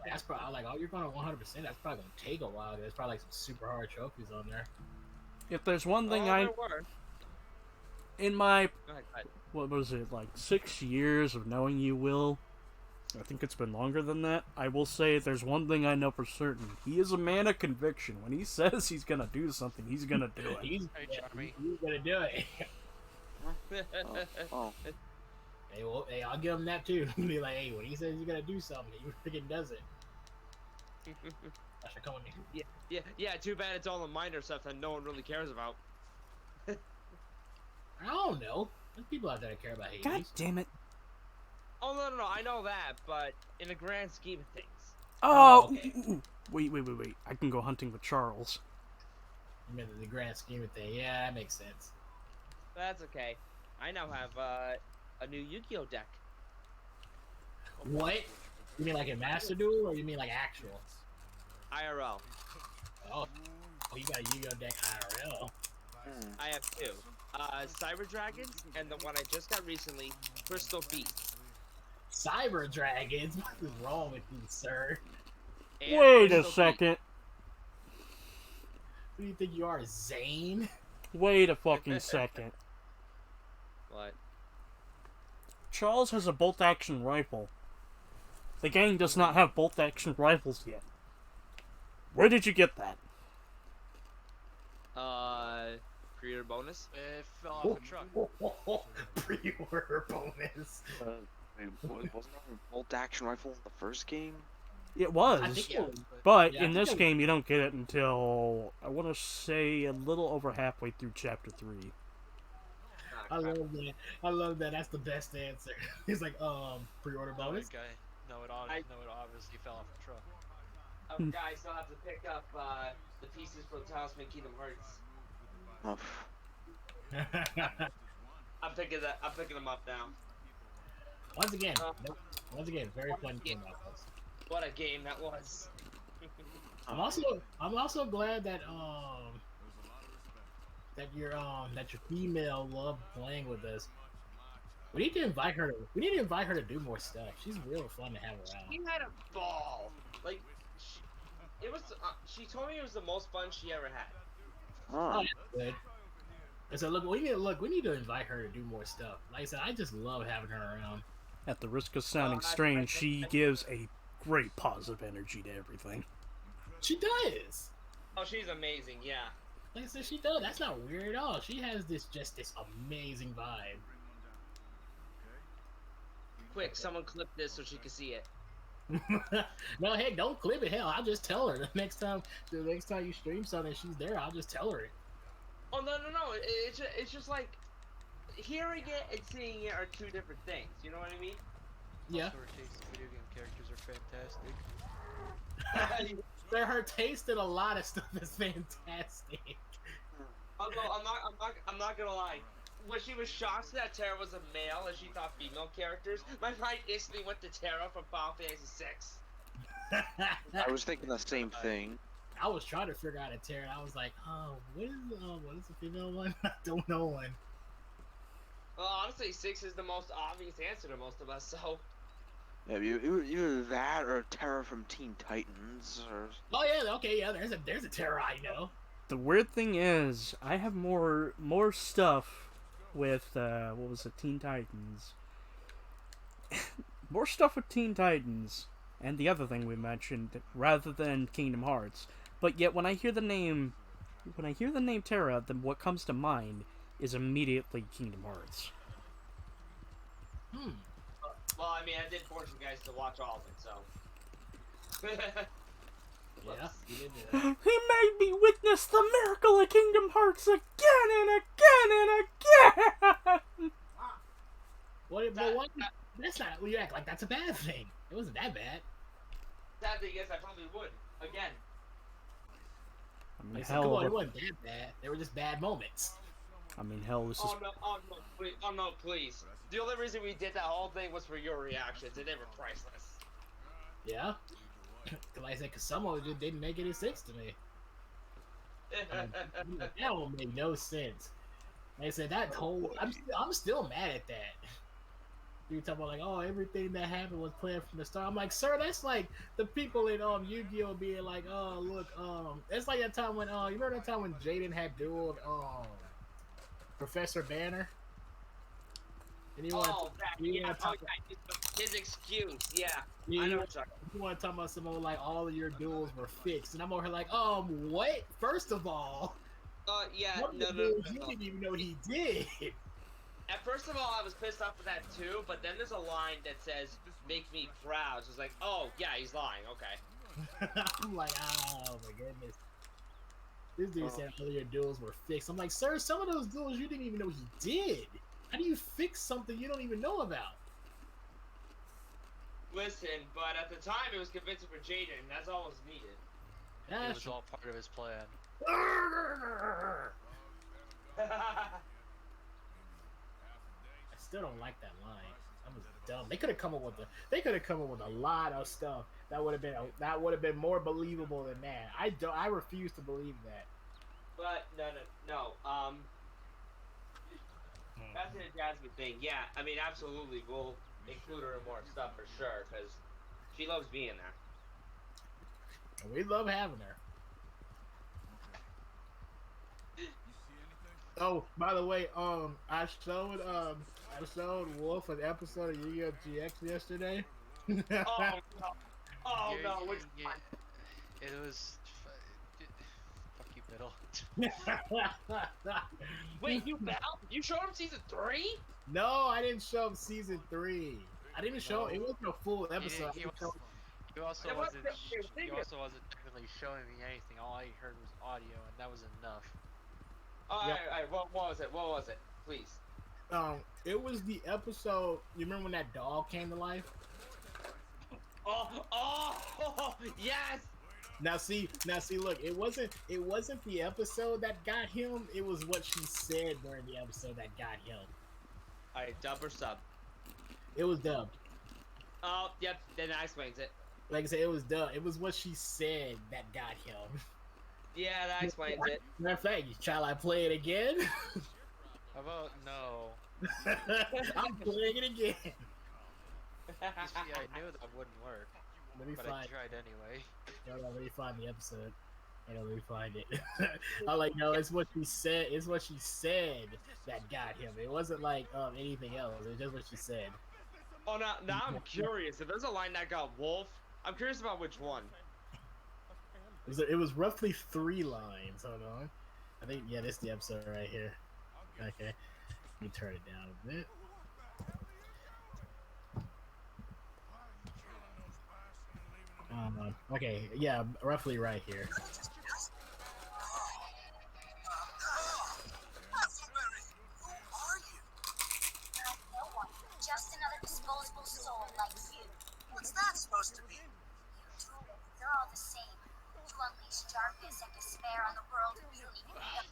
That's probably like, oh, you're going to 100%. That's probably gonna take a while. There's probably like some super hard trophies on there. If there's one thing In my, Go ahead, go ahead. what was it, like 6 years of knowing you, Will? I think it's been longer than that. I will say there's one thing I know for certain. He is a man of conviction. When he says he's gonna do something, he's gonna do it. He's, Hey, yeah, Jeremy. he's gonna do it. Oh, Hey, well, hey, I'll give him that too. Be like, hey, when he says he's gonna do something, he freaking does it. I should come with me. yeah. Too bad it's all the minor stuff that no one really cares about. I don't know. There's people out there that care about Hades. God damn it. Oh no, I know that, but in the grand scheme of things. Oh, okay. Wait. I can go hunting with Charles. You mean the grand scheme of things? Yeah, that makes sense. That's okay. I now have a new Yu-Gi-Oh deck. What? You mean like a Master Duel, or you mean like actual? IRL. Oh, you got a Yu-Gi-Oh deck IRL. I have two. Cyber Dragons, and the one I just got recently, Crystal Beast. Cyber Dragons? What is wrong with you, sir? And Wait a Crystal second. Who do you think you are, Zane? Wait a fucking second. Beast. What? Charles has a bolt-action rifle. The gang does not have bolt-action rifles yet. Where did you get that? Pre-order bonus? It fell off a truck. Pre-order bonus. wasn't there a bolt action rifle in the first game? It was. I think it was. But Yeah, in I this think game, you don't get it until, I want to say, a little over halfway through Chapter 3. I love that. I love that. That's the best answer. He's like, pre-order No, bonus. it obviously fell off a truck. Guys, still have to pick up the pieces for Talisman Kingdom Hearts. Oh, I'm picking them up now. Once again, very fun game. What a game that was. I'm also glad that that your female loved playing with us. We need to invite her. We need to invite her to do more stuff. She's real fun to have around. She had a ball. Like, she told me it was the most fun she ever had. Oh, that's good. And so we need to invite her to do more stuff. Like I said, I just love having her around. At the risk of sounding strange, she gives a great positive energy to everything. She does. Oh, she's amazing, yeah. Like I said, she does. That's not weird at all. She has this amazing vibe. Quick, someone clip this so she can see it. No, heck, don't clip it. Hell, I'll just tell her the next time you stream something, she's there. I'll just tell her it. Oh no! It's just like hearing it and seeing it are two different things. You know what I mean? Yeah. Also, her taste in video game characters are fantastic. Her taste in a lot of stuff is fantastic. Although I'm not gonna lie. When she was shocked that Terra was a male and she thought female characters, my mind instantly went to Terra from Final Fantasy VI. I was thinking the same thing. I was trying to figure out a Terra. I was like, oh, what is the female one? I don't know one. Well, honestly, 6 is the most obvious answer to most of us. So. Yeah, either that or Terra from Teen Titans, or. Oh yeah, okay, yeah. There's a Terra I know. The weird thing is, I have more stuff with what was it, Teen Titans. More stuff with Teen Titans and the other thing we mentioned rather than Kingdom Hearts. But yet when I hear the name Terra, then what comes to mind is immediately Kingdom Hearts. Well, I mean, I did force you guys to watch all of it, so. Yeah, you did He made me witness the miracle of Kingdom Hearts again and again and again! That's not. You act like that's a bad thing. It wasn't that bad. Sad thing is, I probably would again. I mean, Like, hell, come on, it wasn't that bad. They were just bad moments. I mean, hell, this is... Oh no, please. The only reason we did that whole thing was for your reactions, and they were priceless. Yeah. Like I said, because some of it just didn't make any sense to me. That one made no sense. Like I said, that whole... I'm still mad at that. You talking about like, oh, everything that happened was planned from the start. I'm like, sir, that's like the people in Yu-Gi-Oh being like, oh, look, it's like that time when you remember that time when Jaden had dueled Professor Banner? And you want Oh, that, you yeah. want to Oh, talk yeah. His excuse, yeah. you, I know you, what you're talking you want to talk about some old like all of your duels were fixed, and I'm over here like, what? First of all, yeah, one of the no, no, duels no, you no. didn't even know he did. At first of all, I was pissed off with that too, but then there's a line that says, make me proud. So it's like, oh, yeah, he's lying, okay. I'm like, oh my goodness. This dude Oh. said all of your duels were fixed. I'm like, sir, some of those duels you didn't even know he did. How do you fix something you don't even know about? Listen, but at the time it was convincing for Jaden, and that's all was needed. It was all part of his plan. I still don't like that line. That was dumb. They could have come up with a lot of stuff that would have been more believable than that. I refuse to believe that. But no. That's the Jasmine thing. Yeah, I mean, absolutely, we'll include her in more stuff for sure, because she loves being there. And we love having her. Oh, by the way, I showed Wolf an episode of Yu-Gi-Oh! GX yesterday. Oh no! Oh Yeah, no! Which yeah, one? it was. Fuck you, middle. Wait, you showed him season 3? No, I didn't show him season 3. I didn't show. It wasn't a full episode. He also It wasn't. wasn't- He also wasn't technically showing me anything. All I heard was audio, and that was enough. All right. What was it? What was it? Please. It was the episode. You remember when that dog came to life? Oh, yes. Now see, look, it wasn't the episode that got him. It was what she said during the episode that got him. All right, dub or sub? It was dubbed. Oh, yep. Then that explains it. Like I said, it was dubbed. It was what she said that got him. Yeah, that explains it. Matter of fact, shall I play it again? How about no? I'm playing it again. See, I knew that wouldn't work, but I tried anyway. Let me find the episode. Let me find it. I'm like, no, it's what she said. It's what she said that got him. It wasn't like anything else. It was just what she said. Oh, now I'm curious. If there's a line that got Wolf, I'm curious about which one. It was roughly 3 lines. Hold on. I think, yeah, this is the episode right here. Okay. Let me turn it down a bit. Okay, yeah, roughly right here. Just another disposable soul like you. What's that supposed to mean? You two, you're all the same. You unleash darkness and despair on the world you don't even know.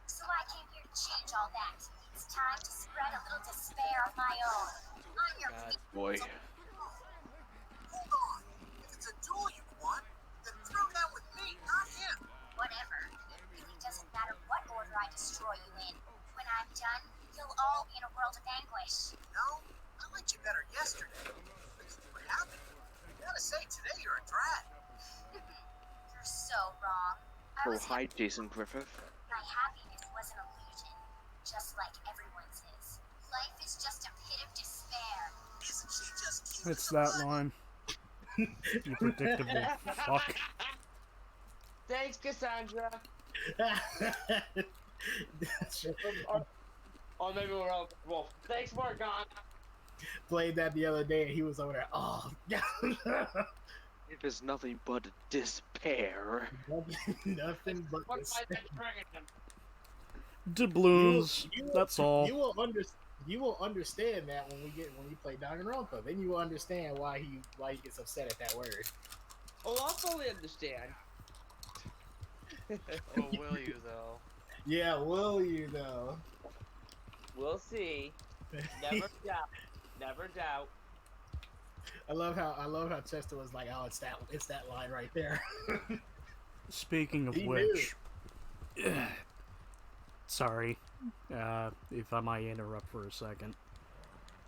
So I came here to change all that. It's time to spread a little despair of my own. I'm your Boy. Hold on. If it's a duel you want, then throw down with me, not him. whatever. It really doesn't matter what order I destroy you in. When I'm done, you'll all be in a world of anguish. No, I liked you better yesterday. What happened? I gotta say, today you're a drag. You're so wrong. I Oh, was hi, Jason Griffith. My happiness was an illusion, just like everyone's is. Life is just a pit of despair. Isn't she just cute? It's that line. You predictable fuck. Thanks, Cassandra. Or maybe we're all Wolf. Thanks, Morgan. Played that the other day and he was over there. Oh, It is nothing but despair. nothing but What's my next dragon? Doubloons. That's all. You will understand that when we play Danganronpa. Then you will understand why he gets upset at that word. Oh, I'll fully understand. Oh, will you though? Yeah, will you though? We'll see. Never doubt. Never doubt. I love how Chester was like, oh, it's that line right there. Speaking of He which, sorry, if I might interrupt for a second.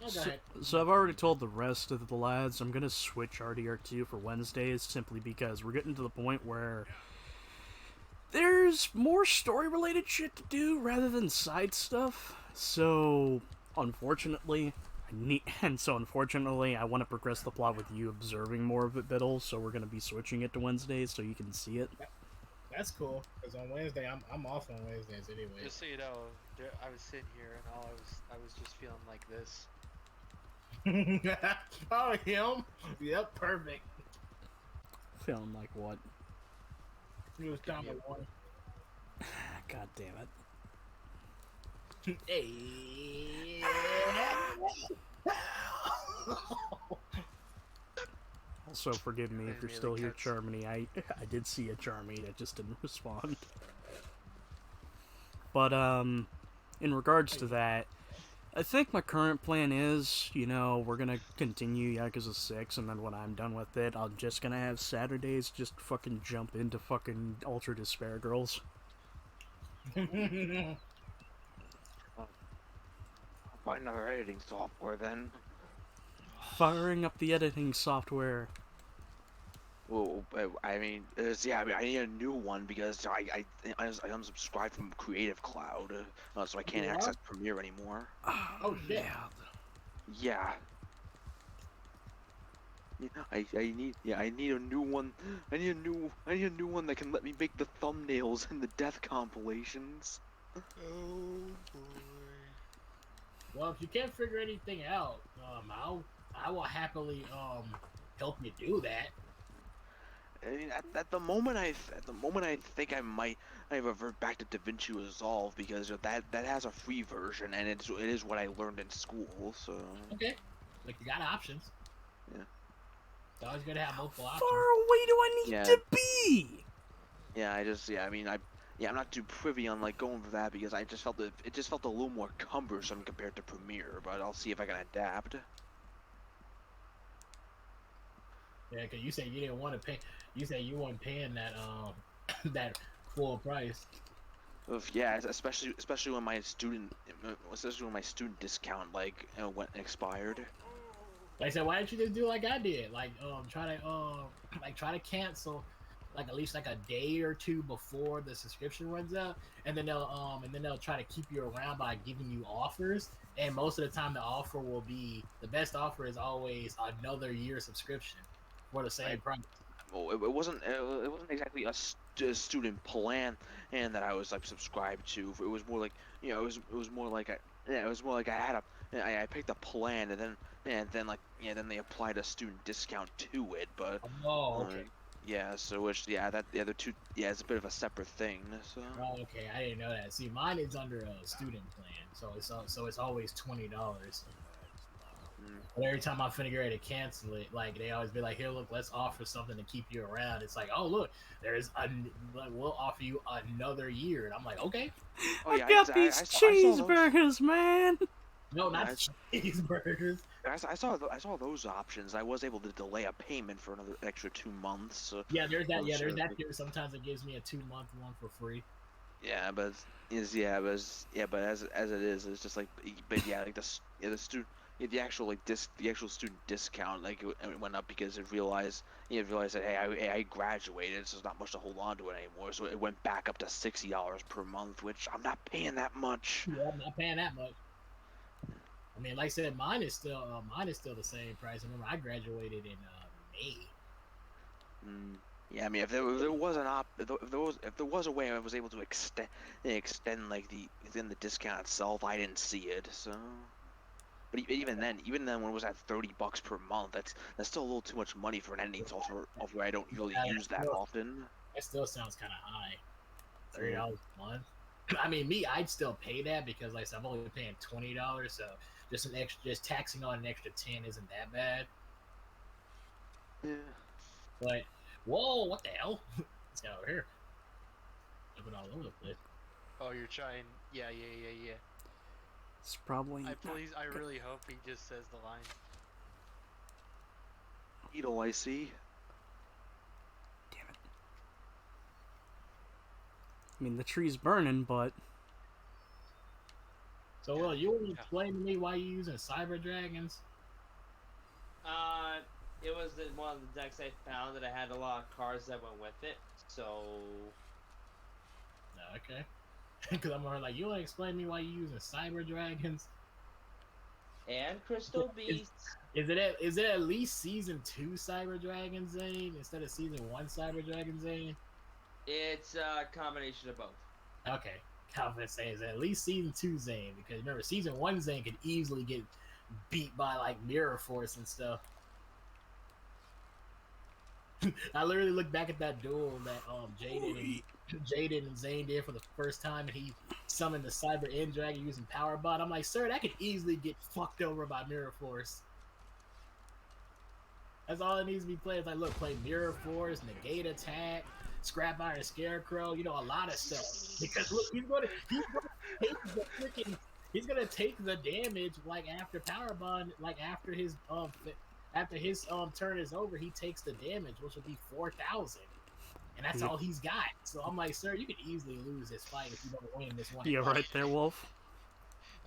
Oh, go ahead. So I've already told the rest of the lads I'm gonna switch RDR2 for Wednesdays simply because we're getting to the point where there's more story-related shit to do rather than side stuff. So, unfortunately, And so unfortunately, I want to progress the plot with you observing more of it, Biddle. So we're gonna be switching it to Wednesdays so you can see it. That's cool. Because on Wednesday, I'm off on Wednesdays anyway. Just so you know, I was sitting here and I was just feeling like this. Oh, him? Yep, perfect. Feeling like what? He was kind of one. God damn it. Hey. Also, forgive me if you're Maybe still the here, cats. Charmony. I did see a Charmy that just didn't respond. But, in regards to that, I think my current plan is, we're gonna continue Yakuza 6, and then when I'm done with it, I'm just gonna have Saturdays just fucking jump into fucking Ultra Despair Girls. Buy another editing software then. Firing up the editing software. Well, I mean, I need a new one because I unsubscribed from Creative Cloud, so I can't access Premiere anymore. Oh shit! Yeah. I need a new one. I need a new one that can let me make the thumbnails and the death compilations. Oh boy. Well, if you can't figure anything out, I will happily help you do that. I mean, at the moment I think I might revert back to DaVinci Resolve because that has a free version and it is what I learned in school. So Okay, like you got options. Yeah. It's always good to have multiple How options. far away do I need to be? I'm not too privy on like going for that because I just felt it just felt a little more cumbersome compared to Premiere, but I'll see if I can adapt. Yeah, because you said you didn't want to pay. You said you weren't paying that that full price. Yeah, especially when my student discount went expired. Like I said, why didn't you just do like I did? Like try to cancel like at least like a day or two before the subscription runs out, and then they'll try to keep you around by giving you offers. And most of the time, the best offer is always another year subscription for the same price. Well, it wasn't exactly a student plan and that I was like subscribed to. It was more like it was more like I picked a plan and then then they applied a student discount to it. But Oh, okay. the other two it's a bit of a separate thing. So Oh, okay. I didn't know that. See, mine is under a student plan, so it's always $20. But every time I'm finna get ready to cancel it, like they always be like, "Here, look, let's offer something to keep you around." It's like, "Oh, look, we'll offer you another year," and I'm like, "Okay." I got these cheeseburgers, man. No, not cheeseburgers. I saw those options. I was able to delay a payment for another extra 2 months. So Yeah, there's that. Yeah, there's that too. Sometimes it gives me a 2-month one for free. Yeah, but as it is, it's just like, but yeah, like the student, the actual the actual student discount it went up because it realized that hey, I graduated, so there's not much to hold on to it anymore. So it went back up to $60 per month, which I'm not paying that much. Yeah, I'm not paying that much. I mean, like I said, mine is still the same price. Remember, I graduated in May. Yeah, I mean, if there was if there was a way I was able to extend like the discount itself, I didn't see it. So, but even then when it was at $30 per month, that's still a little too much money for an ending software I don't really use that often. That still sounds kind of high. $30 a month. I mean, I'd still pay that because, like I said, I'm only paying $20, so just taxing on an extra 10 isn't that bad. Yeah. But whoa, what the hell? Let's go over here. Jumping all over the place. Oh, you're trying. Yeah. It's probably. I really hope he just says the line. Beetle, I see. Damn it. I mean, the tree's burning, but. So, well, you want to explain to me why you're using cyber dragons? It was one of the decks I found that I had a lot of cards that went with it. So. Okay. Because I'm more like, you want to explain to me why you're using cyber dragons? And Crystal Is, Beasts. is it at least season 2 Cyber Dragon Zane instead of season 1 Cyber Dragon Zane? It's a combination of both. Okay, Calvin says at least season 2 Zane, because remember season 1 Zane could easily get beat by like Mirror Force and stuff. I literally looked back at that duel that Jaden and Zane did for the first time, and he summoned the Cyber End Dragon using Power Bot. I'm like, sir, that could easily get fucked over by Mirror Force. That's all it needs to be played. It's like, look, play Mirror Force, Negate Attack, Scrap Iron Scarecrow, you know, a lot of stuff. Because look, he's gonna take the damage like after Power Bond, like after his turn is over, he takes the damage, which will be 4,000. And that's all he's got. So I'm like, sir, you could easily lose this fight if you don't win this one. Yeah, right there, Wolf.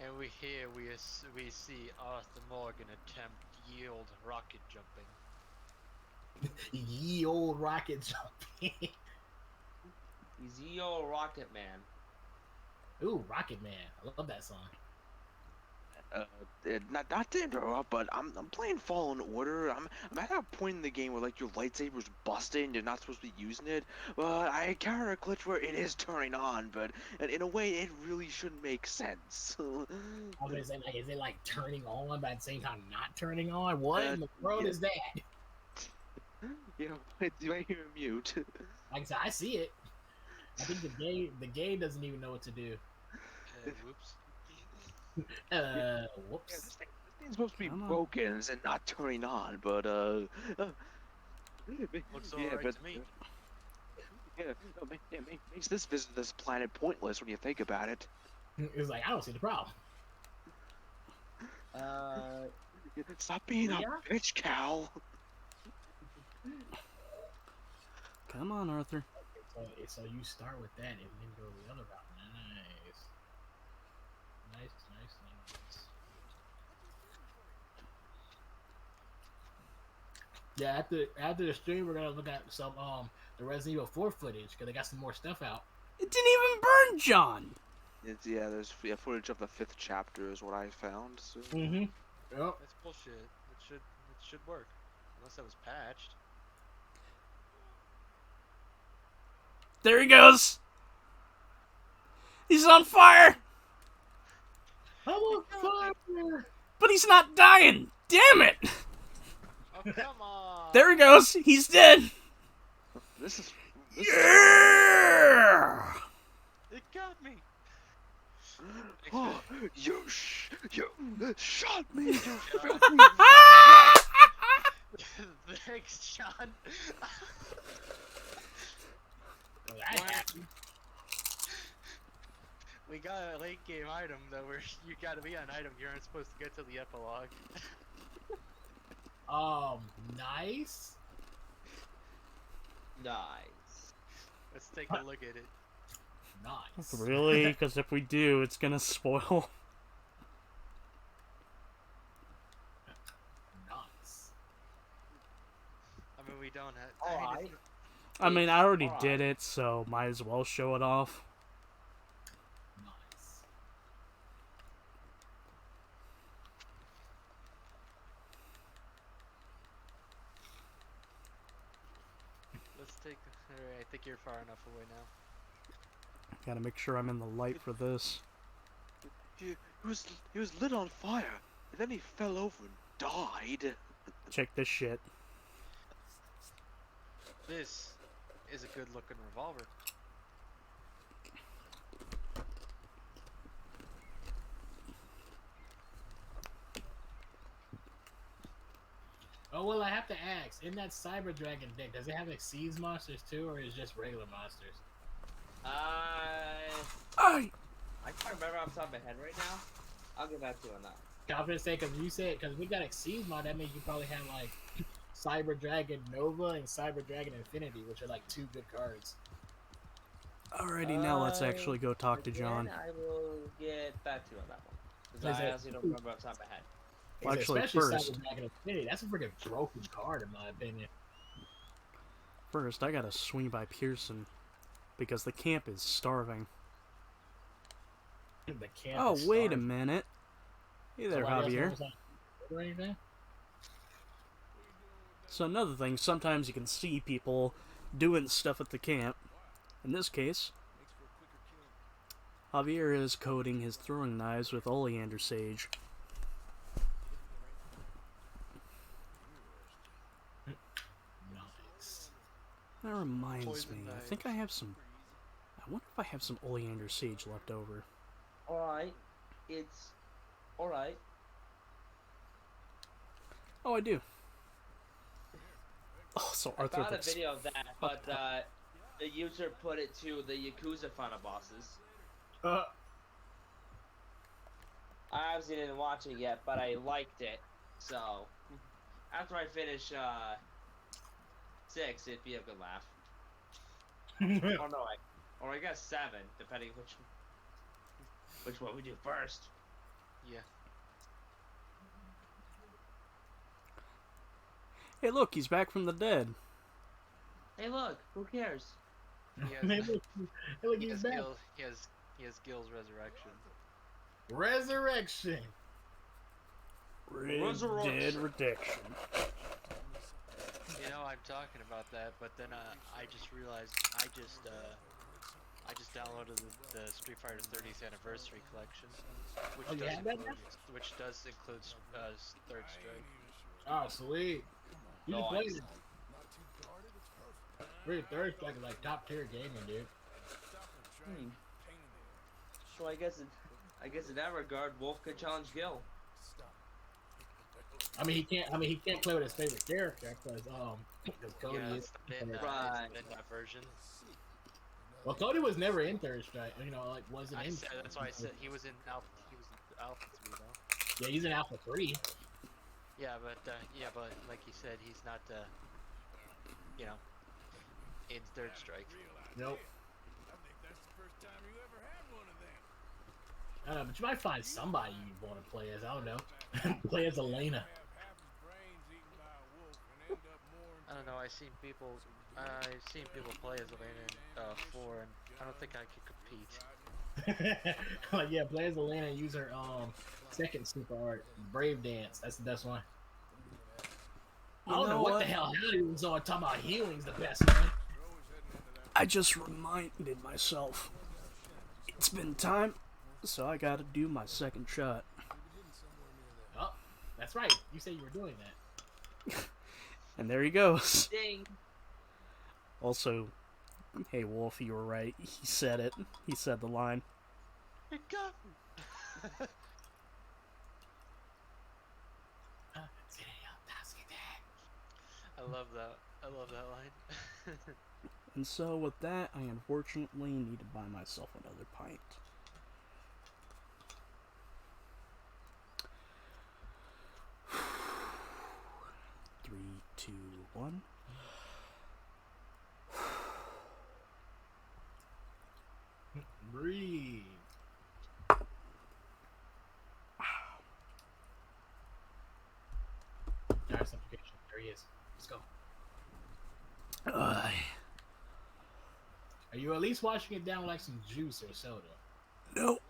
And we see Arthur Morgan attempt yield rocket jumping. Ye old rocket jumping. He's ye old Rocket Man. Ooh, Rocket Man. I love that song. Not to interrupt, but I'm playing Fallen Order. I'm at that point in the game where like your lightsaber's busted and you're not supposed to be using it. But I encounter a glitch where it is turning on, but in a way it really shouldn't make sense. I was gonna say, like, is it like turning on but at the same time not turning on? What in the world is that? You know, it's right here mute. Like I said, I see it. I think the game doesn't even know what to do. Whoops. Whoops. Yeah, this thing's supposed to be broken and not turning on, but Looks alright to me. Makes this visit to this planet pointless when you think about it. It's like, I don't see the problem. Stop being a bitch, Cal. Come on, Arthur. So you start with that and then go the other route. Nice. Yeah, after the stream, we're gonna look at some the Resident Evil 4 footage because they got some more stuff out. It didn't even burn, John. There's footage of the 5th chapter is what I found. So. Yep. That's bullshit. It should work, unless that was patched. There he goes. He's on fire. I'm on fire. But he's not dying. Damn it. Oh, come on. There he goes. He's dead. This Yeah. It got me. Oh, you shot me, you filthy. Thanks, John. We got a late game item though, where you gotta be an item you aren't supposed to get to the epilogue. Nice. Let's take a look at it. Nice. Really? Because if we do, it's gonna spoil. Nice. I mean, we don't have. I mean, I already did it, so might as well show it off. Nice. Let's take. Alright, I think you're far enough away now. Gotta make sure I'm in the light for this. He was lit on fire, and then he fell over and died. Check this shit. This is a good looking revolver. Oh, well, I have to ask, in that Cyber Dragon deck, does it have Exceeds monsters too, or is it just regular monsters? I can't remember off the top of my head right now. I'll get back to you on that. Confidence say, because we got Exceeds mod, that means you probably have like Cyber Dragon Nova and Cyber Dragon Infinity, which are like 2 good cards. Alrighty, now let's actually go talk to John. I will get back to you on that one. Because I honestly don't remember off the top of my head. Well, actually, especially first, Cyber Dragon Infinity, that's a freaking broken card in my opinion. First, I gotta swing by Pearson because the camp is starving. The camp Oh, is wait a starving. minute. Hey there, Somebody else Javier. knows or anything? So another thing, sometimes you can see people doing stuff at the camp. In this case, Javier is coating his throwing knives with oleander sage. Nice. That reminds Poison me, I knives. think I have some... I wonder if I have some oleander sage left over. Alright. It's alright. Oh, I do. Oh, so I Arthur found a looks... video of that, but the user put it to the Yakuza final bosses. I obviously didn't watch it yet, but I liked it. So, after I finish 6, it'd be a good laugh. Or no, I guess 7, depending which one we do first. Yeah. Hey, look, he's back from the dead. Hey, look, who cares? He has, Hey, look, he he's has back. he has Gil's resurrection. Resurrection. Red Dead Redemption. You know, I'm talking about that, but then I just realized I just downloaded the Street Fighter 30th Anniversary Collection, which does include Third Strike. Oh, sweet. You just played Nice. it. Really, Third Strike is like top tier gaming, dude. So I guess in that regard, Wolf could challenge Gil. I mean, he can't play with his favorite character because Cody Yeah, is. Right. in that version. Well, Cody was never in Third Strike. You know, like wasn't in. That's why I said he was in Alpha 3 though. Yeah, he's in Alpha 3. Yeah, but like he said, he's not you know, in Third Strike. Nope. I think that's the first time you ever had one of them. I don't know, but you might find somebody you want to play as. I don't know. Play as Elena. Have half his brains eaten by a wolf and end up more. I don't know. I've seen people play as Elena in 4, and I don't think I could compete. Like, yeah, play as Elena and use her second super art, Brave Dance. That's the best one. I don't know what the hell Hallie was on talking about healing's the best one. I just reminded myself. It's been time, so I gotta do my second shot. Oh, that's right. You said you were doing that. And there he goes. Ding. Also, hey Wolf, you were right. He said it. He said the line. You got I love that. I love that line. And so with that, I unfortunately need to buy myself another pint. Three, two, one. Breathe. Nice application. There he is. Let's go. Are you at least washing it down with like some juice or soda? Nope.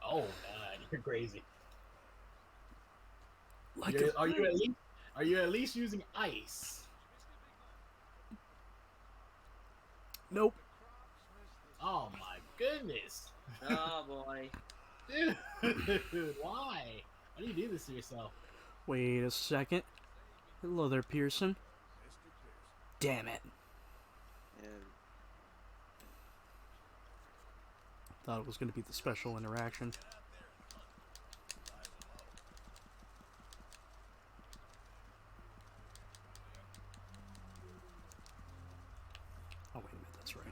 Oh God, you're crazy. Like Are you at least using ice? Nope. Oh my goodness. Oh boy. Dude, why? Why do you do this to yourself? Wait a second. Hello there, Pearson. Damn it. Yeah. Thought it was going to be the special interaction. Oh, wait a minute, that's right.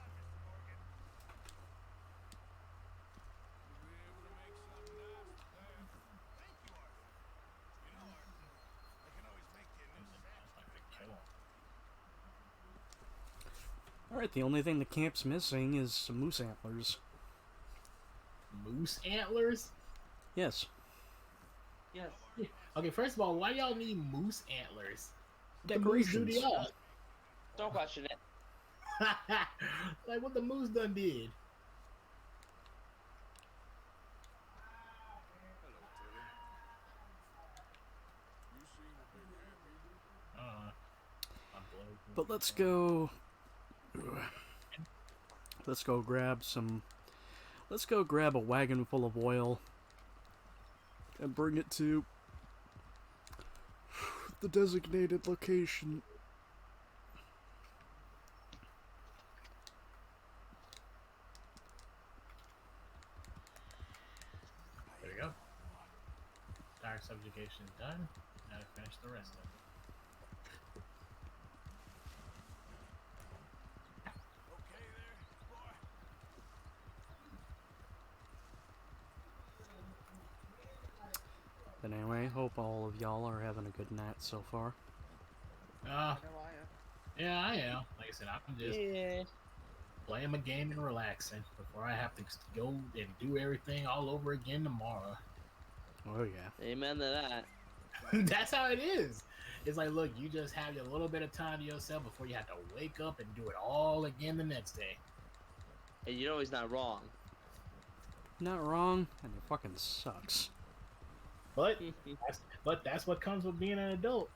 Alright, the only thing the camp's missing is some moose antlers. Moose antlers? Yes. Yes. Okay, first of all, why y'all need moose antlers? Decorations. The moose do to y'all? Don't question it. Like what the moose done did. But let's go. Let's go grab some. Let's go grab a wagon full of oil and bring it to the designated location. There we go. Tire subjugation done. Now to finish the rest of it. Okay there, boy. But anyway, hope all of y'all are having a good night so far. Yeah, I am. Like I said, I'm just playing my game and relaxing before I have to go and do everything all over again tomorrow. Oh yeah. Amen to that. That's how it is. It's like, look, you just have a little bit of time to yourself before you have to wake up and do it all again the next day. And you know he's not wrong. Not wrong, and it fucking sucks. But that's what comes with being an adult.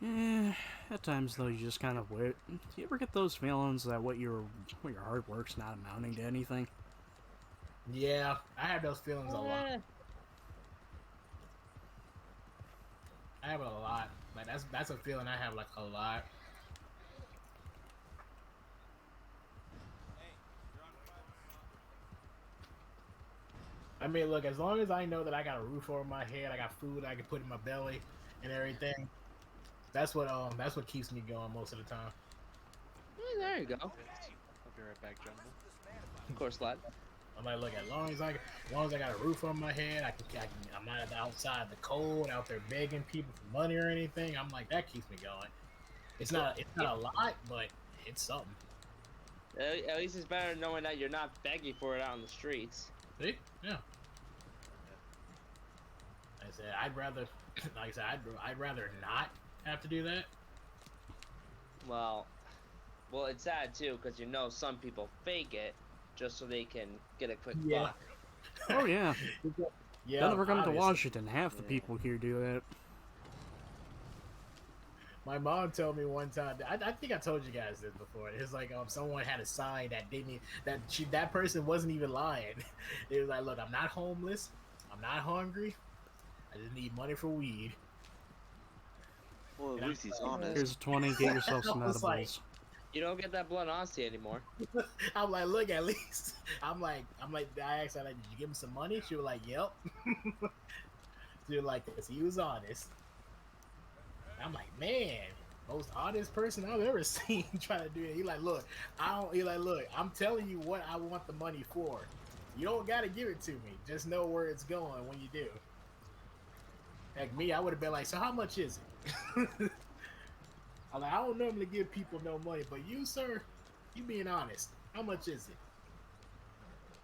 Yeah, at times though, you just kind of wait. Do you ever get those feelings that what your hard work's not amounting to anything? Yeah, I have those feelings a lot. I have it a lot. Like that's a feeling I have like a lot. I mean, look, as long as I know that I got a roof over my head, I got food I can put in my belly and everything, that's what keeps me going most of the time. There you go. I'll be right back, gentlemen. Of course, lad. I'm like, look, as long as I got a roof on my head, I'm not outside the cold, out there begging people for money or anything. I'm like, that keeps me going. It's not a lot, but it's something. At least it's better knowing that you're not begging for it out on the streets. See? Yeah. I said, I'd rather, like I said, I'd rather not have to do that. Well, it's sad too, because you know some people fake it just so they can get a quick buck. Oh yeah. Yeah. Then if we're coming to obviously. Washington, half the people here do that. My mom told me one time. I think I told you guys this before. It's like someone had a sign that that person wasn't even lying. It was like, look, I'm not homeless. I'm not hungry. I just need money for weed. Well, at least he's honest. Here's a 20. Get yourself some I was edibles. like- You don't get that blood honesty anymore. I'm like, look, at least I'm like, I asked her, like, did you give him some money? She was like, yep. She was like, cause he was honest. I'm like, man, most honest person I've ever seen trying to do it. He like, look, look, I'm telling you what I want the money for. You don't gotta give it to me. Just know where it's going when you do. Like me, I would have been like, so how much is it? I'm like, I don't normally give people no money, but you, sir, you being honest. How much is it?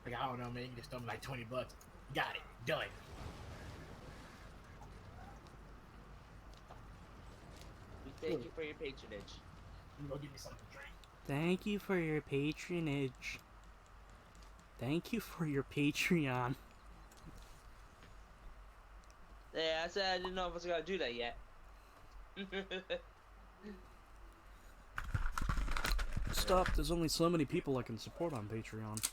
Like, I don't know, man. You just throw me like $20. Got it. Done. We thank you for your patronage. You go give me something to drink. Thank you for your patronage. Thank you for your Patreon. Yeah, I said I didn't know if I was gonna do that yet. Stop, there's only so many people I can support on Patreon.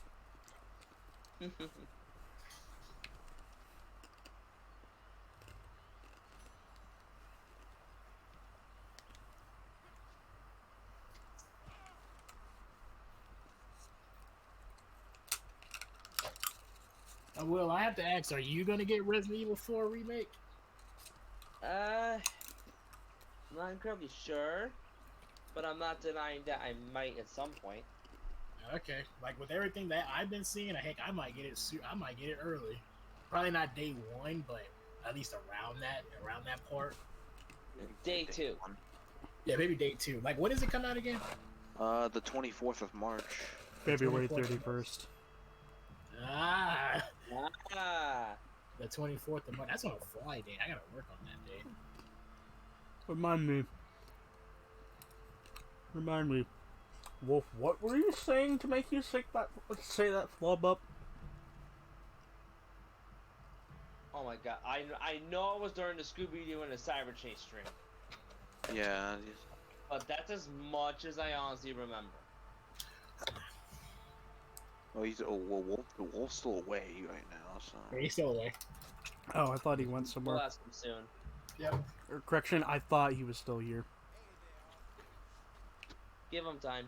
Will, I have to ask, are you gonna get Resident Evil 4 remake? I'm not incredibly sure, but I'm not denying that I might at some point. Okay, like with everything that I've been seeing, heck, I might get it. I might get it early. Probably not day one, but at least around that part. Day 2. Yeah, maybe day 2. Like, when does it come out again? The 24th of March. February 31st. Ah, Ah. the 24th of March. That's on a Friday. I gotta work on that day. Remind me. Wolf, what were you saying to make you say that flub up? Oh my god, I know it was during the Scooby-Doo and the Cyber Chase stream. Yeah. But that's as much as I honestly remember. Oh, the wolf's still away right now, so. Yeah, he's still away. Oh, I thought he went We'll somewhere. ask him soon. Yep. Or, correction, I thought he was still here. Give him time.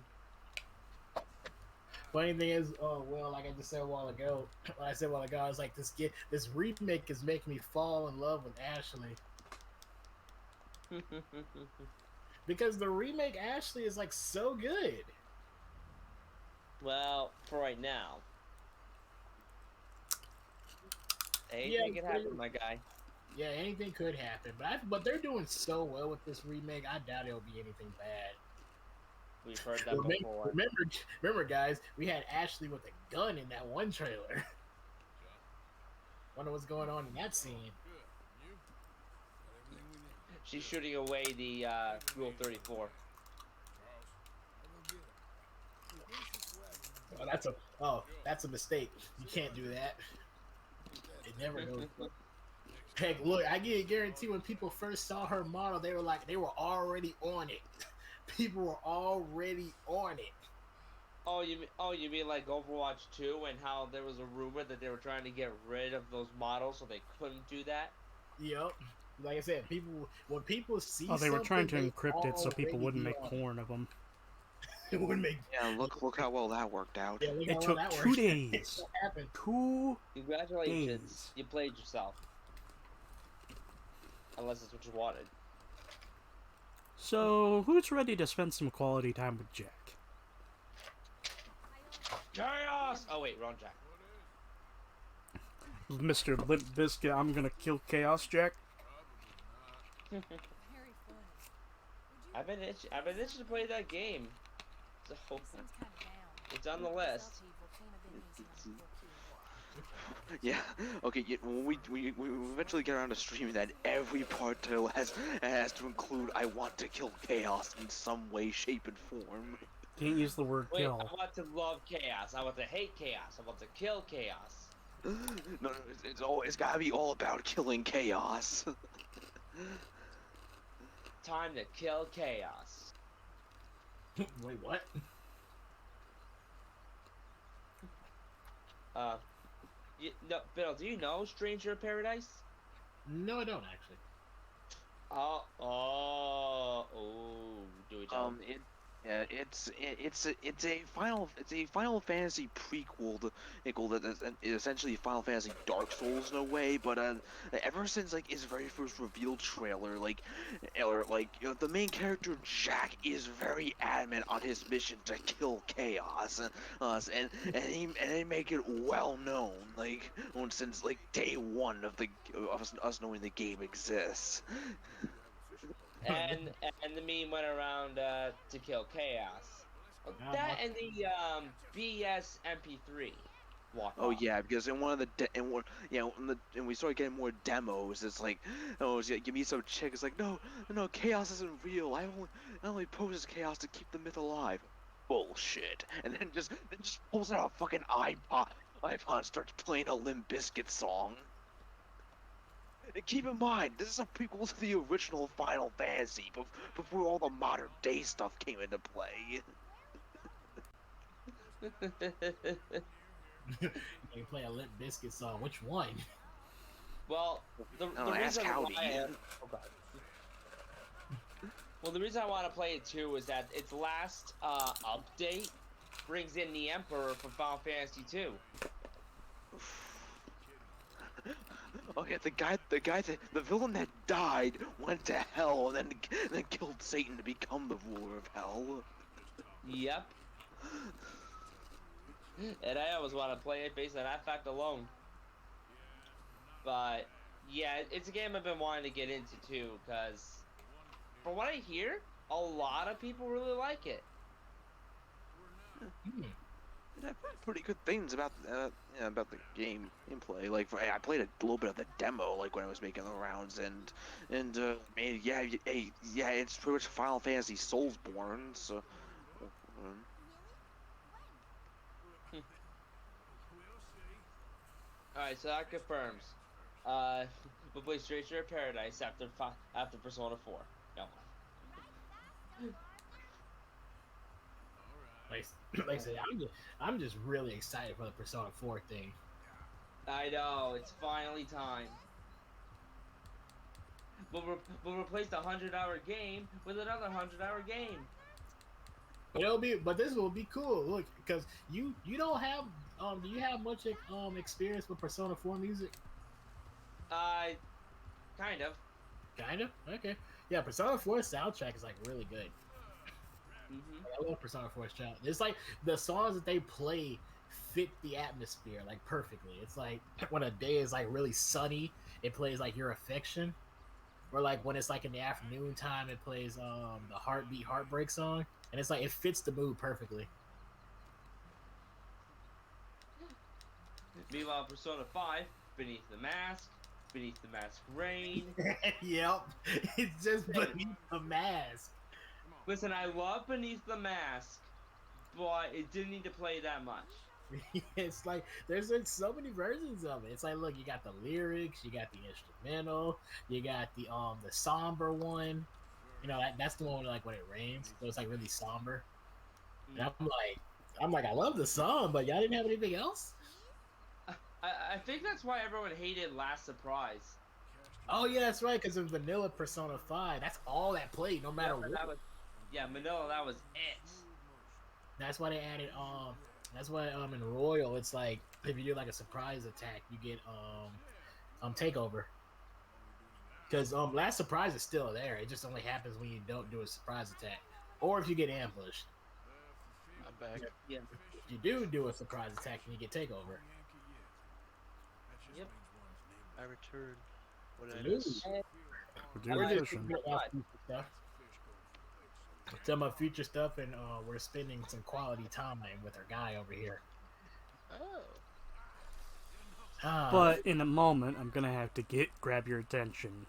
Funny thing is, oh well, like I just said a while ago, when I said a while ago, I was like, this remake is making me fall in love with Ashley because the remake Ashley is like so good. Well, for right now. Yeah, Anything can happen, my guy. Yeah, anything could happen, but they're doing so well with this remake. I doubt it'll be anything bad. We've heard that before. Remember, guys, we had Ashley with a gun in that one trailer. Wonder what's going on in that scene. She's shooting away the Rule 34. That's a mistake. You can't do that. It never goes. Heck, look, I can guarantee when people first saw her model, they were already on it. People were already on it. Oh, you mean like Overwatch 2 and how there was a rumor that they were trying to get rid of those models so they couldn't do that? Yep. Like I said, when people see Oh, they were trying to something, encrypt it so people wouldn't make on porn of them. it wouldn't make. Yeah, look how well that worked out. Yeah, look It how took well that 2 worked. days. What happened? 2 Congratulations, days. you played yourself. Unless it's what you wanted. So, who's ready to spend some quality time with Jack? Chaos! Oh wait, wrong Jack. Mr. Limp Biscuit, I'm gonna kill Chaos Jack. I've been itching to play that game. So it's on the list. Yeah. Okay. Yeah, when we eventually get around to streaming that, every part title has to include "I want to kill Chaos" in some way, shape, and form. Can't use the word Wait, kill. I want to love chaos. I want to hate chaos. I want to kill chaos. No, it's gotta be all about killing Chaos. Time to kill chaos. Wait, what? No, Bill, do you know Stranger in Paradise? No, I don't actually. Do we tell? It's a Final Fantasy prequel that is essentially Final Fantasy Dark Souls in a way, but ever since like its very first reveal trailer, the main character Jack is very adamant on his mission to kill Chaos, and they make it well known since like day one of us knowing the game exists. And the meme went around to kill chaos. That and the BS MP3. Oh yeah, because in one of the and we started getting more demos. It's like, oh, give me some chick. It's like, no, chaos isn't real. I only pose as chaos to keep the myth alive. Bullshit. And then just pulls out a fucking iPod and starts playing a Limp Bizkit song. And keep in mind, this is a prequel to the original Final Fantasy, before all the modern day stuff came into play. You play a Limp Bizkit song. Which one? Well, the reason well, the reason I want to play it too is that its last update brings in the Emperor from Final Fantasy 2. Okay, the villain that died went to hell and then killed Satan to become the ruler of hell. Yep. And I always want to play it based on that fact alone. But yeah, it's a game I've been wanting to get into too, because from what I hear, a lot of people really like it. I've heard pretty good things about the gameplay. Like, I played a little bit of the demo, like when I was making the rounds, and it's pretty much Final Fantasy Soulsborne. So, Alright, so that confirms. We'll play Stranger in Paradise after Persona 4. No. Like, like I said, I'm just really excited for the Persona 4 thing. I know, it's finally time. We'll replace the 100-hour game with another 100-hour game. But this will be cool. Look, because you don't have do you have much experience with Persona 4 music? Uh, kind of. Kind of. Okay. Yeah, Persona 4 soundtrack is like really good. Mm-hmm. I love Persona 4 soundtrack. It's like the songs that they play fit the atmosphere like perfectly. It's like when a day is like really sunny, it plays like Your Affection. Or like when it's like in the afternoon time, it plays the Heartbeat Heartbreak song, and it's like it fits the mood perfectly. Meanwhile, Persona 5, Beneath the Mask, Beneath the Mask Rain. Yep, it's just Beneath the Mask. Listen, I love Beneath the Mask, but it didn't need to play that much. It's like there's like so many versions of it. It's like look, you got the lyrics, you got the instrumental, you got the somber one. You know that's the one where, like when it rains, so it's like really somber. And I'm like, I love the song, but y'all didn't have anything else. I think that's why everyone hated Last Surprise. Oh yeah, that's right. Because in Vanilla Persona 5, that's all that played, no matter what. Manila, that was it. That's why they added That's why in Royal, it's like if you do like a surprise attack, you get takeover. Because last surprise is still there. It just only happens when you don't do a surprise attack, or if you get ambushed. I'm back. Yeah. If you do a surprise attack, and you get takeover. Yep. I returned. What did I miss? We're doing fishing. Talking about future stuff, and we're spending some quality time with our guy over here. Oh. But in a moment, I'm gonna have to grab your attention.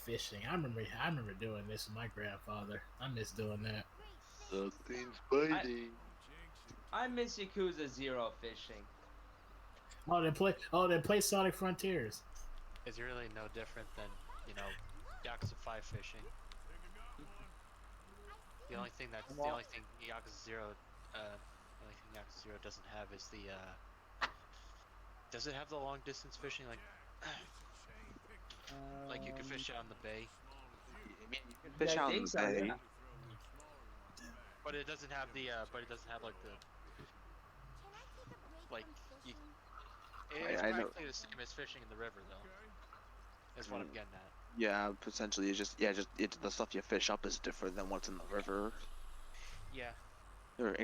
Fishing. I remember doing this with my grandfather. I miss doing that. Something's biting. I miss Yakuza 0 fishing. Then play Sonic Frontiers. It's really no different than, Yakuza 5 fishing. The only thing Yakuza 0 doesn't have is the does it have the long distance fishing like you can fish out in the bay? I mean, you can fish out in the bay. Yeah. But it doesn't have the it's practically the same as fishing in the river though. That's what I'm getting at. Yeah, potentially it's just the stuff you fish up is different than what's in the river. Yeah.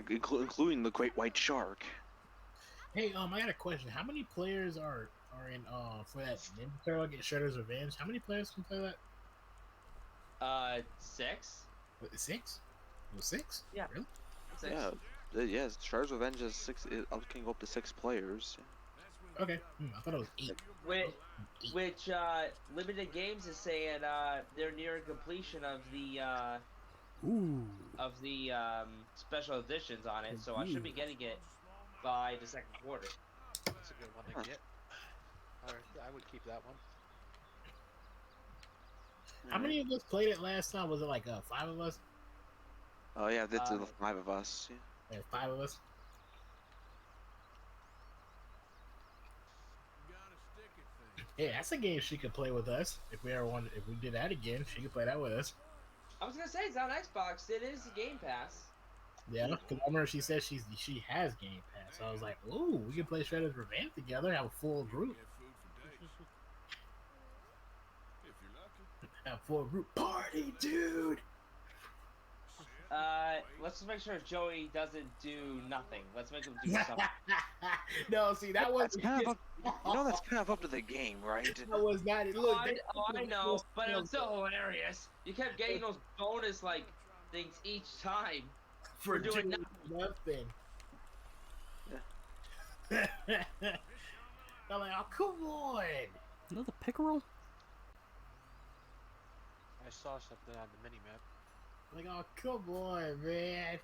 Including the great white shark. Hey, I got a question. How many players are in for that Ninja Turtle Get Shredder's Revenge? How many players can play that? 6. 6? It was 6? Yeah. Really? 6. Yeah. Shredder's Revenge is 6. It can go up to 6 players. Okay. I thought it was 8. Which Limited Games is saying they're nearing completion of the special editions on it, so I should be getting it by the second quarter. That's a good one to get. I would keep that one. How many of us played it last time? Was it like 5 of us? Oh yeah, that's the 5 of us. Yeah, 5 of us. Yeah, that's a game she could play with us. If we did that again, she could play that with us. I was gonna say it's on Xbox. It is Game Pass. Yeah, because I remember she said she has Game Pass. So I was like, ooh, we can play Shredder's Revenge together, have a full group. Have a full group party, dude. Let's just make sure Joey doesn't do nothing. Let's make him do something. No, see, that was kind of up, that's kind of up to the game, right? That was not. Look, I know, but it was still hilarious. You kept getting those bonus things each time for doing nothing. I'm like, oh, come on. Another pickerel? I saw something on the minimap. Like, oh, come on, man.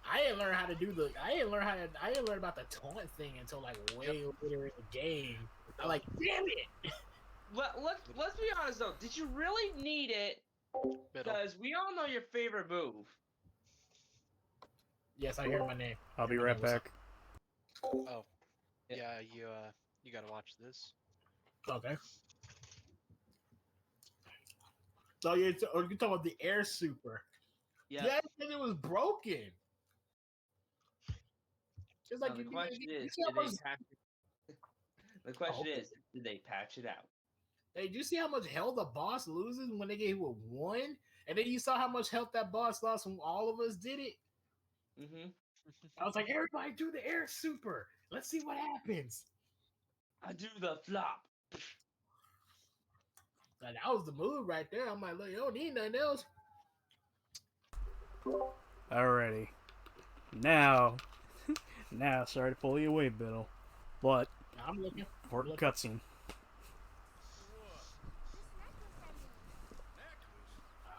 I didn't learn how to I didn't learn about the taunt thing until like way later in the game. I'm like, damn it. Let's be honest though. Did you really need it Middle. Because we all know your favorite move. Yes, I hear my name. I'll be Hear my right name. What's up? back. Oh, yeah. You gotta watch this. Okay. So you're talking about the air super? Yep. Yeah, because it was broken. Just like Now the question you is, see how much. the question okay. is, did they patch it out? Hey, did you see how much health the boss loses when they get hit with one? And then you saw how much health that boss lost when all of us did it. Mm-hmm. I was like, everybody do the air super. Let's see what happens. I do the flop. Like, that was the move right there. I'm like, look, you don't need nothing else. Alrighty. Now, sorry to pull you away, Biddle, but I'm looking. for cutscene.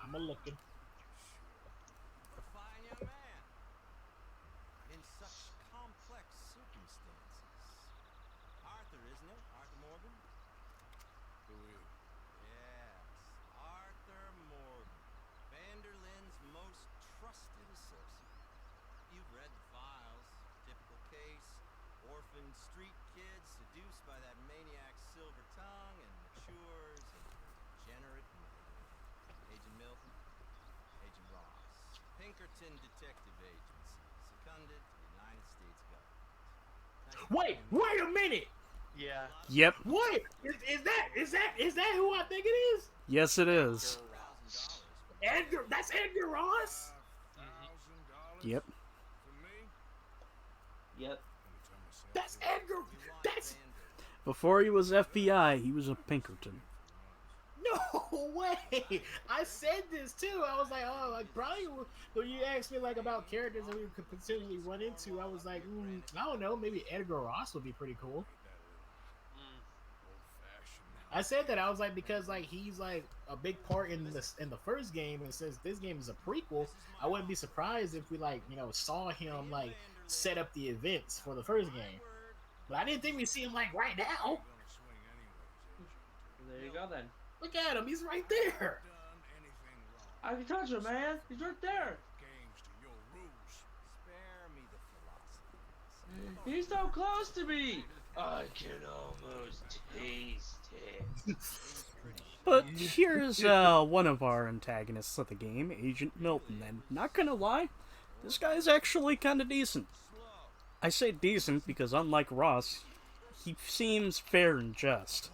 I'm looking. A fine young man. In such complex circumstances. Arthur, isn't it? Arthur Morgan? Who is? Yes, Arthur Morgan. Vanderlin's most trusted associate. You've read the files. Typical case. Orphaned street kid seduced by that maniac's silver tongue and matures into a degenerate murderer. Agent Milton, Agent Ross, Pinkerton Detective Agency, seconded to the United States government. Wait a minute. Yeah. Yep. Wait, is that who I think it is? Yes, it is. Edgar, that's Edgar Ross. $1,000 Yep. for me? Yep. That's Edgar. That's Before he was FBI, he was a Pinkerton. no way. I said this too. I was like, oh, like probably when you asked me like about characters that we could potentially run into, I was like, I don't know, maybe Edgar Ross would be pretty cool. I said that I was like because like he's like a big part in the first game, and since this game is a prequel, I wouldn't be surprised if we like saw him like set up the events for the first game. But I didn't think we'd see him like right now. There you go then. Look at him, he's right there. I can touch him, man. He's right there. Spare me the philosophy. He's so close to me. I can almost taste it. But here's one of our antagonists of the game, Agent Milton, and not gonna lie, this guy's actually kinda decent. I say decent because unlike Ross, he seems fair and just.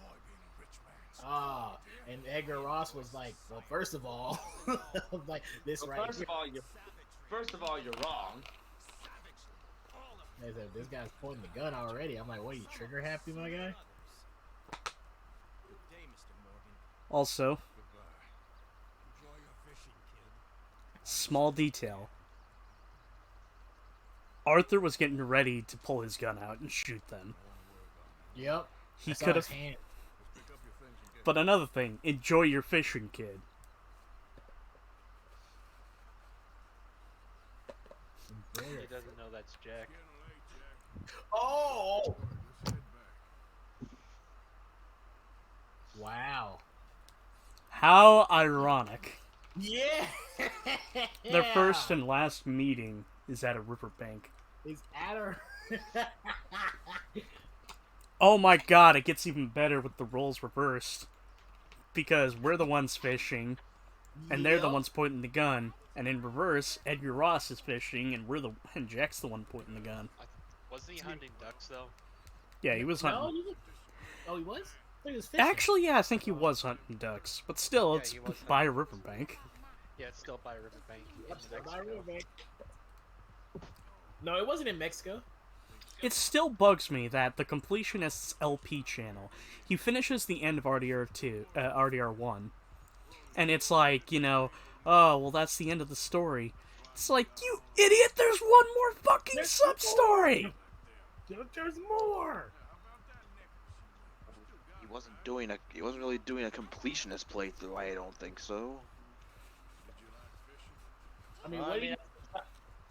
And Edgar Ross was like, well, first of all, like this Well, right first here. of all, you're wrong. They said, this guy's pointing the gun already. I'm like, what, are you trigger happy, my guy? Also, small detail. Arthur was getting ready to pull his gun out and shoot them. Yep. He could have. But another thing, enjoy your fishing, kid. He doesn't know that's Jack. Oh! Wow. How ironic. Yeah! Their first and last meeting is at a riverbank. Is at her. Oh my god, it gets even better with the roles reversed. Because we're the ones fishing, and they're the ones pointing the gun. And in reverse, Edgar Ross is fishing, and Jack's the one pointing the gun. Wasn't he hunting ducks though? Yeah, he was hunting. No, he was? He was fishing. Actually, yeah, I think he was hunting ducks, but still, Yeah, it's he was by a riverbank. Yeah, it's still by a riverbank. No, it wasn't in Mexico. It still bugs me that the Completionist's LP channel, he finishes the end of RDR2, RDR1, and it's like, oh, well, that's the end of the story. It's like, you idiot, there's one more fucking sub-story! There's more! He wasn't really doing a completionist playthrough, I don't think so. I mean,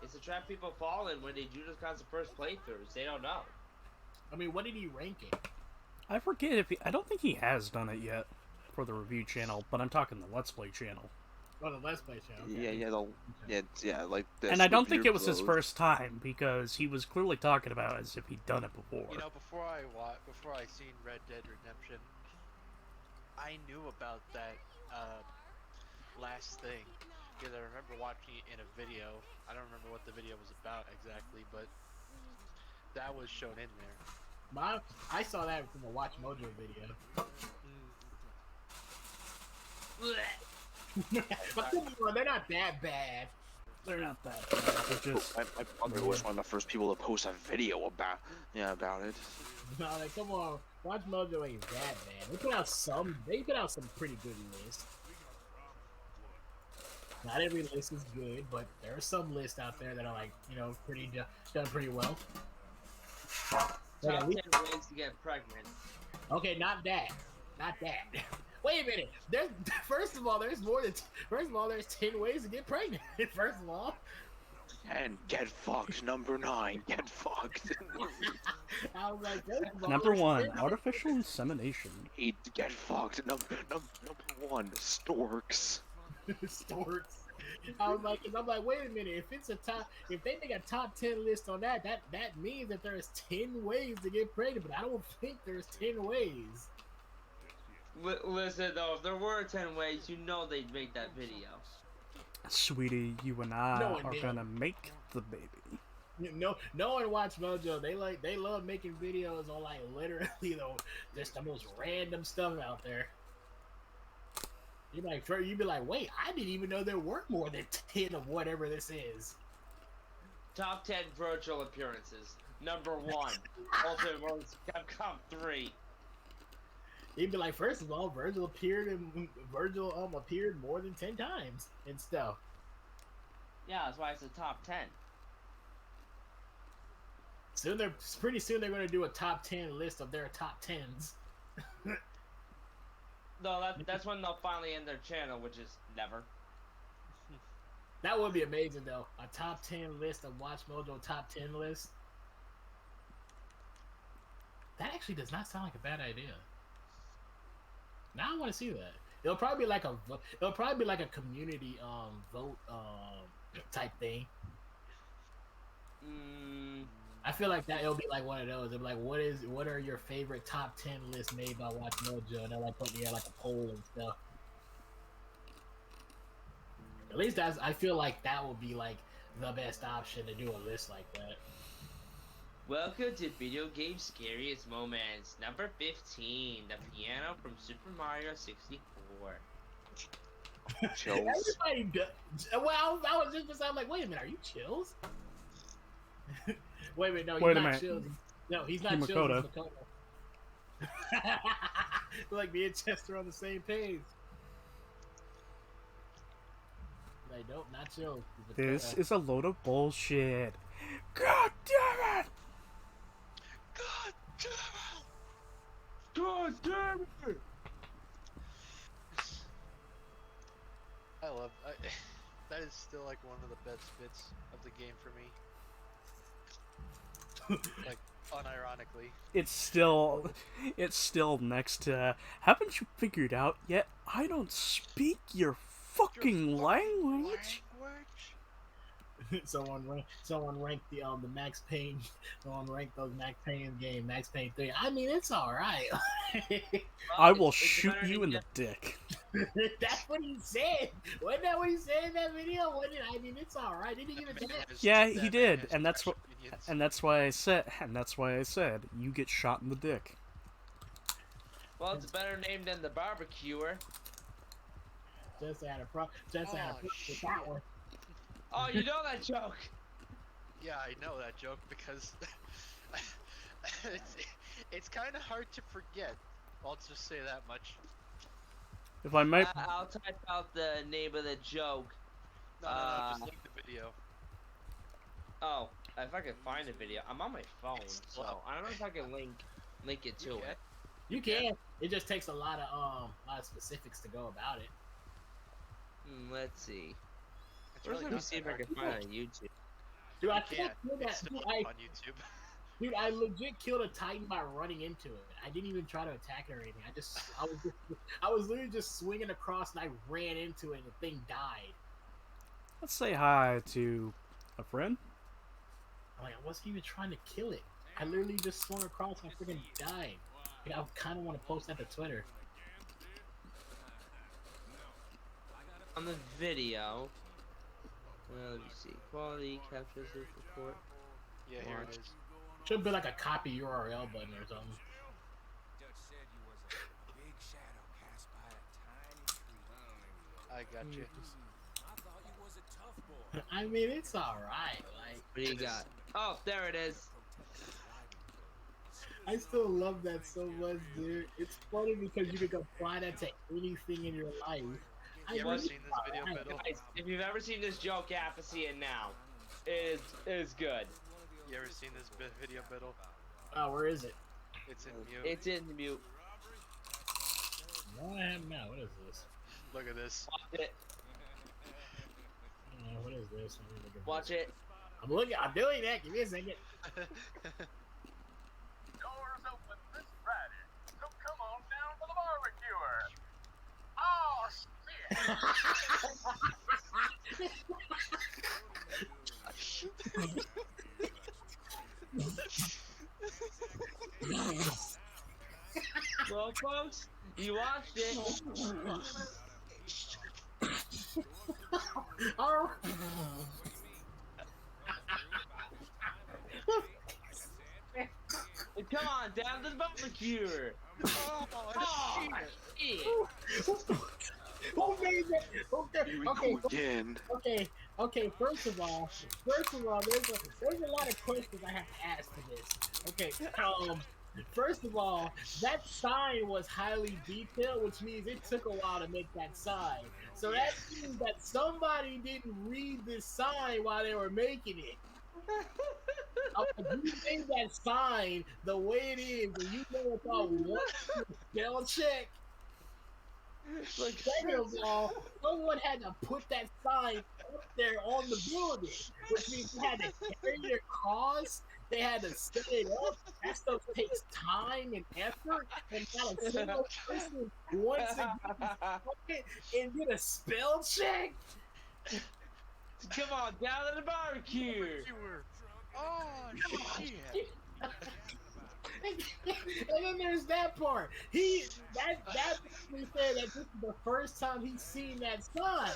it's a trap people fall in when they do those kinds of first playthroughs. They don't know. I mean, what did he rank it? I forget if I don't think he has done it yet for the review channel, but I'm talking the Let's Play channel. Oh, the Let's Play channel. Okay. Yeah, like this. And I don't with think your it was his clothes. first time because he was clearly talking about it as if he'd done it before. You know, before I seen Red Dead Redemption, I knew about that last thing because I remember watching it in a video. I don't remember what the video was about exactly, but that was shown in there. I saw that from a Watch Mojo video. But come on, they're not that bad. They're not that bad. They're just... My brother was one of the first people to post a video about it. No, like, come on, Watch Mojo ain't that bad. They put out some pretty good lists. Not every list is good, but there are some lists out there that are like, pretty done pretty well. Top 10 ways to get pregnant. Okay, not that. Wait a minute. First of all, there's 10 ways to get pregnant. First of all. And get fucked. Number 9. Get fucked. I was like, Number 1, artificial insemination. Get fucked. Number 1, storks. Storks. I'm like, wait a minute. If they make a top 10 list on that means that there's 10 ways to get pregnant. But I don't think there's 10 ways. Listen though, if there were 10 ways, they'd make that video. Sweetie, you and I are gonna make the baby. No one watch Mojo. They love making videos on like literally just the most random stuff out there. You'd be like, wait, I didn't even know there were more than 10 of whatever this is. Top 10 virtual appearances. Number 1, Ultimate Worlds Capcom 3. He'd be like, first of all, Virgil appeared more than 10 times and stuff. Yeah, that's why it's a top 10. Pretty soon they're going to do a top 10 list of their top 10s. No, that's when they'll finally end their channel, which is never. That would be amazing, though. A top 10 list of Watch Mojo top 10 list. That actually does not sound like a bad idea. Now I want to see that. It'll probably be like a community vote type thing. I feel like it'll be like one of those. It'll be like, what are your favorite top 10 lists made by Watch Mojo? And they'll like put together like a poll and stuff. At least I feel like that would be like the best option to do a list like that. Welcome to Video Game Scariest Moments. Number 15, the piano from Super Mario 64. Chills. Everybody does. Well, I was just like, wait a minute, are you Chills? Wait a minute, no, he's not Chills. No, he's not Chills. He's Makoto. Like me and Chester on the same page. Like, nope, not Chills. This is a load of bullshit. God damn it! God damn it! God damn it! That is still like one of the best bits of the game for me. Like, unironically. It's still next to, haven't you figured out yet? I don't speak your fucking language. Someone ranked the Max Payne. Someone ranked those Max Payne game, Max Payne 3. I mean, it's all right. I will shoot you in the dick. That's what he said. Wasn't that what he said in that video? I mean, it's all right. Didn't he give it that? Yeah, he did, and that's why I said you get shot in the dick. Well, it's a better name than the barbecuer. Just had a problem with that one. Oh, you know that joke. Yeah, I know that joke because it's kind of hard to forget. I'll just say that much. If I might, I'll type out the name of the joke. No, just link the video. Oh, if I can find the video, I'm on my phone, so I don't know if I can link it to it. You can. It just takes a lot of specifics to go about it. Let's see. Let me see if I can find it on YouTube. Dude, I can't do that. It's still on YouTube. Dude, I legit killed a Titan by running into it. I didn't even try to attack it or anything. I was literally just swinging across and I ran into it and the thing died. Let's say hi to a friend. I'm like, I wasn't even trying to kill it. I literally just swung across and I freaking died. Like, I kind of want to post that to Twitter. On the video. Let me see. Quality captures this report. Yeah, here it is. Should be like a copy URL button or something. Dutch said you was a big shadow cast by a tiny tree. I got you. I thought you was a tough boy. I mean, it's alright. Like, What do you got? Oh, there it is. I still love that so much, dude. It's funny because you can apply that to anything in your life. You ever seen this video, Biddle? Guys, if you've ever seen this joke, you have to see it now. It is good. You ever seen this video, Biddle? Oh, where is it? It's in mute. It's in mute. No, I have now. What is this? Look at this. Watch it. What is this? Let me look at Watch this. it. I'm looking. I'm doing that. Give me a second. Doors open this Friday, so come on down for the barbecuer. Oh, Well, folks, you watched it. Oh. Come on, down to the barbecue. Oh, shit. Who made that? Okay. Again. Okay. First of all, there's a lot of questions I have to ask to this. Okay. First of all, that sign was highly detailed, which means it took a while to make that sign. So that means that somebody didn't read this sign while they were making it. You made that sign the way it is, and you know about one spell check. Like, second of all, someone had to put that sign up there on the building, which means they had to carry their cause. They had to set it up. That stuff takes time and effort, and not a single person wants to get and get a spell check. Come on, down to the barbecue. Oh, shit. And then there's that part. That basically said that this is the first time he's seen that sign.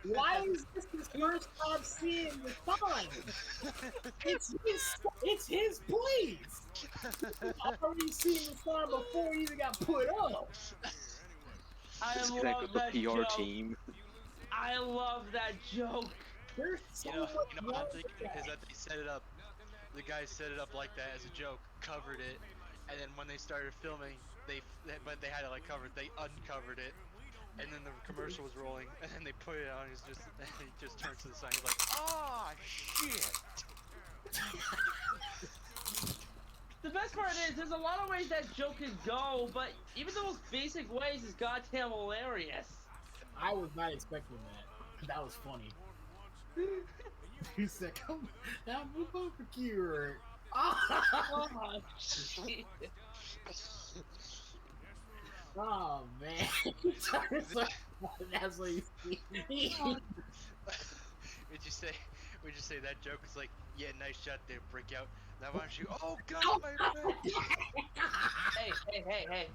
Why is this his first time seeing the sign? It's his place. He's already seen the sign before he even got put up. I Disconnect love with the that PR joke. team. I love that joke. There's so You know much what wrong I'm thinking with is that. that they set it up. The guys set it up like that as a joke, covered it, and then when they started filming, they had to like cover it. They uncovered it, and then the commercial was rolling, and then they put it on. He just turns to the side. He's like, "Oh shit!" The best part is, there's a lot of ways that joke could go, but even the most basic ways is goddamn hilarious. I was not expecting that. That was funny. He said, "Come down the barbecue." Oh, shit. Oh man, that's what you see. Would you say that joke is like, yeah, nice shot there, break out. Now why don't you? Oh God, my face! Hey!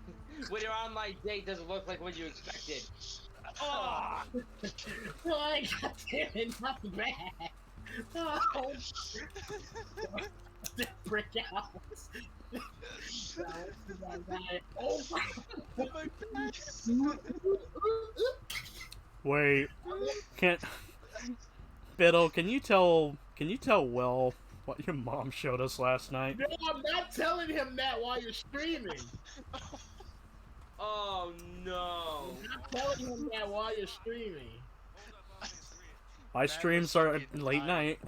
When you're on my date, doesn't look like what you expected. Oh! Oh, God damn it, not bad. Oh, brick out. Oh my Wait, can't. Biddle, can you tell Will what your mom showed us last night? No, I'm not telling him that while you're streaming. Oh no! I'm not telling him that while you're streaming. My streams are late night.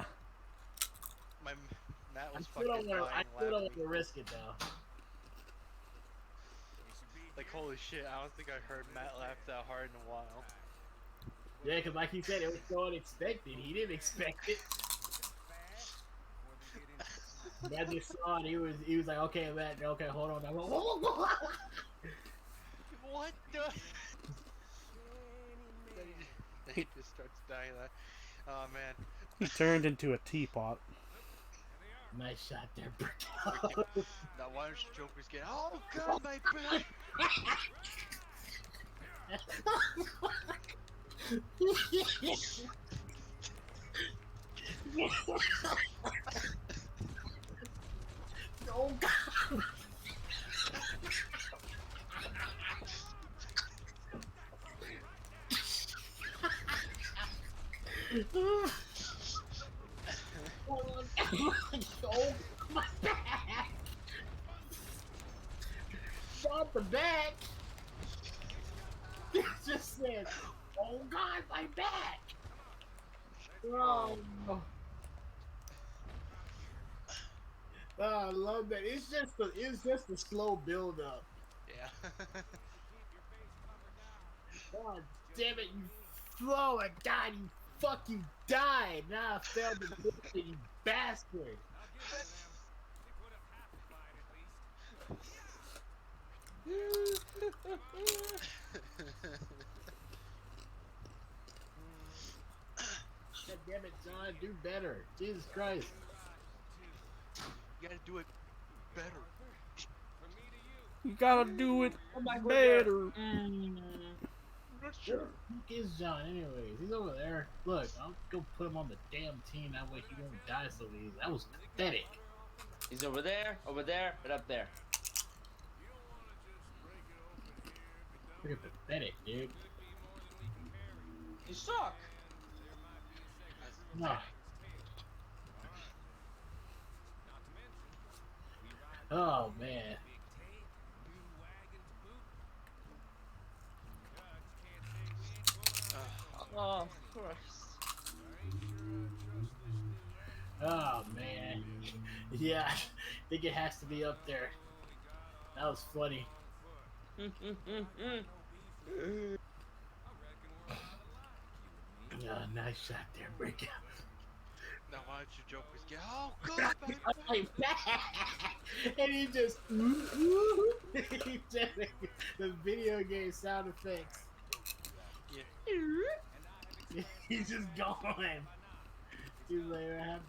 Matt I was still fucking don't dying want laughing. to risk it though. Like holy shit, I don't think I heard Matt laugh that hard in a while. Yeah, because like he said, it was so unexpected. He didn't expect it. As he saw it, he was like, okay, man, okay, hold on. What the? Then he just starts dying. Oh man. He turned into a teapot. Nice shot there, Brick. Now why don't you jokers get? Oh god, my back! Oh God! Oh my back! Not the back! It just said, "Oh God, my back!" Oh, I love that. It's just a slow build up. Yeah. God damn it, you oh my God, you fucking died. Now I failed to do it, you bastard. God damn it, John, do better. Jesus Christ. You gotta do it better. You gotta do it Oh my God. better. Not Where sure. the fuck is John anyways? He's over there. Look, I'll go put him on the damn team. That way he won't die so easy. That was pathetic. He's over there, and up there. Freaking pathetic, dude. You suck. No. Oh man. Oh Christ. Oh man. Yeah, I think it has to be up there. That was funny. Nice shot there, breakout. Now why don't you jokers get? Oh god, my I'm back! And he just, he just the video game sound effects. Yeah. He's just gone. He's like,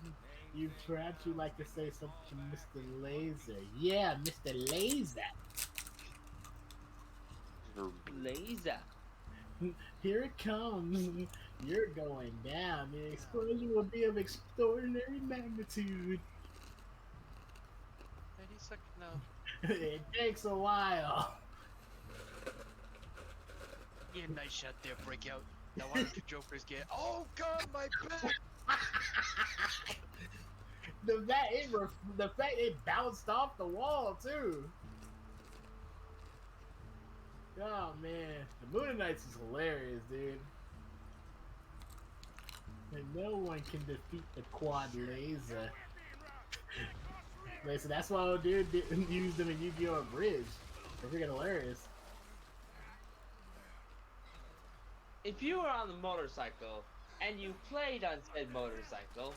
perhaps you'd like to say something, Mr. Laser. Yeah, Mr. Laser. Laser. Here it comes. You're going down. The explosion will be of extraordinary magnitude. And he's like, no. It takes a while. Yeah, nice shot there, breakout. Now why don't you jokers get? Oh god, my back! The fact it bounced off the wall too. Oh man, the Moon Knights is hilarious, dude. And no one can defeat the quad laser. Listen, that's why old dude didn't use them in Yu-Gi-Oh! Bridge. They're freaking hilarious. If you were on the motorcycle and you played on said motorcycle,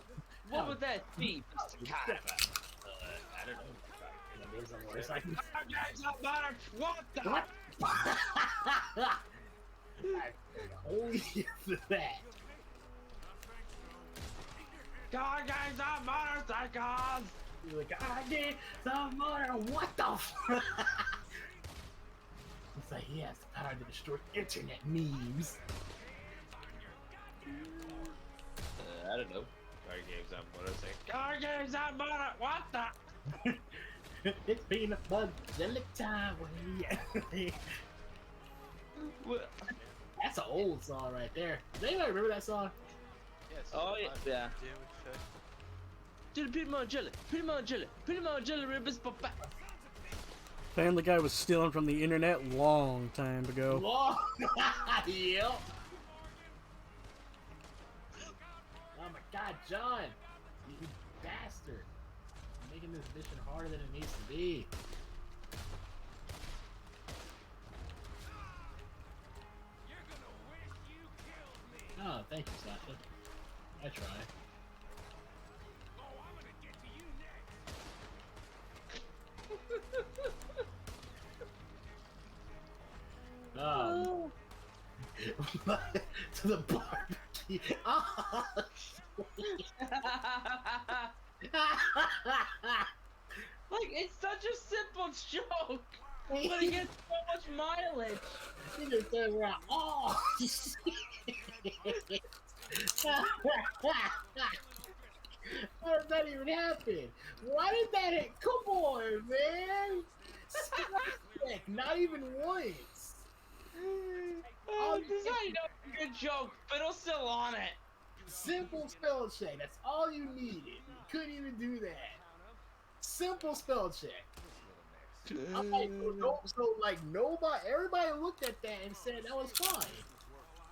what would that be, Mr. Carver? I don't know. What the? What? Only for that. Car gangs on motorcycles! You're like, I did some motor. What the fuck? It's like he has the power to destroy internet memes. I don't know. Car games on motorcycle. Car games on motor. What the? It's peanut butter jelly time. That's an old song right there. Does anybody remember that song? Yes. Oh yeah. Peanut butter jelly. Peanut butter jelly. Peanut butter jelly ribbons, papa. Family Guy was stealing from the internet long time ago. Long. Yep. Oh my God, John! You bastard! You're making this mission harder than it needs to be. Oh, thank you, Sasha. I try. to the barbecue. Oh, Like, it's such a simple joke, but it gets so much mileage. he just turned around. Oh, how did that even happen? Why did that hit? Come on, man. Heck, not even once. This is how you know it's a good joke. Fiddle's still on it. Simple spell check. That's all you needed. You couldn't even do that. Simple spell check. I'm like, so like nobody, everybody looked at that and said that was fine.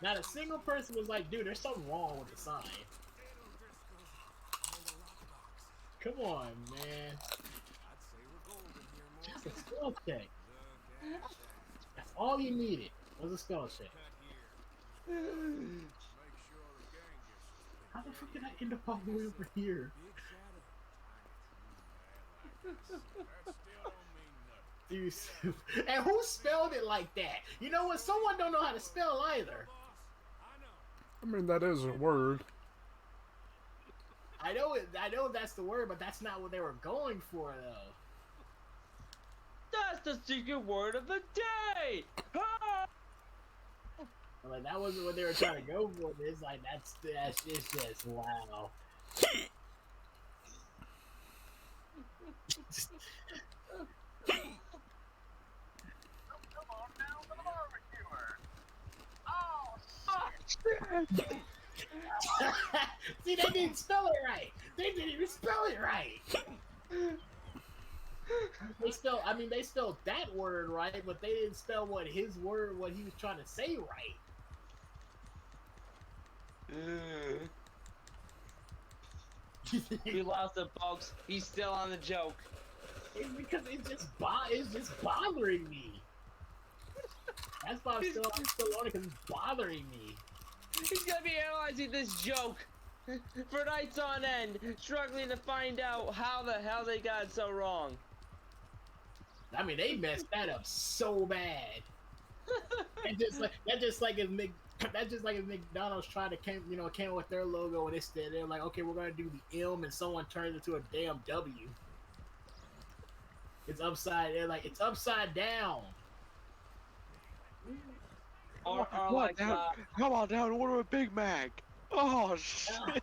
Not a single person was like, dude, there's something wrong with the sign. Come on, man. Just a spell check. That's all you needed was a spell check. How the fuck did I end up all the way over here? Dude, and who spelled it like that? You know what? Someone don't know how to spell either. I mean, that is a word. I know it. I know that's the word, but that's not what they were going for, though. That's the secret word of the day. Ah! Like that wasn't what they were trying to go for. It's like that's it's just wow. Come on down to the barbecuer. Oh, See, they didn't spell it right. They didn't even spell it right. They spelled, I mean, they spelled that word right, but they didn't spell what his word, what he was trying to say right. We lost him, folks. He's still on the joke. It's because it's just bothering me. That's why I'm still on it, because it's bothering me. He's gonna be analyzing this joke for nights on end, struggling to find out how the hell they got it so wrong. I mean, they messed that up so bad. That's just like if McDonald's tried to came up with their logo and they're like, okay, we're gonna do the M and someone turns it to a damn W. It's upside. They're like, it's upside down. Or Come like, on down, order a Big Mac. Oh shit!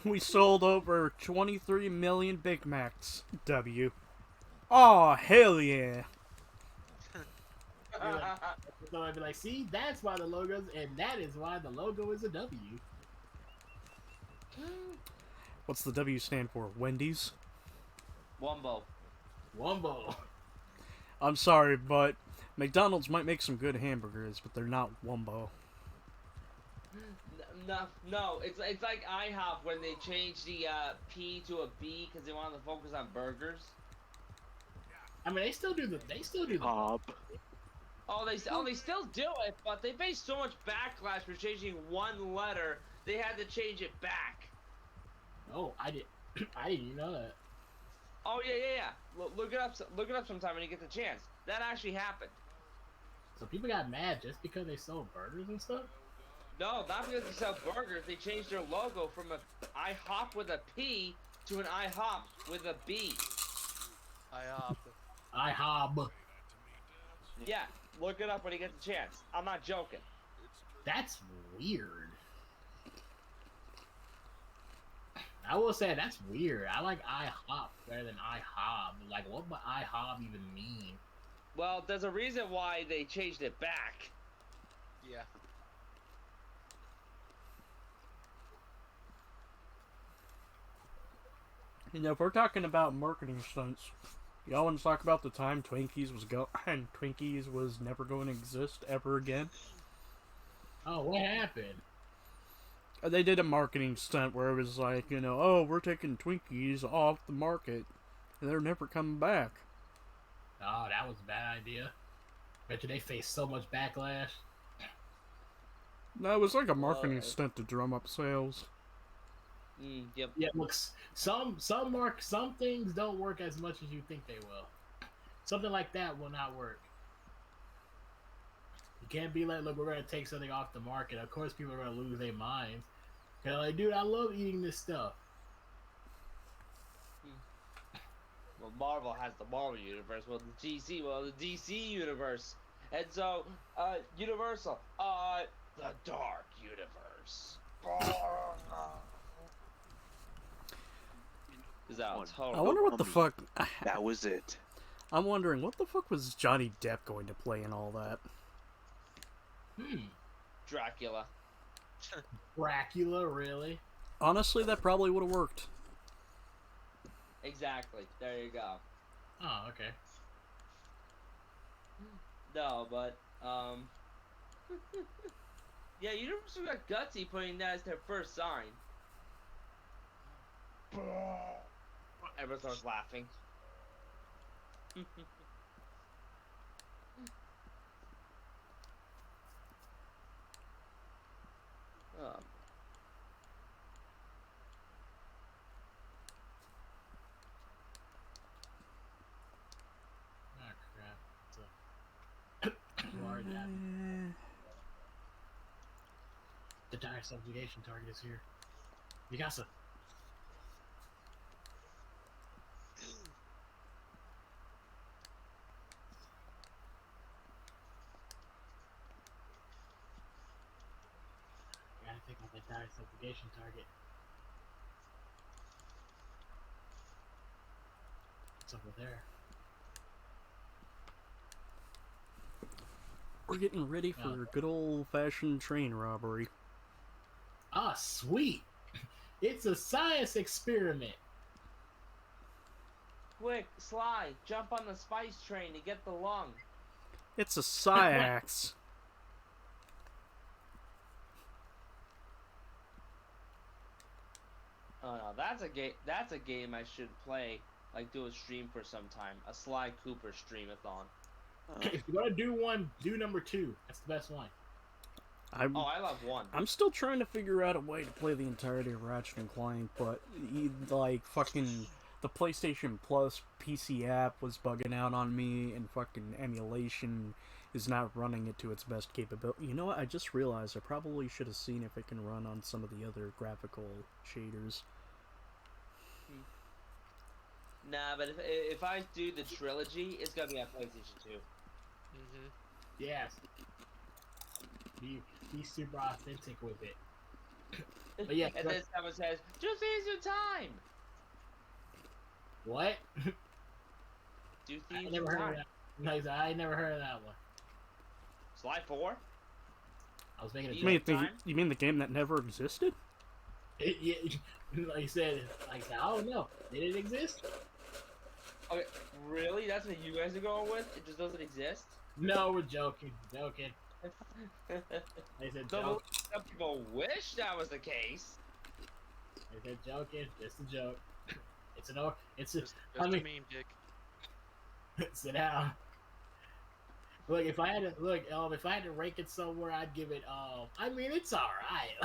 We sold over 23 million Big Macs. W. Oh, hell yeah. So I'd be like, see, that's why the logo's, and that is why the logo is a W. What's the W stand for? Wendy's? Wumbo. Wumbo. I'm sorry, but McDonald's might make some good hamburgers, but they're not Wumbo. No, it's like IHOP when they changed the P to a B because they wanted to focus on burgers. I mean, they still do the Bob. Oh, they still do it, but they face so much backlash for changing one letter. They had to change it back. Oh, I didn't even know that. Oh yeah. Look it up sometime when you get the chance. That actually happened. So people got mad just because they sold burgers and stuff? No, not because they sell burgers. They changed their logo from an IHOP with a P to an IHOP with a B. IHOB. Yeah, look it up when you get the chance. I'm not joking. That's weird. I will say that's weird. I like IHOP better than IHOB. Like, what would IHOB even mean? Well, there's a reason why they changed it back. Yeah. You know, if we're talking about marketing stunts, y'all want to talk about the time Twinkies was never going to exist ever again? Oh, what happened? They did a marketing stunt where it was like, oh, we're taking Twinkies off the market, and they're never coming back. Oh, that was a bad idea. Bet you they faced so much backlash. No, it was like a marketing stunt to drum up sales. Yep. Yeah, looks some things don't work as much as you think they will. Something like that will not work. You can't be like, look, we're gonna take something off the market. Of course, people are gonna lose their minds. Cause like, dude, I love eating this stuff. Well, Marvel has the Marvel universe. Well, the DC universe. And so, Universal, the Dark Universe. Is that I wonder what the fuck. That was it. I'm wondering what the fuck was Johnny Depp going to play in all that? Dracula. Dracula, really? Honestly, that probably would have worked. Exactly. There you go. Oh, okay. No, but yeah, Universal got gutsy putting that as their first sign. Everyone starts laughing. Oh, crap. Who are that? The dire subjugation target is here. Mikasa. Gotta take out that dire subjugation target. What's over there? We're getting ready for good old-fashioned train robbery. Ah, sweet! It's a science experiment! Quick, Sly, jump on the spice train to get the lung. It's a Syax. Oh no, that's a game. That's a game I should play. Like do a stream for some time. A Sly Cooper streamathon. If you're gonna do one, do number 2. That's the best one. I love 1. I'm still trying to figure out a way to play the entirety of Ratchet and Clank, but like fucking the PlayStation Plus PC app was bugging out on me, and fucking emulation is not running it to its best capability. You know what? I just realized I probably should have seen if it can run on some of the other graphical shaders. Nah, but if I do the trilogy, it's gonna be on PlayStation 2. Yes. Be super authentic with it. But yeah, And then someone says, "Just use your time." What? Do I thieves never your heard of time? that. No, I never heard of that one. Sly 4? I was making a You mean the game that never existed? Yeah, like you said, I don't know. Did it exist? Okay, really? That's what you guys are going with? It just doesn't exist? No, we're joking. Joking. I said Some people wish that was the case. I said joking. Just a joke. It's an or. It's a. Just I mean, a meme, Dick. sit down. Look, if I had to if I had to rank it somewhere, I'd give it. I mean, it's all right.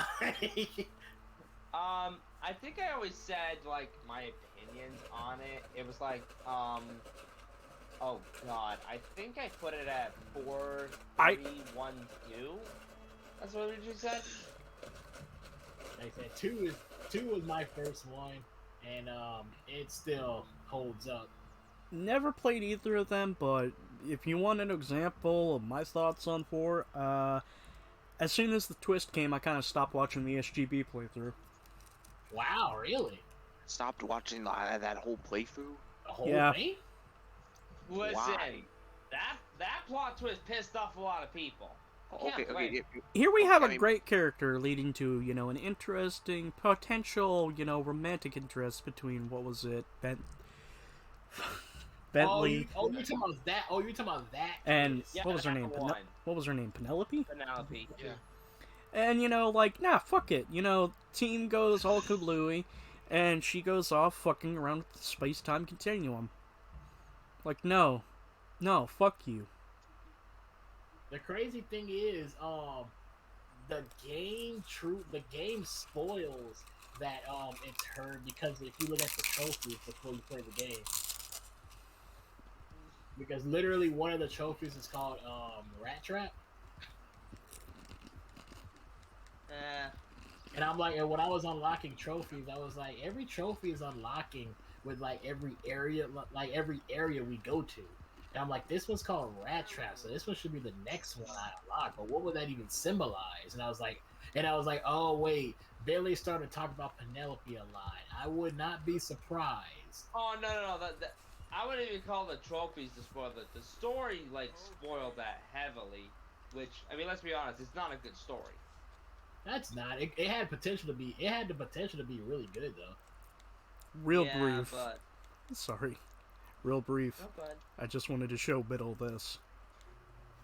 I think I always said like my opinions on it. It was like, oh god, I think I put it at 4, 3, 1, 2. That's what you said. Like I said, two was my first one, and it still holds up. Never played either of them, but if you want an example of my thoughts on 4, as soon as the twist came, I kind of stopped watching the SGB playthrough. Wow, really? Stopped watching that whole playthrough? The whole thing? Listen, Why? that plot twist pissed off a lot of people. Okay. Here we have a great character leading to, an interesting potential, romantic interest between, what was it, Bentley. You're talking about that. Oh, you're talking about that. And what was her name? What was her name? Penelope? Penelope. Yeah. And nah, fuck it. Team goes all kablooey, and she goes off fucking around with the space-time continuum. Like, no, fuck you. The crazy thing is, the game spoils that it's her, because if you look at the trophies before you play the game, because literally one of the trophies is called Rat Trap. Eh. And I'm like, and when I was unlocking trophies, I was like, every trophy is unlocking with like every area we go to. And I'm like, this one's called Rat Trap, so this one should be the next one I unlock. But what would that even symbolize? And I was like, oh wait, Billy started talking about Penelope a lot. I would not be surprised. Oh no! That I wouldn't even call the trophies to spoil it. The story like spoiled that heavily. Which I mean, let's be honest, it's not a good story. That's not. It had potential to be. It had the potential to be really good though. Real Yeah, brief. but Sorry. Real brief. oh, go ahead. I just wanted to show Biddle this.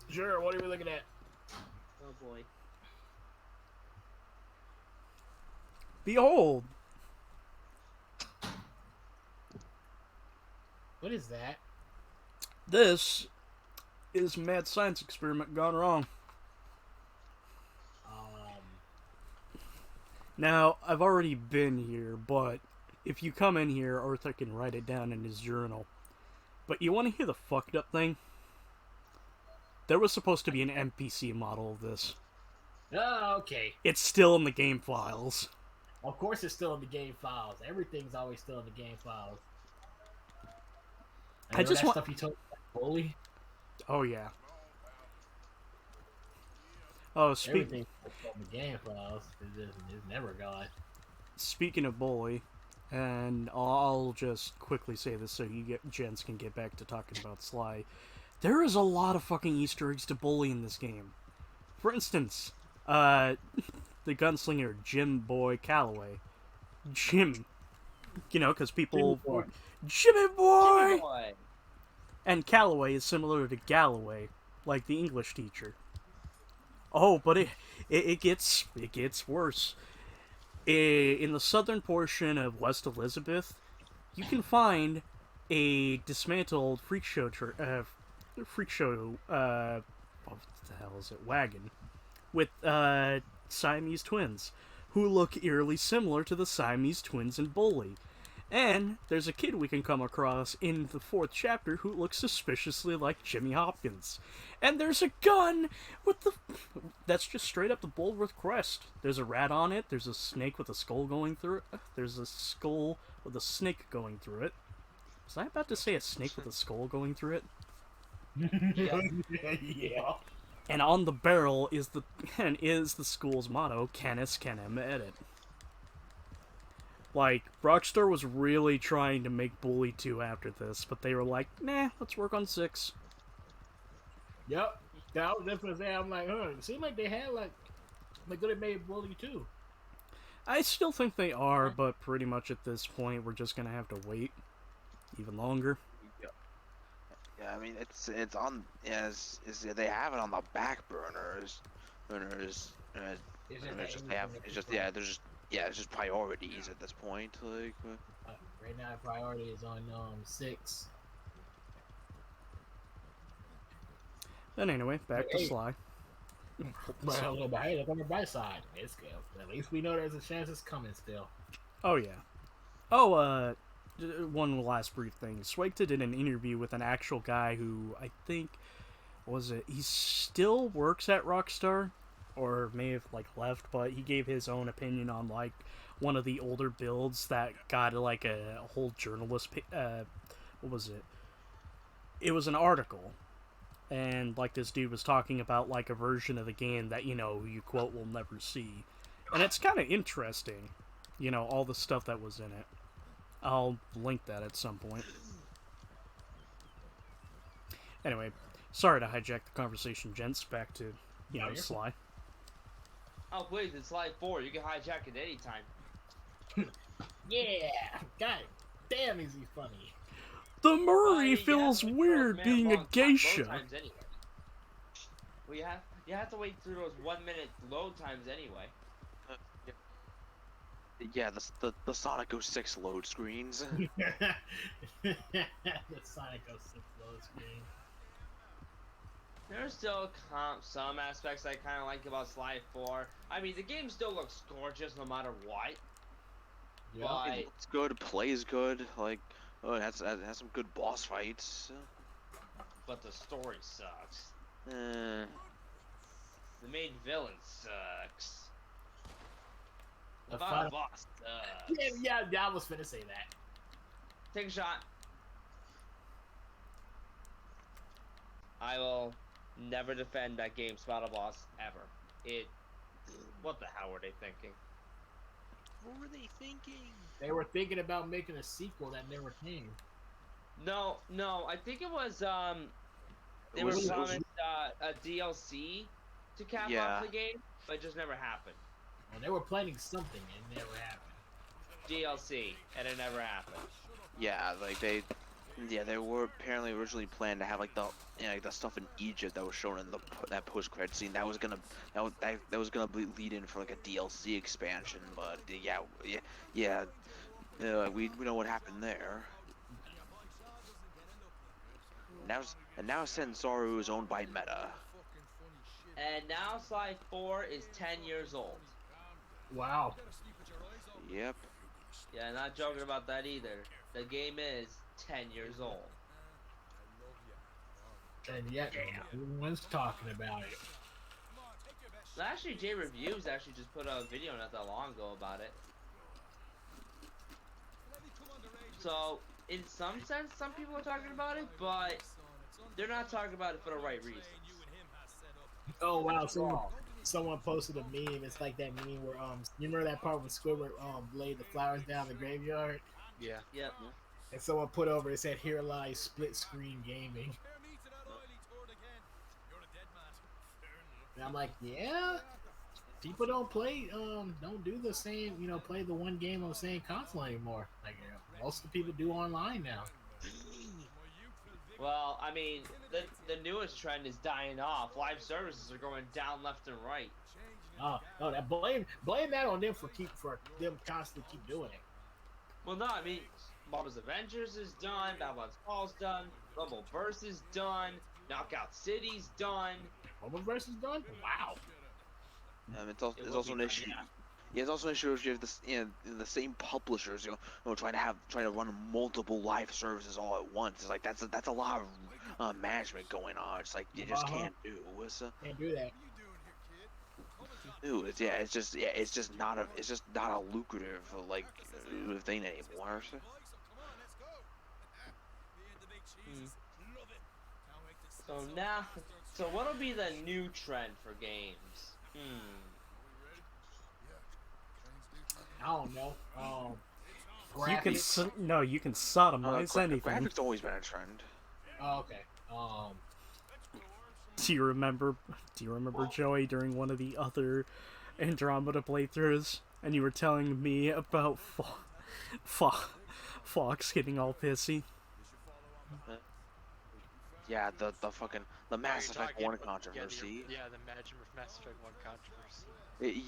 Sure. What are we looking at? Oh boy. Behold! What is that? This is mad science experiment gone wrong. Now, I've already been here, but if you come in here, Arthur can write it down in his journal. But you want to hear the fucked up thing? There was supposed to be an NPC model of this. Oh, okay. It's still in the game files. Of course, it's still in the game files. Everything's always still in the game files. I just want stuff you told me about Bully. Oh yeah. Oh, Everything's still in the game files. It's never gone. Speaking of Bully, and I'll just quickly say this so gents can get back to talking about Sly. There is a lot of fucking Easter eggs to Bully in this game. For instance, the gunslinger Jim Boy Calloway. Jim. You know, because people... Jimmy Boy! Jimmy Boy! And Calloway is similar to Galloway, like the English teacher. Oh, but it gets worse. In the southern portion of West Elizabeth, you can find a dismantled freak show what the hell is it, wagon, with Siamese twins, who look eerily similar to the Siamese twins in Bully. And there's a kid we can come across in the 4th chapter who looks suspiciously like Jimmy Hopkins. And there's a gun that's just straight up the Bulworth crest. There's a rat on it, there's a snake with a skull going through it, there's a skull with a snake going through it. Was I about to say a snake with a skull going through it? Yeah. And on the barrel is the school's motto, Canis Canem Edit. Like, Rockstar was really trying to make Bully 2 after this, but they were like, nah, let's work on 6. Yep. I was just gonna say, I'm like, it seemed like they had, they could have made Bully 2. I still think they are, but pretty much at this point, we're just gonna have to wait even longer. Yeah, I mean, it's on, they have it on the back burners. It's just priorities at this point. Like, right now, priority is on 6. Then anyway, back to Sly. But hey, look on the bright side. It's good. At least we know there's a chance it's coming still. Oh yeah. Oh, one last brief thing. Swagta did an interview with an actual guy who I think he still works at Rockstar, or may have left, but he gave his own opinion on one of the older builds that got a whole journalist what was it? It was an article, and this dude was talking about a version of the game that you quote will never see, and it's kind of interesting, all the stuff that was in it. I'll link that at some point. Anyway, sorry to hijack the conversation, gents. Back to Sly. Oh please, it's Sly 4. You can hijack it anytime. Yeah, God damn, is he funny? The Murray feels weird being a geisha. Anyway. Well, you have to wait through those 1-minute load times anyway. Yeah, the Sonic 06 load screens. The Sonic 06 load screen. There's still some aspects I kind of like about Sly 4. I mean, the game still looks gorgeous no matter what. Yeah, but it looks good, plays good. It has some good boss fights. But the story sucks. Eh. The main villain sucks. The Final final. boss sucks. Yeah, I was finna say that. Take a shot. I will never defend that game's final boss ever. What the hell were they thinking? What were they thinking? They were thinking about making a sequel that never came. No, I think it was they It were was- promised a DLC to cap Yeah. off the game, but it just never happened. Well, they were planning something and it never happened. DLC, and it never happened. Yeah, like they were apparently originally planned to have like the the stuff in Egypt that was shown in that post credit scene that was gonna lead in for like a DLC expansion, but we know what happened there. Now Sensoru is owned by Meta. And now Sly 4 is 10 years old. Wow. Yep. Yeah, not joking about that either. The game is 10 years old. And yet, everyone's talking about it. Actually, J Reviews actually just put a video not that long ago about it. So, in some sense, some people are talking about it, but they're not talking about it for the right reasons. Oh wow! Someone posted a meme. It's like that meme where you remember that part when Squidward laid the flowers down the graveyard? Yeah. Yep. And someone put over it said, "Here lies split screen gaming." And I'm like, yeah, people don't play, don't do the same, play the one game on the same console anymore. Like, most of the people do online now. Well, I mean, the newest trend is dying off. Live services are going down left and right. No, that blame that on them for them constantly keep doing it. Well, no, I mean, Marvel's Avengers is done, Babylon's Fall's done, Rumbleverse is done, Knockout City's done. Rumbleverse is done? Wow. It's also an issue. Yeah, it's also an issue if you have the same publishers, trying to run multiple live services all at once. It's like that's a lot of management going on. It's like you just can't do. Can't do that. Dude, it's just not a lucrative thing anymore. So what'll be the new trend for games? I don't know. You can sodomize anything. Graphics always been a trend. Oh, okay. Do you remember, Joey, during one of the other Andromeda playthroughs, and you were telling me about Fox getting all pissy? Yeah, the Mass Effect 1 controversy. Yeah, the Mass Effect 1 controversy.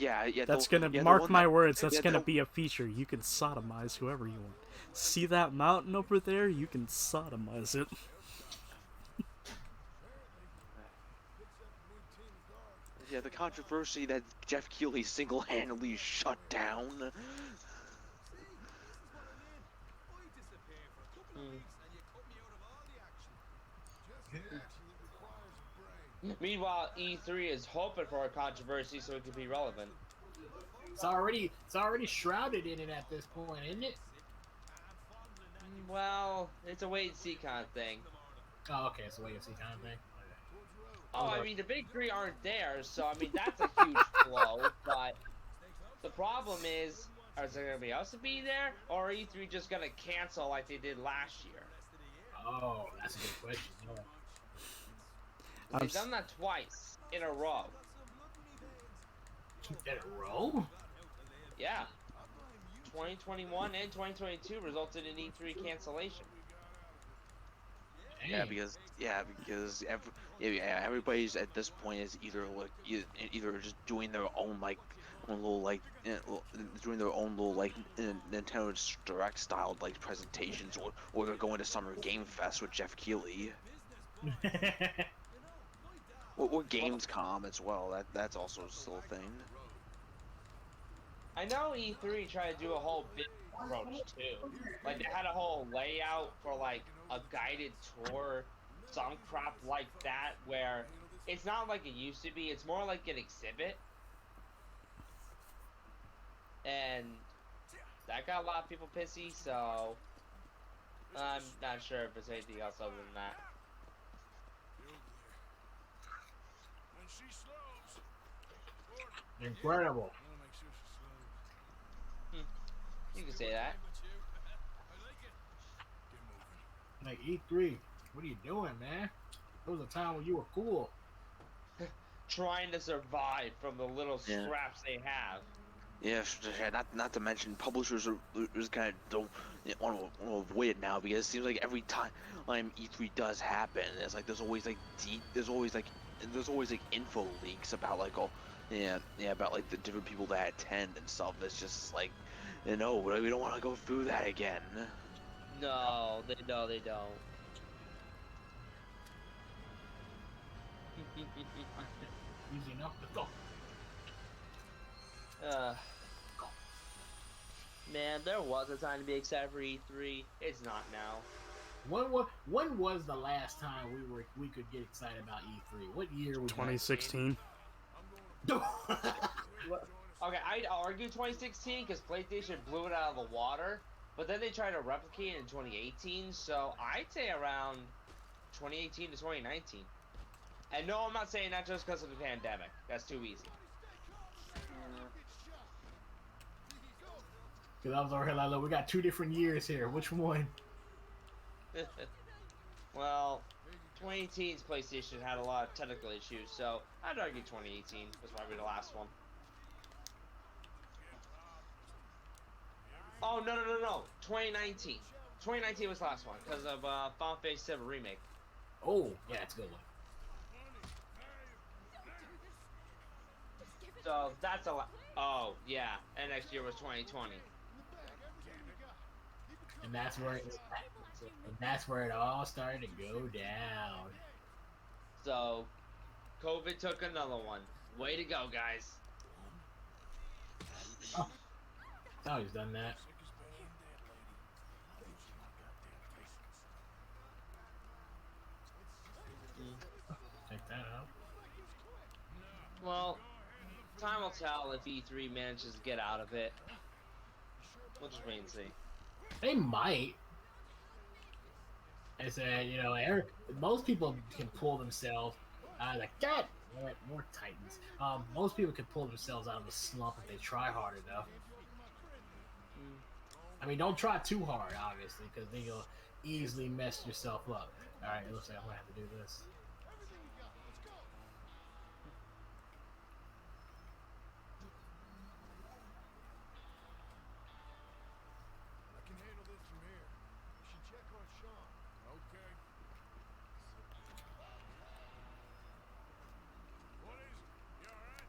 Yeah. That's mark my words. That's gonna be a feature. You can sodomize whoever you want. See that mountain over there? You can sodomize it. Yeah, the controversy that Jeff Keighley single-handedly shut down. Meanwhile, E3 is hoping for a controversy so it can be relevant. It's already shrouded in it at this point, isn't it? Well, it's a wait and see kind of thing. Oh, okay, it's a wait and see kind of thing. Oh, I mean, the big three aren't there, so I mean, that's a huge blow, but the problem is there going to be else to be there, or are E3 just going to cancel like they did last year? Oh, that's a good question. They've done that twice in a row. In a row? Yeah. 2021 and 2022 resulted in E3 cancellation. Yeah, because everybody's at this point is either just doing their own doing their own little Nintendo Direct styled presentations, or they're going to Summer Game Fest with Jeff Keighley. Or Gamescom as well. That's also still a thing. I know E3 tried to do a whole big approach too. Like, they had a whole layout for a guided tour, some crap like that, where it's not like it used to be. It's more like an exhibit. and that got a lot of people pissy. So I'm not sure if there's anything else other than that. You're over there. When she slows, or Incredible. I want to make sure she slows. You can say that. I like it. Get moving. Like E3, what are you doing, man? There was a time when you were cool. Trying to survive from the little Yeah. scraps they have. Yeah, not to mention publishers are kind of don't want to avoid it now because it seems like every time E3 does happen, it's like there's always like info leaks about like about like the different people that attend and stuff. It's just like we don't want to go through that again. No, they don't. Easy enough. Let's go. Man, there was a time to be excited for E3. It's not now. When was the last time we could get excited about E3? What year was 2016. Okay, I'd argue 2016 because PlayStation blew it out of the water, but then they tried to replicate it in 2018. So I'd say around 2018 to 2019. And no, I'm not saying that just because of the pandemic. That's too easy. Because I was over here like, look, we got 2 different years here. Which one? Well, 2018's PlayStation had a lot of technical issues, so I'd argue 2018 was probably the last one. Oh, no. 2019. 2019 was the last one because of Final Fantasy 7 Remake. Oh, yeah, it's a good one. So that's a lot. Oh, yeah. And next year was 2020. And that's where it all started to go down. So, COVID took another one. Way to go, guys. Oh, thought he's done that. Check that out. Well, time will tell if E3 manages to get out of it. We'll just wait and see. They might. I said, most people can pull themselves out of the God. More Titans. Most people can pull themselves out of the slump if they try hard enough. I mean, don't try too hard, obviously, because then you'll easily mess yourself up. All right, it looks like I'm gonna have to do this. I can handle this from here. You should check on Sean. Okay. What is it? You alright?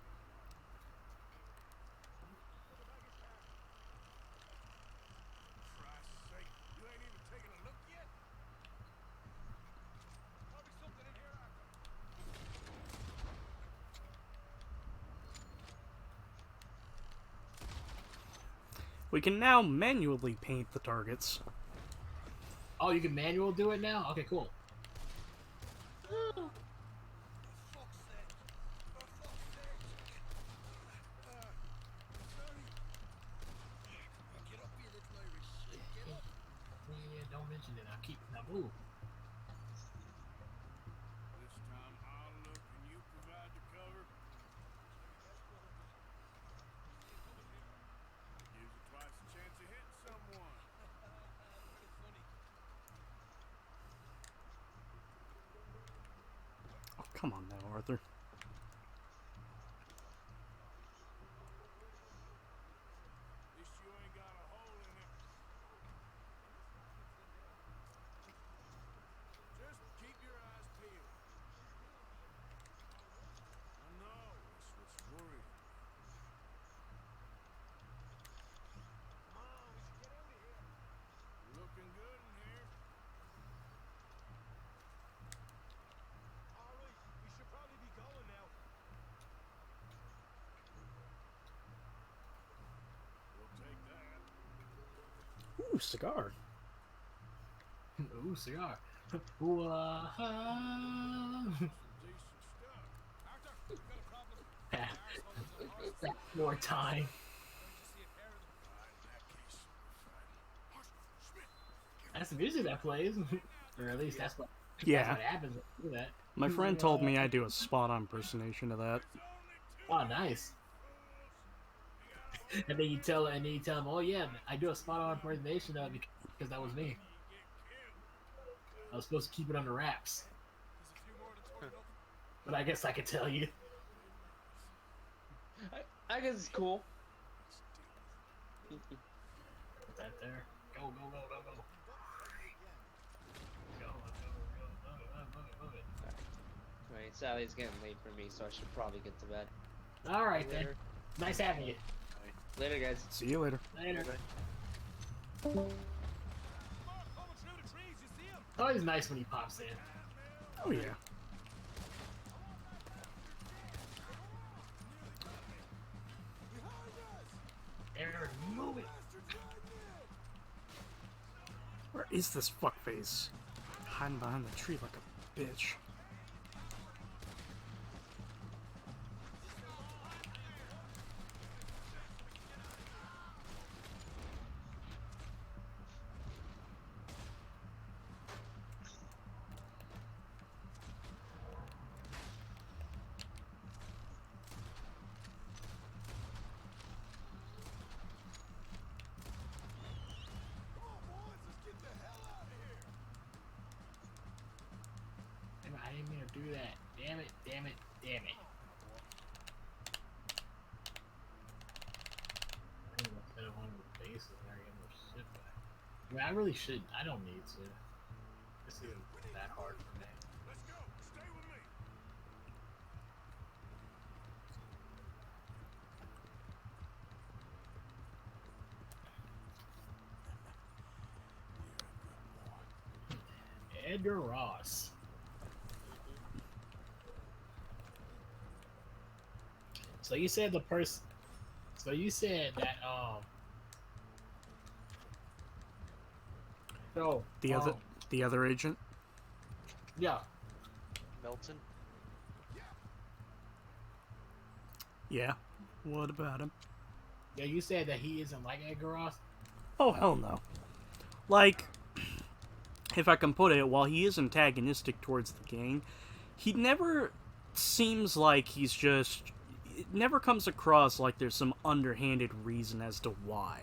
Christ's sake, you ain't even taken a look yet? Probably something in here after. We can now manually paint the targets. Oh, you can manual do it now? Okay, cool. Yeah, don't mention it. I'll keep that move. This time I'll look and you provide the cover. Gives you twice the chance of hitting someone. Oh, come on now, Arthur. At least you ain't got a hole in it. Just keep your eyes peeled. I know, that's what's worrying me. Come on, we should get out of here. Looking good in here. Alright, we should probably be going now. We'll take that. Ooh, cigar. Ooh, cigar. Ooh, Decent stuff. Arthur, we got a problem. More time. Going to see a pair of That's the music that plays, or at least that's what Yeah. happens when you do that. My friend told me I do a spot-on impersonation of that. Oh, nice. And then you tell him, oh yeah, I do a spot on impersonation of it because that was me. I was supposed to keep it under wraps, but I guess I could tell you. I guess it's cool. Put that there. Go, go, go, go, go. Go, move it. Alright, Sally's getting late for me, so I should probably get to bed. All right then. Nice having you. Later, guys. See you later. Later. Always nice when he pops in. Oh yeah. Aaron, move it. Where is this fuckface? Hiding behind the tree like a bitch. I didn't mean to do that. Damn it, damn it, damn it. I think instead of one of the bases, I get more shit back. I mean, I really shouldn't. I don't need to. This isn't that hard for me. Let's go. Stay with me. Edgar Ross. So you said the person. So you said that So The other agent. Yeah. Milton. Yeah. What about him? Yeah, you said that he isn't like Edgar Ross. Oh hell no. Like, if I can put it, while he is antagonistic towards the gang, he never seems like he's just. It never comes across like there's some underhanded reason as to why.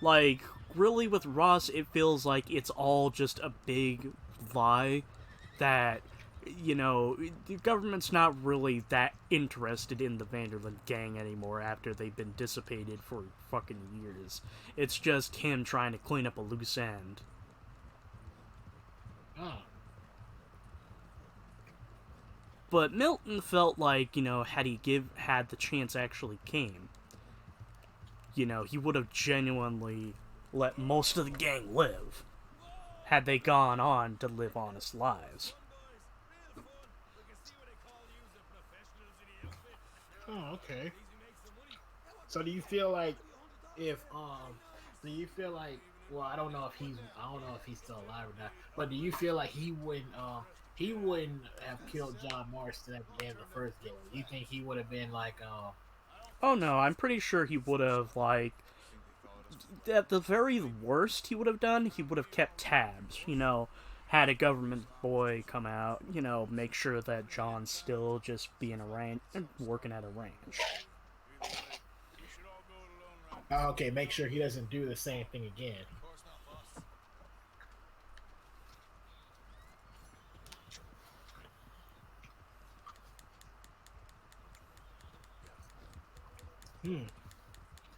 Like, really with Ross, it feels like it's all just a big lie that, you know, the government's not really that interested in the Vanderlyn gang anymore after they've been dissipated for fucking years. It's just him trying to clean up a loose end. Oh. But Milton felt like, you know, had the chance actually came, you know, he would have genuinely let most of the gang live had they gone on to live honest lives. Oh, okay. So do you feel like well, I don't know if he's still alive or not, but do you feel like he wouldn't have killed John Marston at the end of the first game? You think he would have been like Oh no, I'm pretty sure he would have, like, at the very worst he would have done, he would have kept tabs, you know, had a government boy come out, you know, make sure that John's still just being working at a ranch. okay, make sure he doesn't do the same thing again.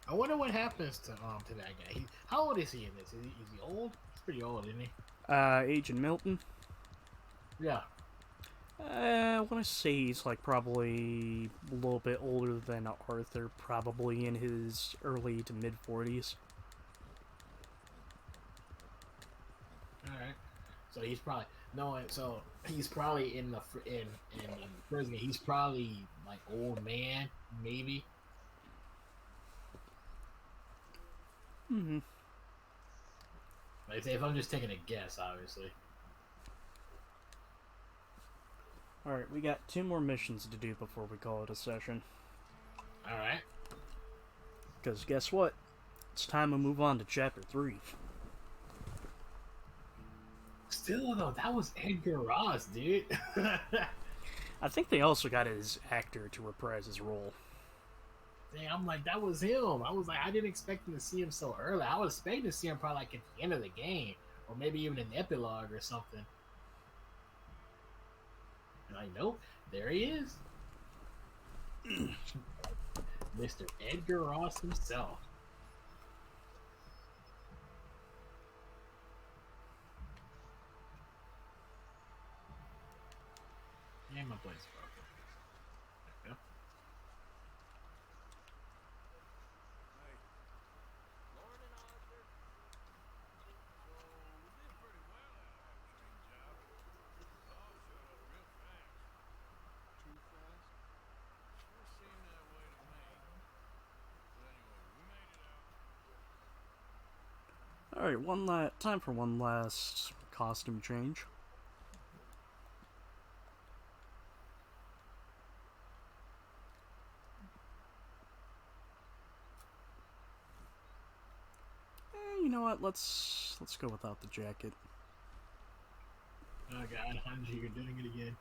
I wonder what happens to that guy. How old is he in this? Is he old? He's pretty old, isn't he? Agent Milton? Yeah. I want to say he's, like, probably a little bit older than Arthur, probably in his early to mid-40s. Alright. So he's probably... So he's probably in prison. He's probably, like, old man, maybe. Mm-hmm. Like, if I'm just taking a guess, obviously. Alright, we got 2 more missions to do before we call it a session. Alright. Because guess what? it's time to move on to Chapter 3. Still though, that was Edgar Ross, dude. I think they also got his actor to reprise his role. Dang, I'm like, that was him. I was like, I didn't expect to see him so early. I was expecting to see him probably like at the end of the game, or maybe even an epilogue or something. And I know, there he is. Mr. Edgar Ross himself. And my plate's broken. There we go. Hey. Morning, Arthur. So, we did pretty well out of that train job. It all showed up real fast. Too fast? It seemed that way to me. But anyway, we made it out. Alright, time for one last costume change. You know what? Let's go without the jacket. Oh god, Hanji, you're doing it again.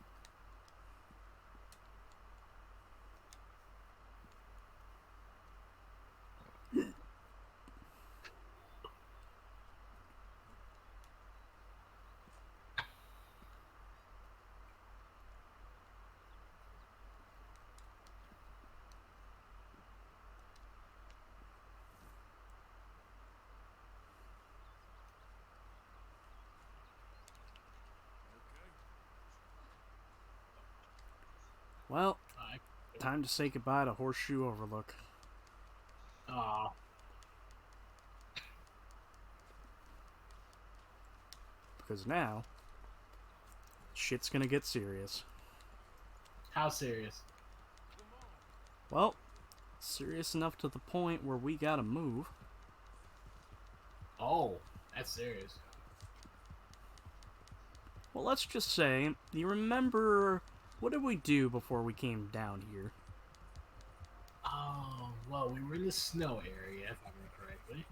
Well, time to say goodbye to Horseshoe Overlook. Aw. Because now, shit's gonna get serious. How serious? Well, serious enough to the point where we gotta move. Oh, that's serious. Well, let's just say, you remember, what did we do before we came down here? Oh, well, we were in the snow area, if I remember correctly.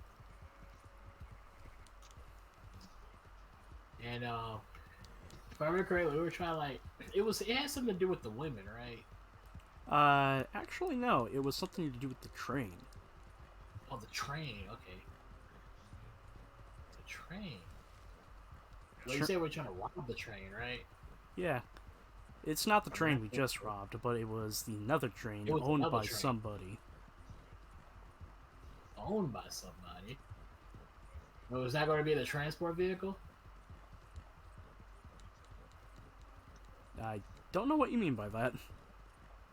And, if I remember correctly, we were trying to, like, it had something to do with the women, right? Actually, no, it was something to do with the train. Oh, the train, okay. The train. Well, you say we're trying to rob the train, right? Yeah. It's not the train we just robbed, but it was another train was owned another by train. somebody. Owned by somebody? Well, is that going to be the transport vehicle? I don't know what you mean by that.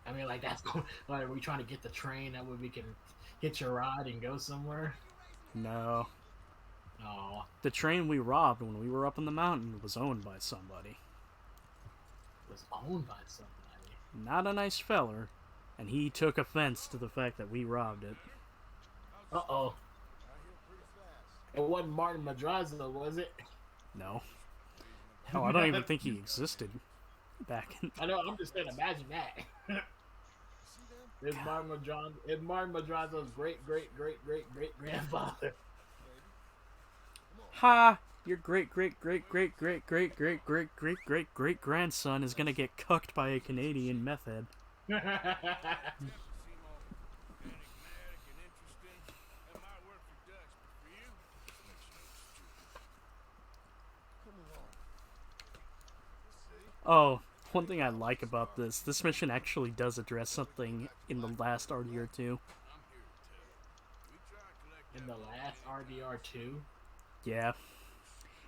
I mean, like, that's going... Like, are we trying to get the train that way we can hitch a ride and go somewhere? No. Oh. The train we robbed when we were up in the mountain was owned by somebody. Was owned by somebody? Not a nice feller, and he took offense to the fact that we robbed it. Uh-oh. It wasn't Martin Madrazo, was it? No. Hell, I don't even think he existed back in... I know, I'm just saying, imagine that. It's Martin Madrazo's great-great-great-great-great-grandfather. Ha! Your great-great-great-great-great-great-great-great-great-great-grandson is gonna get cucked by a Canadian meth head. Oh, one thing I like about this mission actually does address something in the last RDR2. In the last RDR2? Yeah.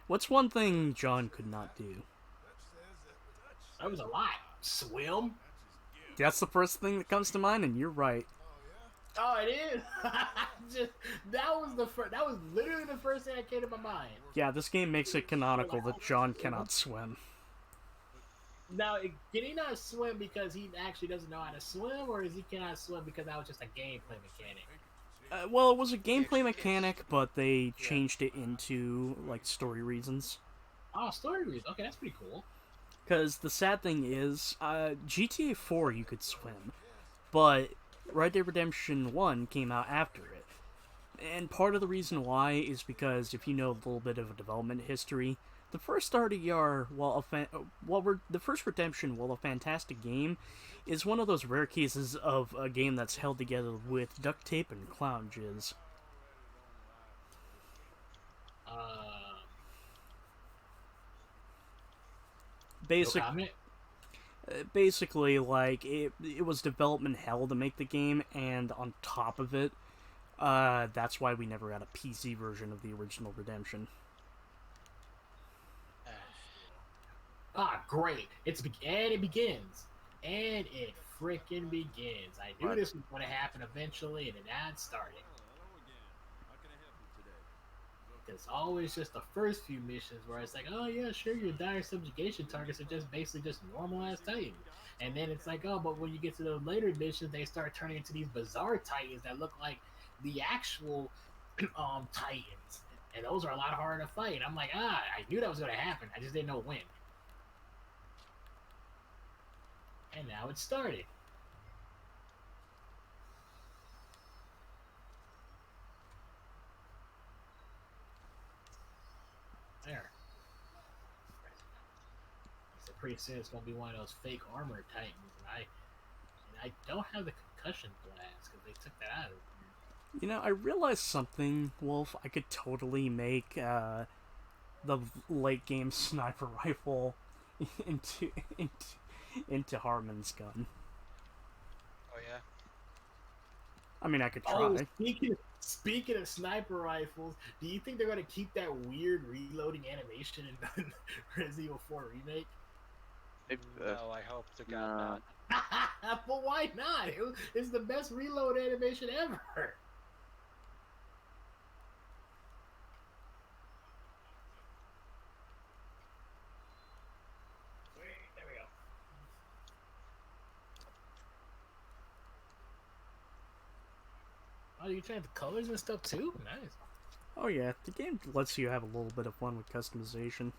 What's one thing John could not do? That was a lot. Swim? That's the first thing that comes to mind, and you're right. Oh, it is. That was literally the first thing that came to my mind. Yeah, this game makes it canonical that John cannot swim. Now, can he not swim because he actually doesn't know how to swim, or is he cannot swim because that was just a gameplay mechanic? Well, it was a gameplay mechanic, but they changed it into, like, story reasons. Oh, story reasons. Okay, that's pretty cool. Because the sad thing is, GTA 4 you could swim, but Red Dead Redemption 1 came out after it. And part of the reason why is because if you know a little bit of a development history, the first RDR, the first Redemption, while a fantastic game, is one of those rare cases of a game that's held together with duct tape and clown jizz. No comment. Basically, like it was development hell to make the game, and on top of it, that's why we never got a PC version of the original Redemption. Great! And it begins, and it freaking begins. I knew this was going to happen eventually, and it had started. It's always just the first few missions where it's like, oh yeah, sure, your dire subjugation targets are just basically just normal ass Titans. And then it's like, oh, but when you get to the later missions, they start turning into these bizarre Titans that look like the actual Titans. And those are a lot harder to fight. I'm like, I knew that was going to happen. I just didn't know when. And now it started. There. So pretty soon it's gonna be one of those fake armor Titans, and I don't have the concussion blast because they took that out of it. You know, I realized something, Wolf. I could totally make the late game sniper rifle into Harmon's gun. Oh yeah. I mean, I could try. Oh, speaking of sniper rifles, do you think they're gonna keep that weird reloading animation in Resident Evil 4 remake? No, I hope to God not. But why not? It's the best reload animation ever. There we go. Oh, you change the colors and stuff too? Nice. Oh yeah, the game lets you have a little bit of fun with customization.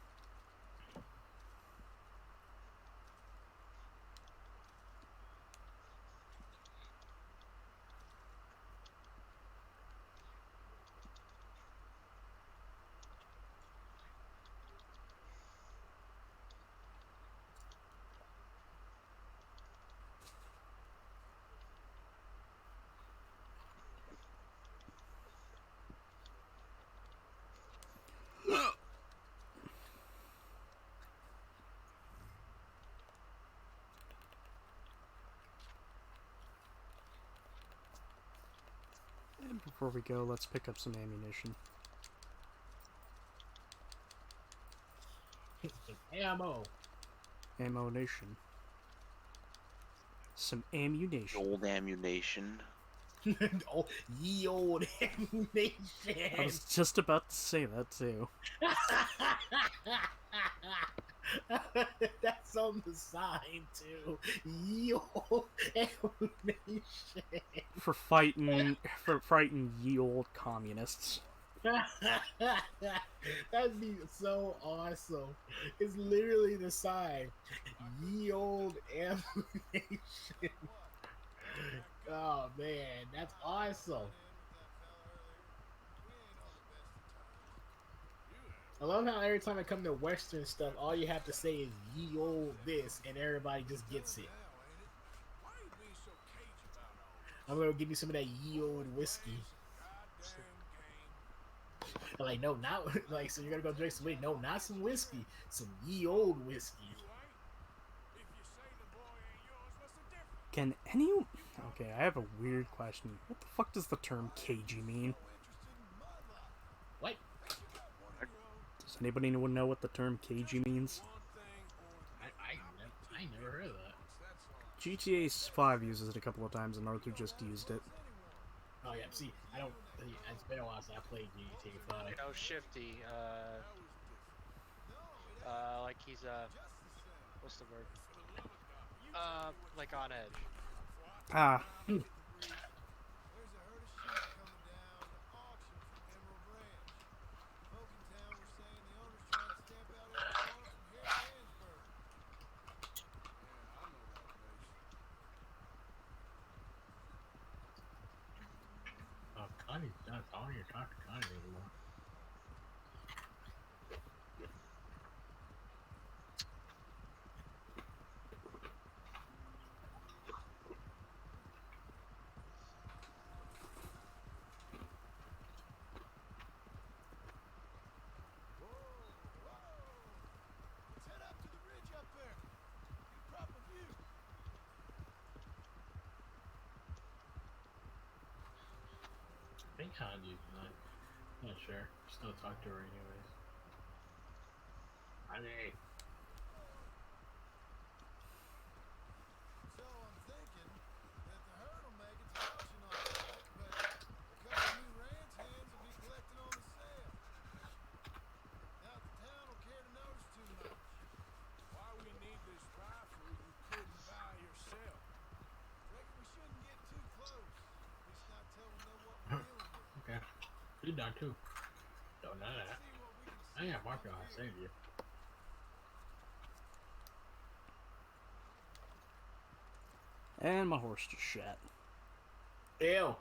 And before we go, let's pick up some ammunition. Ammo. Ammunition. Some ammunition. Old ammunition. Oh, ye old ammunition. I was just about to say that too. That's on the sign too. Ye old ammunition. For fighting ye old communists. That'd be so awesome. It's literally the sign. Ye old ammunition. Oh man, that's awesome. I love how every time I come to Western stuff, all you have to say is ye old this, and everybody just gets it. I'm gonna give you some of that ye old whiskey. Like, no, not like, so you're gonna go drink some whiskey. No, not some whiskey, some ye old whiskey. Can any... Okay, I have a weird question. What the fuck does the term cagey mean? What? Does anybody know what the term cagey means? I never heard of that. GTA 5 uses it a couple of times, and Arthur just used it. Oh yeah, see, I don't... It's been a while since I played GTA 5. No, Shifty. Like he's what's the word? Like on edge. Ah. Connie's not on your talk to Connie anymore. Let's head up to the ridge up there. Get a proper view. I think Connie's not sure. Still talk to her anyways. Connie. So I'm thinking that the herd will make it to auction all right, but a couple new ranch hands will be collecting on the sale. Now the town will care to notice too much. Why we need this rifle you couldn't buy yourself? Reckon we shouldn't get too close. At least not till we know what we're dealing with. Okay. Good dog too. Don't know that. See what we can I see got from Marco. up I here. saved you. And my horse just shat. Ew.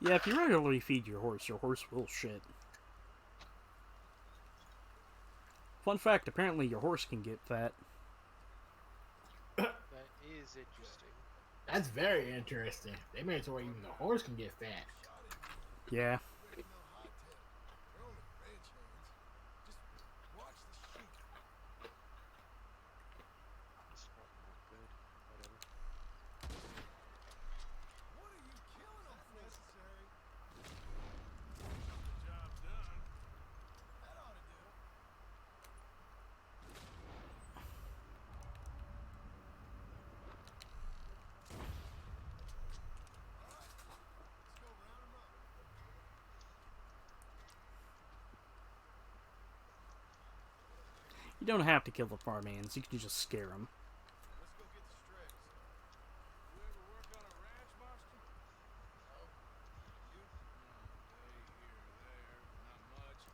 Yeah, if you regularly feed your horse will shit. Fun fact, apparently your horse can get fat. That is interesting. That's very interesting. They made it to where even the horse can get fat. Yeah. Reckon they'll hightail it. They're only ranch hands. Just watch the sheep. It's probably not good. Whatever. What are you killing them for? Necessary. The job done. That ought to do it. All right, let's go round them up. You don't have to kill the farmhands, you can just scare them. Let's go get the strays. You ever work on a ranch, Master? No. You? Day here or there, not much.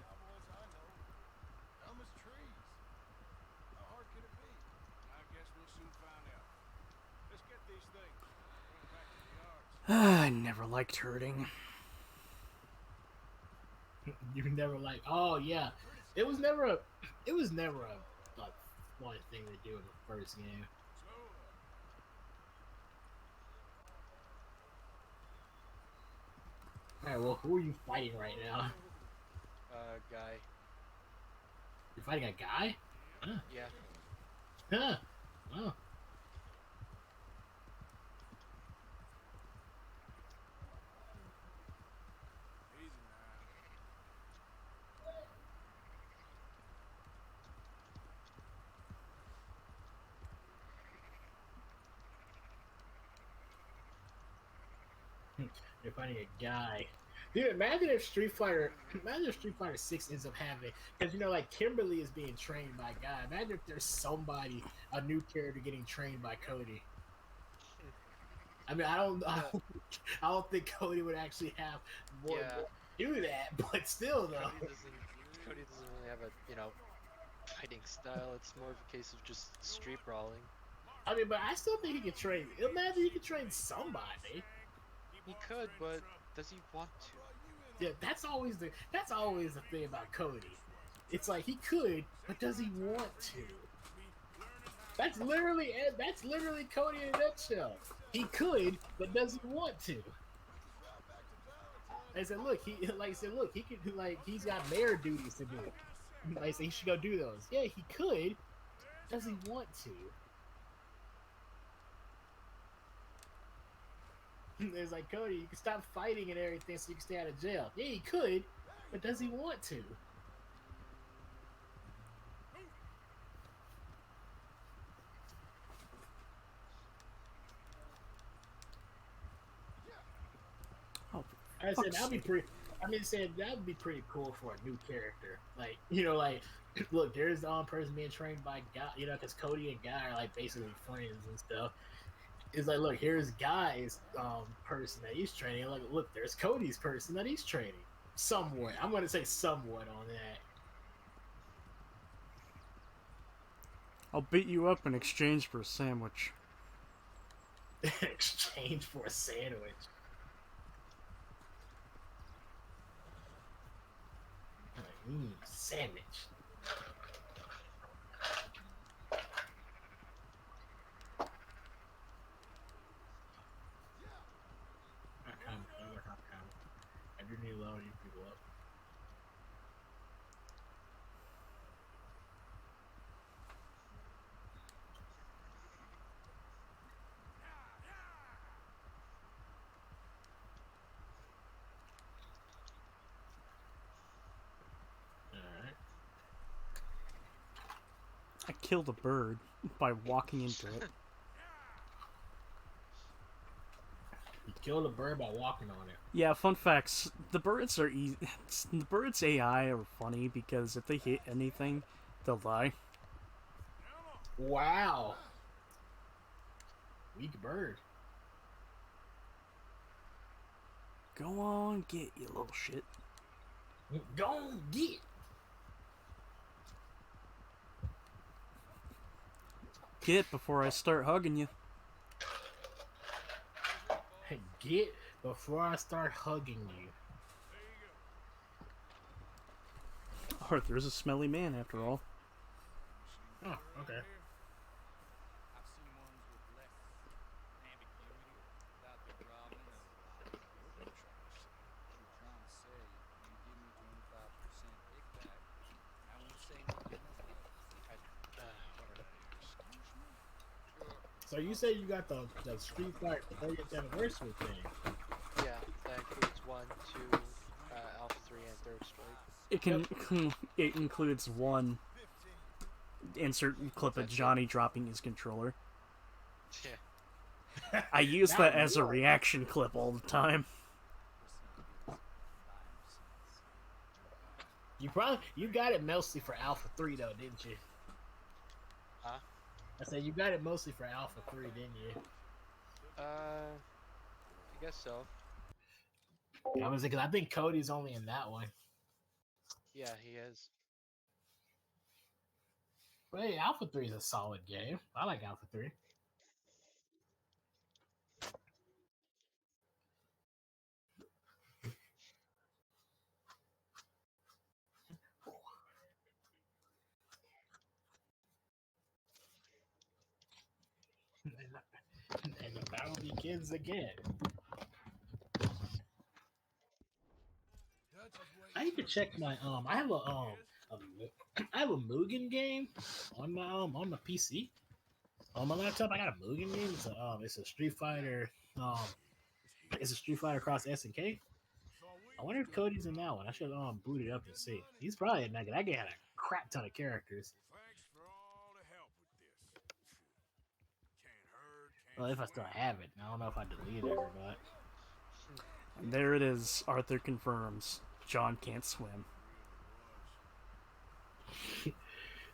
Cowboys I know, dumb as trees. How hard can it be? I guess we'll soon find out. Let's get these things. Bring them back to the yards. I never liked herding. You never like. Oh yeah, it was never a fun thing to do in the first game. So, All right, well, who are you fighting right now? Guy. You're fighting a guy? Huh. Yeah. Huh. Oh. easy now. You're fighting a guy. Dude, imagine if Street Fighter 6 ends up having, because like Kimberly is being trained by Guy. Imagine if there's somebody, a new character getting trained by Cody. I mean, I don't think Cody would actually have more do that, but still though. Cody doesn't really have a fighting style. It's more of a case of just street brawling. I mean, but I still think he could train. Imagine he could train somebody. He could, but does he want to? Yeah, that's always the thing about Cody. It's like he could, but does he want to? That's literally Cody in a nutshell. He could, but does he want to? I said, look, he could do he's got mayor duties to do. I said he should go do those. Yeah, he could. Does he want to? It's like, Cody, you can stop fighting and everything so you can stay out of jail. Yeah, he could, but does he want to? Oh, I said that'd be pretty. I mean, said that'd be pretty cool for a new character. Like, look, there's the person being trained by Guy. Because Cody and Guy are like basically friends and stuff. It's like, look, here's Guy's person that he's training. Like, look, there's Cody's person that he's training. Somewhat. I'm gonna say somewhat on that. I'll beat you up in exchange for a sandwich. Exchange for a sandwich. Sandwich. I do need to load you people up. Alright. I killed a bird by walking into it. You killed a bird by walking on it. Yeah, fun facts. The birds are easy. The birds' AI are funny because if they hit anything, they'll die. Wow. Weak bird. Go on, get you little shit. Go on, get. Get before I start hugging you. Get before I start hugging you. Arthur's a smelly man after all. Oh, okay. I've seen ones with less ambiguity about their problem. What are you trying to say? You give me 25% kickback. I won't say no different. So you say you got the Street Fighter 30th anniversary thing? Yeah, that includes 1, 2, Alpha 3, and Third Strike. It includes one insert clip of Johnny dropping his controller. Yeah. I use that as a reaction clip all the time. You got it mostly for Alpha 3 though, didn't you? Huh? I said you got it mostly for Alpha 3, didn't you? I guess so. I was because I think Cody's only in that one. Yeah, he is. But hey, Alpha 3 is a solid game. I like Alpha 3. And the battle begins again. I need to check my I have I have a Mugen game on my PC. On my laptop, I got a Mugen game. It's a Street Fighter. It's a Street Fighter Cross SNK. I wonder if Cody's in that one. I should boot it up and see. He's probably in that. That game had a crap ton of characters. Well, if I still have it, I don't know if I deleted it or not. And there it is. Arthur confirms John can't swim.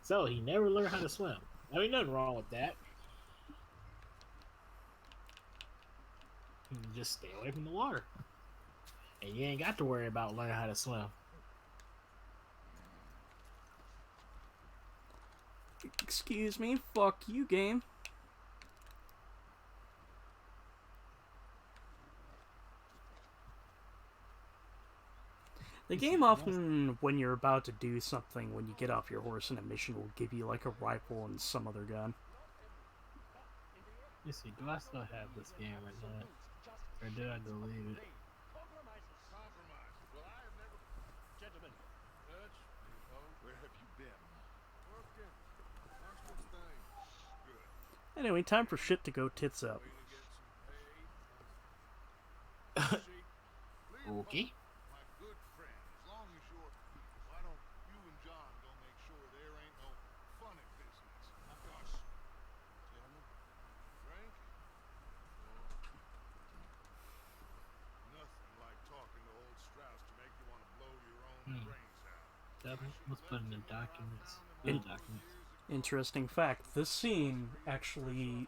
So he never learned how to swim. I mean, nothing wrong with that. Just stay away from the water, and you ain't got to worry about learning how to swim. Excuse me, fuck you, game. The game often, when you're about to do something, when you get off your horse in a mission, will give you like a rifle and some other gun. Let's see, do I still have this game or not? Or did I delete it? Gentlemen, where have you been? Working. How's this thing? Good. Anyway, time for shit to go tits up. Okay. My good friend, as long as you're, why don't you and John go make sure there ain't no funny business? Gosh. Gentlemen, Frank? Nothing like talking to old Strauss to make you want to blow your own brains out. Let's put in the documents. Interesting fact, this scene actually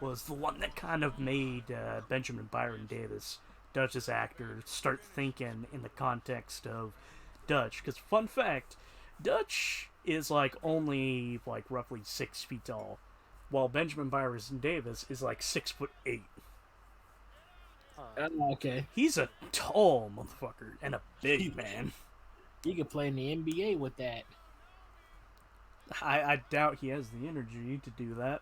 was the one that kind of made Benjamin Byron Davis, Dutch's actor, start thinking in the context of Dutch. Because, fun fact, Dutch is like only like roughly 6 feet tall, while Benjamin Byers Davis is like 6'8". Okay. He's a tall motherfucker and a big man. He could play in the NBA with that. I doubt he has the energy to do that.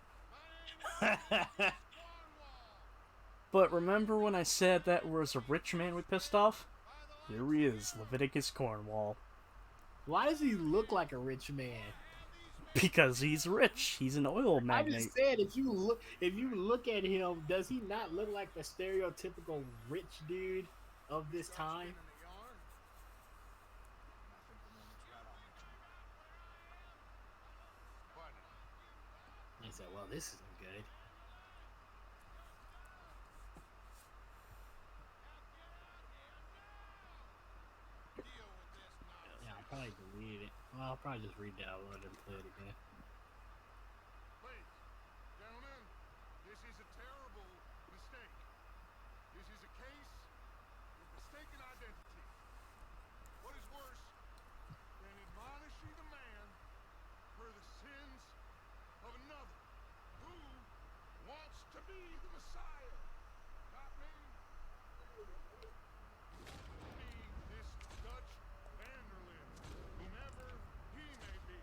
But remember when I said that was a rich man we pissed off? Here he is, Leviticus Cornwall. Why does he look like a rich man? Because he's rich. He's an oil magnate. I just said, if you look at him, does he not look like the stereotypical rich dude of this time? I said, well, this isn't good. Yeah, I'll probably delete it. Well, I'll probably just re-download it and play it again. Please, gentlemen, this is a terrible mistake. This is a case of mistaken identity. What is worse than admonishing a man for the sins of another who wants to be the Messiah? Not me. Be this Dutch Vanderlyn, whomever he may be.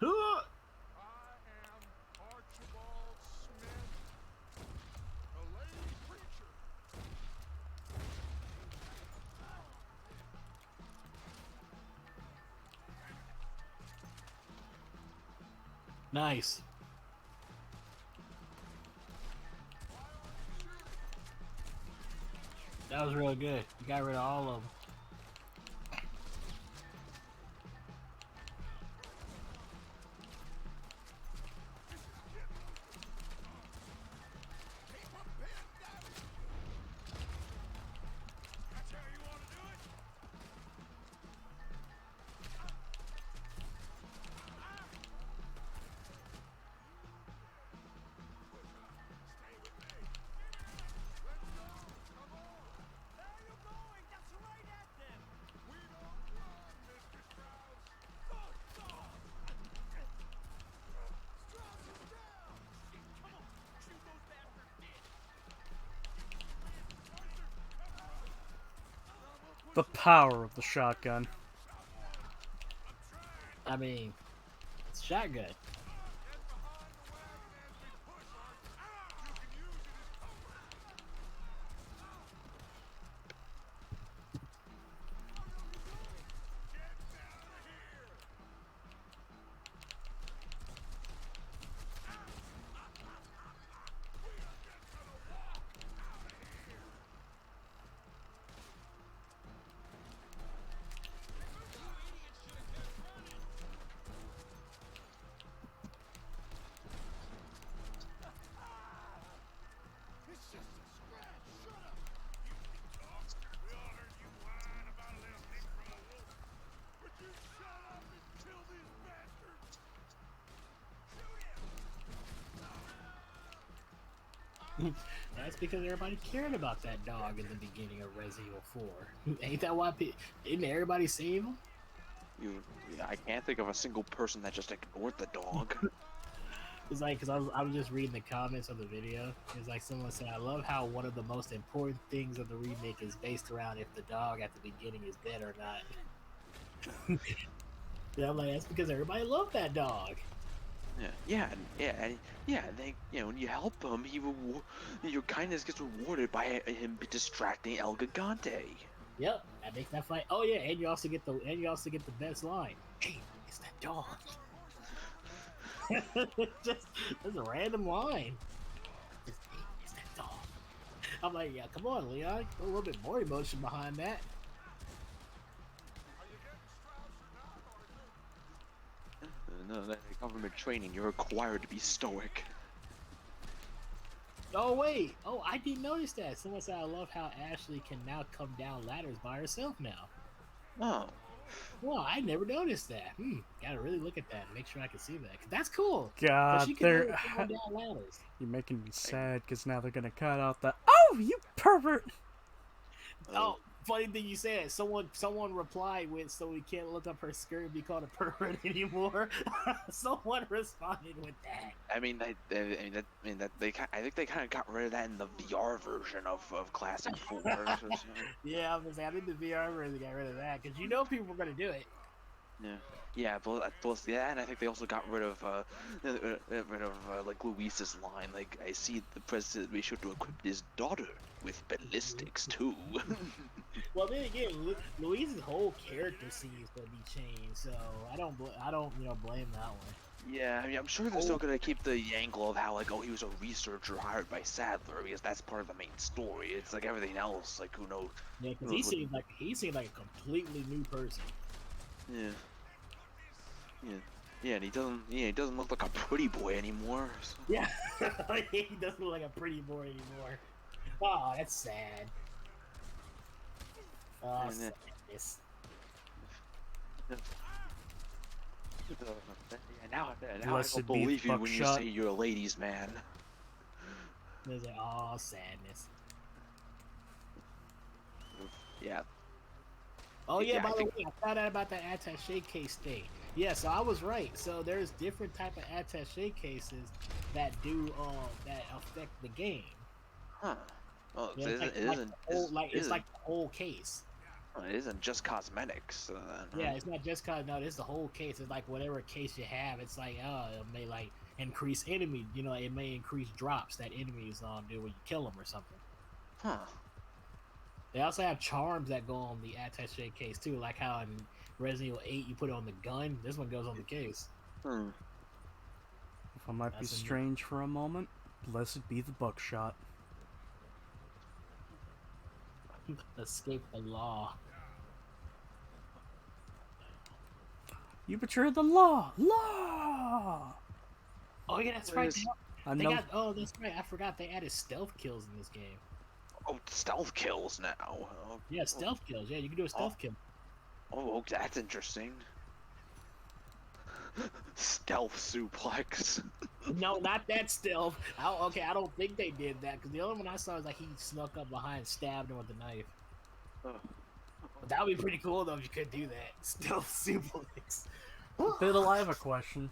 I am Archibald Smith, a lady preacher. Nice. That was really good. You got rid of all of them. That's how you want to do it? Stay with me. Let's go. Come on. Where are you going? That's right at them. We don't run, Mr. Strauss. Strauss is down. Come on, shoot those bastards dead. The power of the shotgun. I mean, it's shotgun. Get behind the wagon as we push, Arch. You can use it as cover. Get down here. We are just gonna walk out of here. It's just a scratch. Shut up. You can talk. We all heard you whine about a little pig from a wolf. Would you shut up and kill these bastards? Shoot him. That's because everybody cared about that dog in the beginning of Resident Evil 4. Ain't that why? Didn't everybody save him? I can't think of a single person that just ignored the dog. It's like, because I was just reading the comments of the video. It's like someone said, I love how one of the most important things of the remake is based around if the dog at the beginning is dead or not. Yeah, I'm like, that's because everybody loved that dog. Yeah. They, when you help him, your kindness gets rewarded by him distracting El Gigante. Yep, that makes that fight. Oh yeah, and you also get the best line. Hey, it's that dog. Just that's a random line. It's that dog. I'm like, yeah, come on, Leon. A little bit more emotion behind that. Are you getting Strauss or not, Arthur? No, that government training, you're required to be stoic. Oh wait, I didn't notice that. Someone said I love how Ashley can now come down ladders by herself now. Oh. Well, I never noticed that. Gotta really look at that and make sure I can see that. 'Cause that's cool. God, she can they're really come down ladders. you're making me sad because now they're gonna cut out the "Oh, you pervert." Oh, Funny thing you said. Someone replied with, "So we can't look up her skirt and be called a pervert anymore." Someone responded with that. I mean, I think they kind of got rid of that in the VR version of Classic 4. So, Yeah, I was gonna say I think the VR really got rid of that because people were gonna do it. yeah, yeah, plus, yeah, and I think they also got rid of like Luis's line. Like, I see the president we should to equip his daughter with ballistics too. Well, then again, Louise's whole character seems to be changed, so I don't blame that one. Yeah, I mean, I'm sure they're still gonna keep the angle of how, like, oh, he was a researcher hired by Sadler, because that's part of the main story. It's like everything else, like, who knows? Yeah, because Who knows he seemed like a completely new person. Yeah. Yeah. Yeah, and he doesn't look like a pretty boy anymore. So. Yeah, he doesn't look like a pretty boy anymore. Oh, that's sad. Oh, sadness. Now I don't believe you when you say you're a ladies' man. There's like, oh, sadness. Yeah. Oh yeah, by the way, I found out about the attaché case thing. Yeah, so I was right. So there's different type of attaché cases that do that affect the game. Huh. Well, Yeah, it's like the whole case. Well, it isn't just cosmetics. Yeah, it's not just cause no, it's the whole case. It's like whatever case you have. It's like it may like increase enemy. You know, it may increase drops that enemies do when you kill them or something. Huh. They also have charms that go on the attaché case too, like how in Resident Evil 8 you put it on the gun. This one goes on the case. If I might be strange for a moment, blessed be the buckshot. Escape the law. You betrayed the law! Law! Oh yeah, that's right. That's right. I forgot they added stealth kills in this game. Oh, stealth kills now. Oh, yeah, stealth kills. Yeah, you can do a stealth kill. Oh, that's interesting. Stealth suplex. No, not that stealth. I don't think they did that because the other one I saw was like he snuck up behind and stabbed him with a knife. But that would be pretty cool though if you could do that. Stealth suplex. Biddle, I have a question.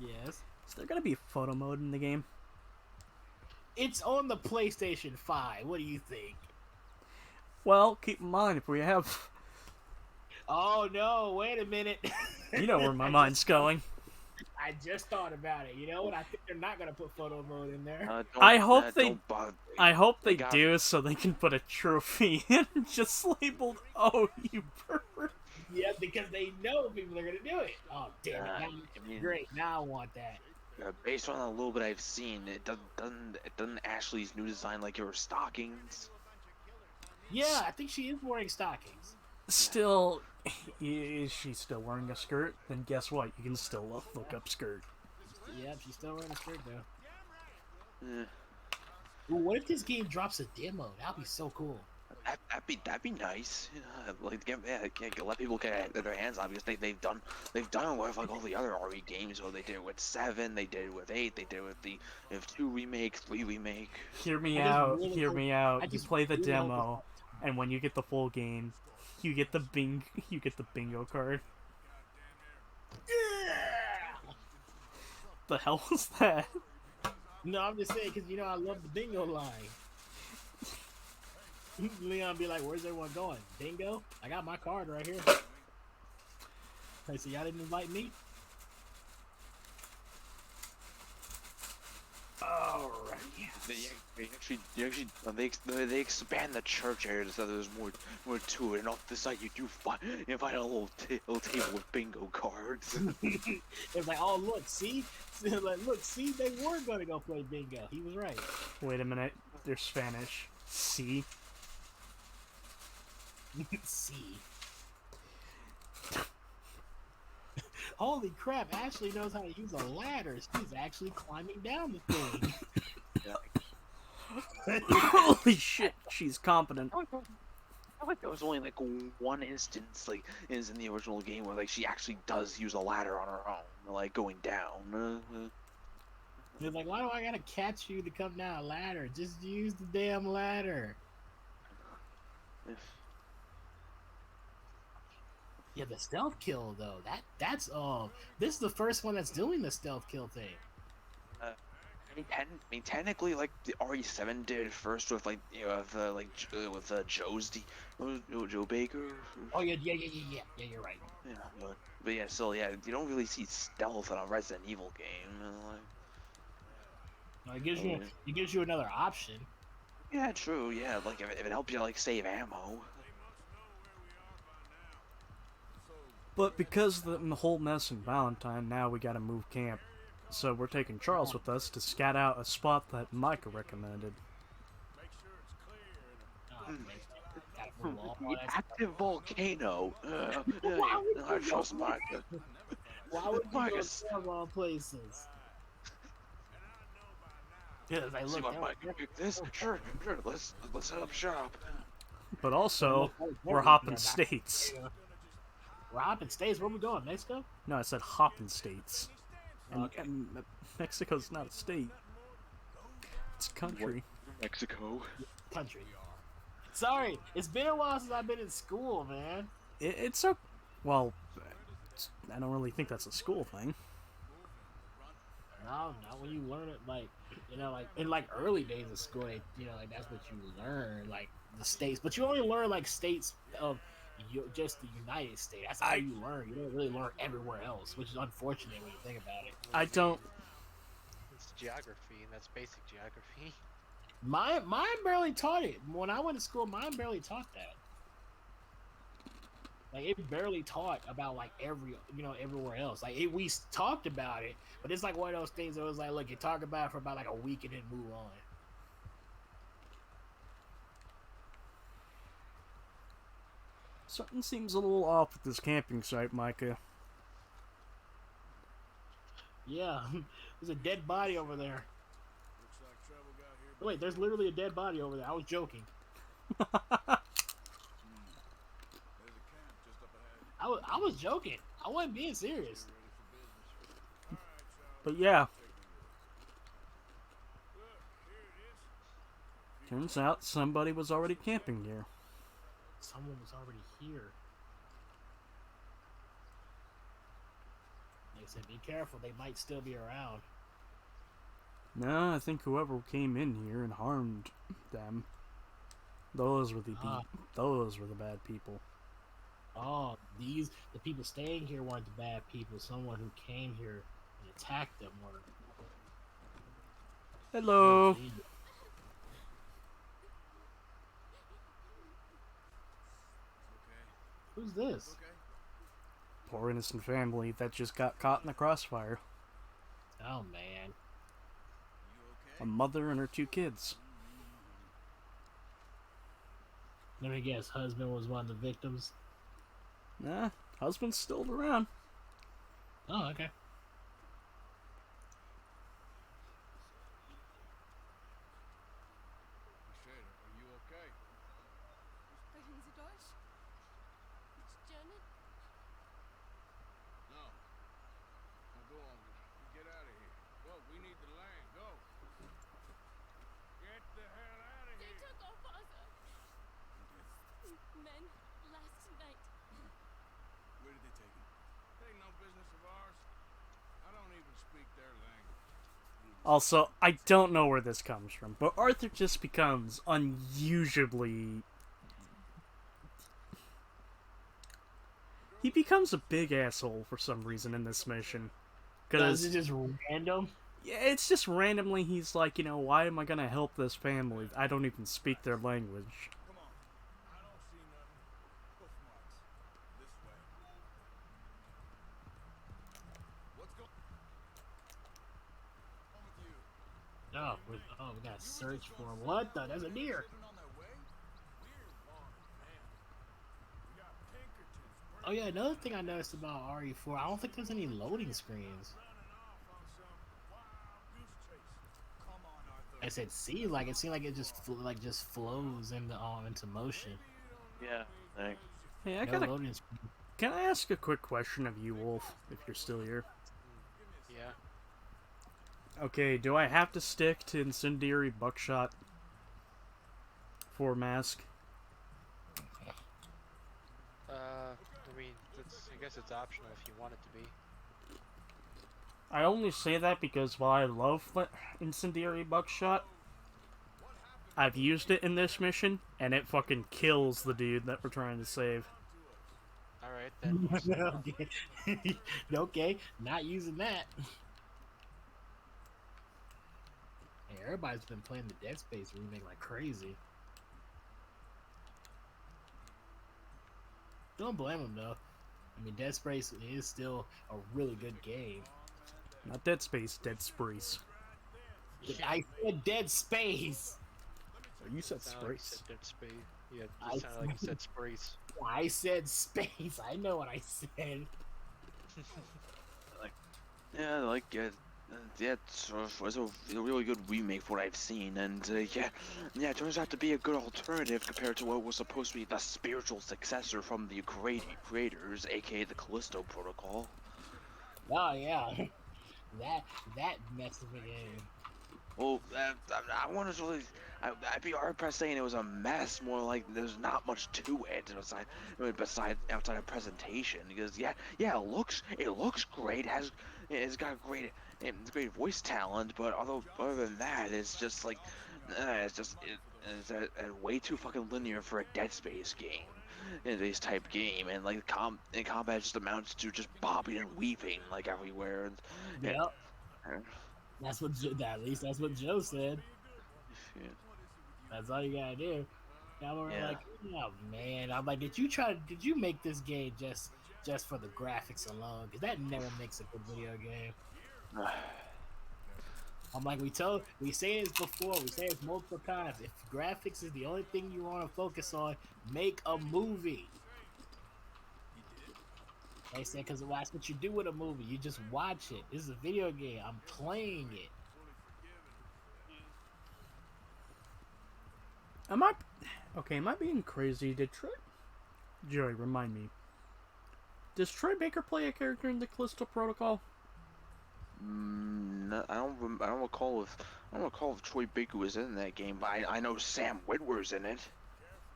Yes. Is there gonna be photo mode in the game? It's on the PlayStation 5. What do you think? Well, keep in mind if we have. Oh no! Wait a minute. You know where my mind's going. I just thought about it. You know what? I think they're not gonna put photo mode in there. I hope they do, so they can put a trophy in just labeled "Oh, you pervert." Yeah, because they know people are gonna do it. Oh damn it! Great. Now I want that. Based on a little bit I've seen, it doesn't Ashley's new design like your stockings. Yeah, I think she is wearing stockings. Still, is she still wearing a skirt? Then guess what? You can still look up skirt. Yeah, she's still wearing a skirt though. Yeah. Well, what if this game drops a demo? That'd be so cool. That'd be nice. Let people get their hands on because they've done it with like all the other RE games. So they did it with 7, they did it with 8, they did it with the 2 remake, 3 remake. Hear me out. You play the demo, and when you get the full game, you get the bingo card. Yeah! The hell was that? No, I'm just saying because I love the bingo line. Leon be like, "Where's everyone going? Bingo? I got my card right here." Hey, so y'all didn't invite me? Alright. They expand the church area so there's more to it, and off the side you find a little table with bingo cards. It's like, oh look, see, they were gonna go play bingo. He was right. Wait a minute, they're Spanish. See. See. Holy crap, Ashley knows how to use a ladder. She's actually climbing down the thing. Holy shit, she's competent. I like there was only like one instance like is in the original game where like she actually does use a ladder on her own, like going down. They're like, why do I gotta catch you to come down a ladder? Just use the damn ladder. Yeah, the stealth kill though. That's this is the first one that's doing the stealth kill thing. I mean, technically, like the RE7 did first with like with Joe Baker. Oh yeah. Yeah, you're right. Yeah, but yeah, still, yeah, you don't really see stealth in a Resident Evil game. No, it gives you another option. Yeah, true. Yeah, like if it helps you like save ammo. But because of the whole mess in Valentine, now we gotta move camp. So we're taking Charles with us to scat out a spot that Micah recommended. The active volcano. I trust Micah. Why would you go to all places? Because I See look what Micah picked this? Sure. Let's set up shop. But also, we're hopping states. We're hopping states? Where are we going? Mexico? No, I said hopping states. And Mexico's not a state. It's a country. Mexico. Country. Sorry, it's been a while since I've been in school, man. It's a... Well, I don't really think that's a school thing. No, not when you learn it, like, like, in, like, early days of school, like, that's what you learn, like, the states. But you only learn, like, states of just the United States. That's how you learn. You don't really learn everywhere else, which is unfortunate when you think about it. I don't... It's geography, and that's basic geography. Mine barely taught it. When I went to school, mine barely taught that. Like, it barely taught about, like, everywhere else. Like, we talked about it, but it's like one of those things that was like, look, you talk about it for about, like, a week and then move on. Something seems a little off at this camping site, Micah. Yeah, there's a dead body over there. Wait, there's literally a dead body over there. I was joking. I was joking. I wasn't being serious. But yeah. Turns out somebody was already camping here. Someone was already here. They said, be careful, they might still be around. No, I think whoever came in here and harmed them, those were the bad people. Oh, the people staying here weren't the bad people. Someone who came here and attacked them were. Hello. Who's this? Poor innocent family that just got caught in the crossfire. Oh, man. A mother and her 2 kids. Let me guess, husband was one of the victims? Nah, husband's still around. Oh, okay. Are you okay? Sprechen Sie Deutsch? It's German? No. Now go on. Get out of here. Go. We need the land. Go. Get the hell out of They here. took our father. Men last night. Where did they take him? It ain't no business of ours. I don't even speak their language. Also, I don't know where this comes from, but Arthur just becomes unusually... He becomes a big asshole for some reason in this mission. Is it just random? Yeah, it's just randomly he's like, why am I gonna help this family? I don't even speak their language. Come on. I don't see nothing. Hoof marks. This way. What's going on with you? Oh, we gotta search for him. What the? There's a deer. Oh yeah, another thing I noticed about RE4, I don't think there's any loading screens. I said, see, like it seemed like it just flows into motion. Yeah, thanks. Hey, Can I ask a quick question of you, Wolf, if you're still here? Yeah. Okay, do I have to stick to incendiary buckshot for mask? guess it's optional if you want it to be. I only say that because while I love incendiary buckshot, I've used it in this mission, and it fucking kills the dude that we're trying to save. Alright, then use it. Okay. Okay, not using that. Hey, everybody's been playing the Dead Space remake like crazy. Don't blame them though. I mean, Dead Space is still a really good game. Not Dead Space, Dead Space. I said Dead Space. You said Sounded like you Space. said Dead Space. Yeah, it sounded like you said Space. I said space. I know what I said. It's a really good remake for what I've seen, and it turns out to be a good alternative compared to what was supposed to be the spiritual successor from the creators, aka the Callisto Protocol. Oh yeah, that mess of a game. Well, I want to really, I'd be hard pressed saying it was a mess. More like there's not much to it besides outside of presentation. Because it looks great. It's got great voice talent. But other than that, it's just like, it's way too fucking linear for a Dead Space game. In this type game, and like combat just amounts to just bobbing and weaving like everywhere. Yep. That's what at least that's what Joe said. Yeah. That's all you gotta do. And we're Yeah. like, oh man. I'm like, did you make this game just for the graphics alone? Because that never makes a good video game. I'm like, we say this before, we say this multiple times. If graphics is the only thing you want to focus on, make a movie. They said, because that's what you do with a movie. You just watch it. This is a video game. I'm playing it. Am I being crazy? Did Joey, remind me. Does Troy Baker play a character in the Callisto Protocol? No, I don't recall if Troy Baker was in that game, but I know Sam Witwer's in it.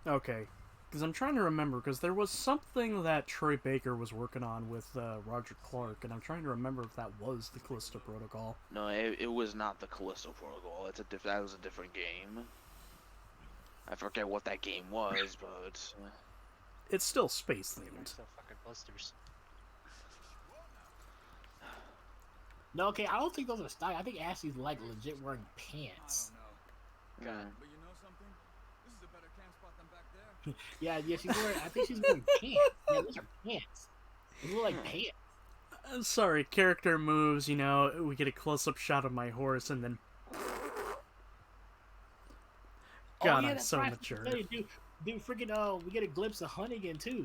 Okay. Because I'm trying to remember, because there was something that Troy Baker was working on with Roger Clark, and I'm trying to remember if that was the Callisto Protocol. No, it was not the Callisto Protocol. That was a different game. I forget what that game was, but it's still space themed. Fucking blisters. No, okay, I don't think those are style. I think Ashley's like legit wearing pants. God. But you know something? This is a better camp spot than back there. yeah, she's wearing. I think she's wearing pants. Yeah, those are pants. They look like pants. Sorry, character moves. We get a close-up shot of my horse, and then. God, I'm so mature. Dude, freaking we get a glimpse of Hunnigan too.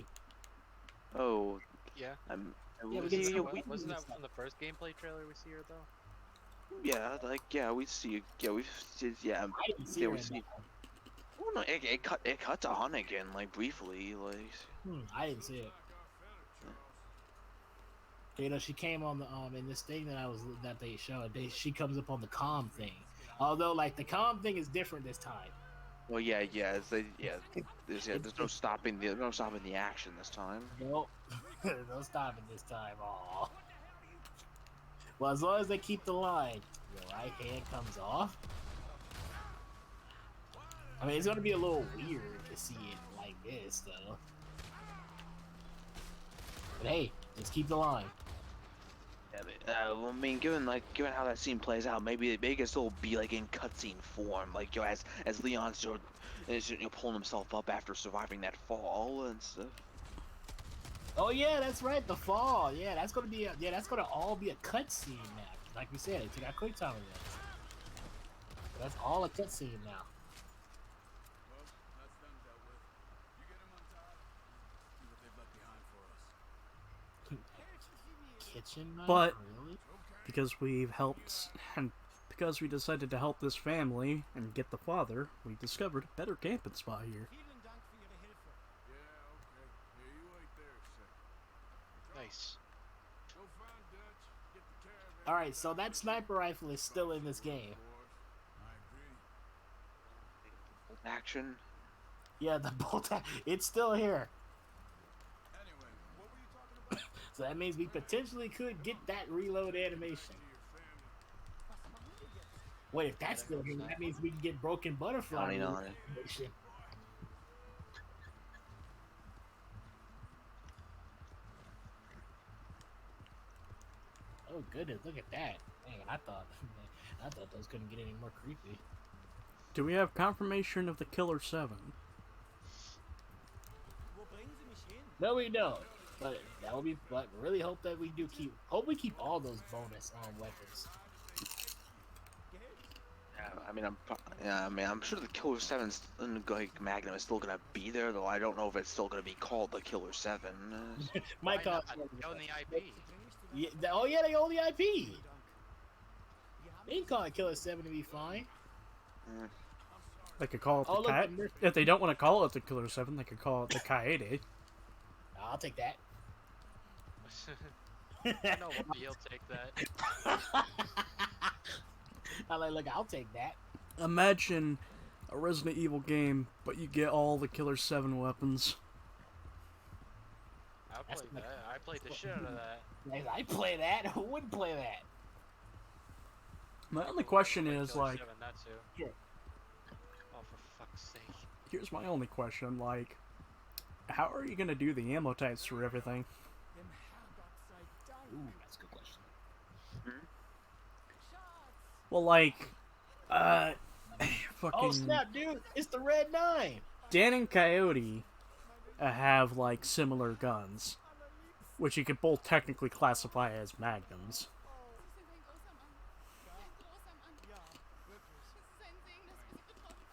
Oh, yeah. Wasn't that from the first gameplay trailer we see her though? Yeah, we see. Yeah, we see. Yeah, I didn't see we see. Well, no, it cut to Hunnigan like briefly, like. I didn't see it. She came on the in this thing that they showed. She comes up on the comm thing. Although like the comm thing is different this time. Well, there's no stopping the action this time. Nope. No stopping this time. Aw. Well, as long as they keep the line, your right hand comes off. I mean, it's gonna be a little weird to see it like this, though. But hey, let's keep the line. Yeah, I mean, given how that scene plays out, maybe it can still be like in cutscene form, like as Leon's pulling himself up after surviving that fall and stuff. Oh yeah, that's right, the fall. Yeah, that's gonna all be a cutscene now. Like we said, they took out quick time events. That's all a cutscene now. Well, that's done dealt with. You get him on top. See what they've left behind for us. Kitchen knife? But Really? because we've helped, and because we decided to help this family and get the father, we discovered a better camping spot here. Nice. Alright, so that sniper rifle is still in this game. Action. Yeah, the bolt. It's still here. So that means we potentially could get that reload animation. Wait, if that's still here, that means we can get Broken Butterfly Counting on it. animation. Oh goodness, look at that. Man, I thought those couldn't get any more creepy. Do we have confirmation of the Killer 7? No, we don't. But that would be. But really hope that we do keep. Hope we keep all those bonus weapons. I'm sure the Killer 7's like Magnum is still gonna be there, though I don't know if it's still gonna be called the Killer 7. My call. They own the IP. Yeah, oh yeah, they own the IP. They can call it Killer 7 to be fine. They could call it the Oh, look, Kai. If they don't want to call it the Killer 7, they could call it the Kaede. I'll take that. I know why you'll take that. I'm like, look, I'll take that. Imagine a Resident Evil game, but you get all the Killer 7 weapons. I'll play that. I played the shit out of that. I play that. Who wouldn't play that? My only question is, Killer like... 7, that too. Oh, for fuck's sake. Here's my only question, like... How are you gonna do the ammo types for everything? Ooh, that's a good question. Well, like... fucking... Oh snap, dude! It's the Red 9! Dan and Coyote have, like, similar guns. Which you could both technically classify as magnums.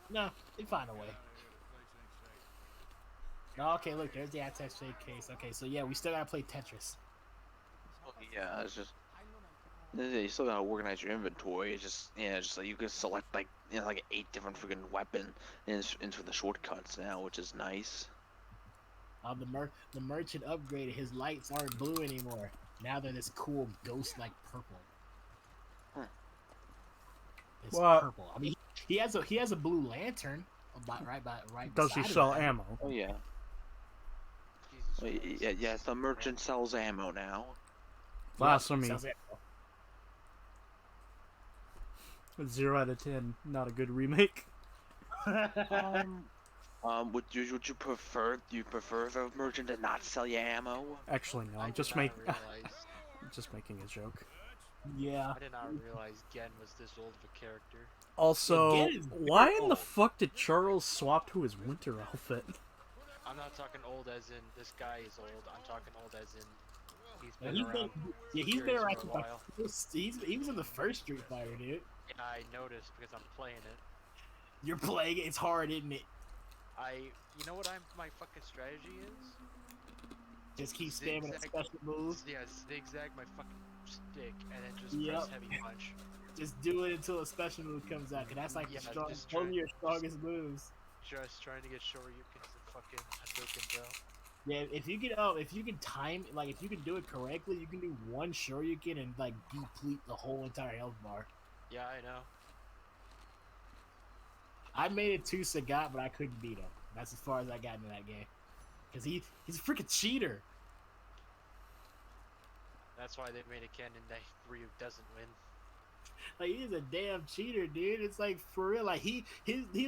No, they find a way. Oh, okay, look, there's the attaché case. Okay, so yeah, we still gotta play Tetris. Yeah, it's just you still gotta organize your inventory. It's just like you can select like like 8 different freaking weapon into the shortcuts now, which is nice. The merchant upgraded. His lights aren't blue anymore. Now they're this cool ghost-like purple. It's purple. I mean, he has a blue lantern, right. Does he sell ammo? Oh yeah. Yes, the merchant sells ammo now. Blasphemy. 0 out of 10. Not a good remake. Would you prefer? Do you prefer the merchant to not sell you ammo? Actually, no. I'm just just making a joke. Yeah. I did not realize Gen was this old of a character. Also, why in the fuck did Charles swap to his winter outfit? I'm not talking old as in this guy is old. I'm talking old as in he's been around for a while. He was in the first Street Fighter, dude. Yeah, I noticed because I'm playing it. You're playing it. It's hard, isn't it? You know what my fucking strategy is? Just keep spamming a special move. Yeah, zigzag my fucking stick and then just press heavy punch. Just do it until a special move comes out, cause that's like one of your strongest moves. Just trying to get Shoryukens and fucking Hadoukens out. Yeah, if you can time, like if you can do it correctly, you can do one Shoryuken and like deplete the whole entire health bar. Yeah, I know. I made it to Sagat, but I couldn't beat him. That's as far as I got into that game. Cause he's a freaking cheater. That's why they made a canon that Ryu doesn't win. Like he's a damn cheater, dude. It's like for real. Like he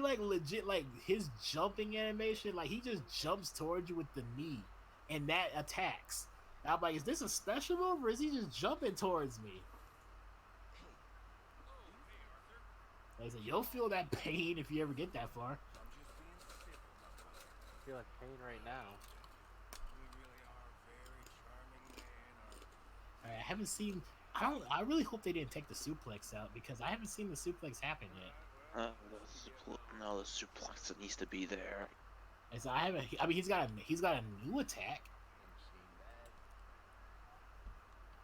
like legit like his jumping animation. Like he just jumps towards you with the knee, and that attacks. I'm like, is this a special move or is he just jumping towards me? Like I said, you'll feel that pain if you ever get that far. I feel like pain right now. I haven't seen. I really hope they didn't take the suplex out because I haven't seen the suplex happen yet. No, the suplex that needs to be there. So I mean, he's got a new attack.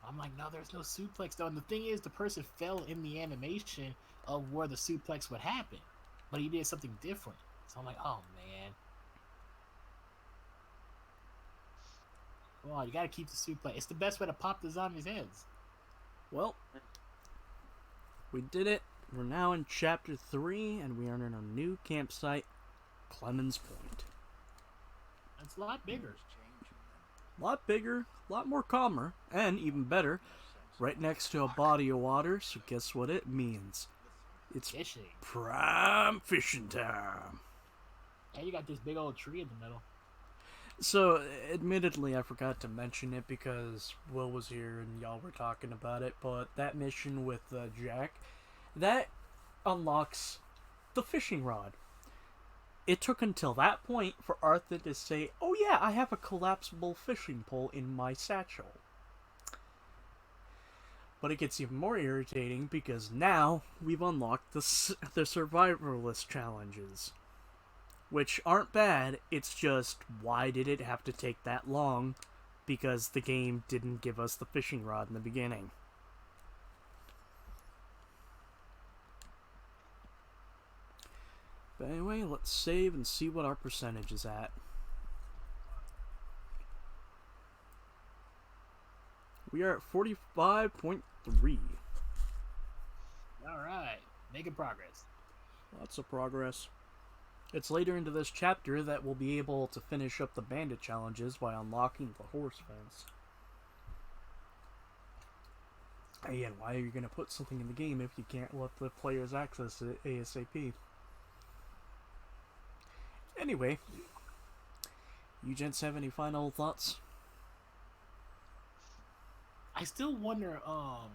I'm like, no, there's no suplex though. And the thing is, the person fell in the animation of where the suplex would happen, but he did something different. So I'm like, oh man. Well, you gotta keep the suplex. It's the best way to pop the zombies' heads. Well, we did it. We're now in Chapter 3, and we are in our new campsite, Clemens Point. It's a lot bigger. A lot bigger, a lot more calmer, and even better, right next to a body of water, so guess what it means? It's Fishing. prime fishing time. And you got this big old tree in the middle. So, admittedly, I forgot to mention it because Will was here and y'all were talking about it, but that mission with Jack, that unlocks the fishing rod. It took until that point for Arthur to say, "Oh yeah, I have a collapsible fishing pole in my satchel." But it gets even more irritating because now we've unlocked the survivalist challenges. Which aren't bad, it's just, why did it have to take that long? Because the game didn't give us the fishing rod in the beginning. But anyway, let's save and see what our percentage is at. We are at 45.3. Alright, making progress. Lots of progress. It's later into this chapter that we'll be able to finish up the bandit challenges by unlocking the horse fence. Again, why are you going to put something in the game if you can't let the players access it ASAP? Anyway, you gents have any final thoughts? I still wonder about,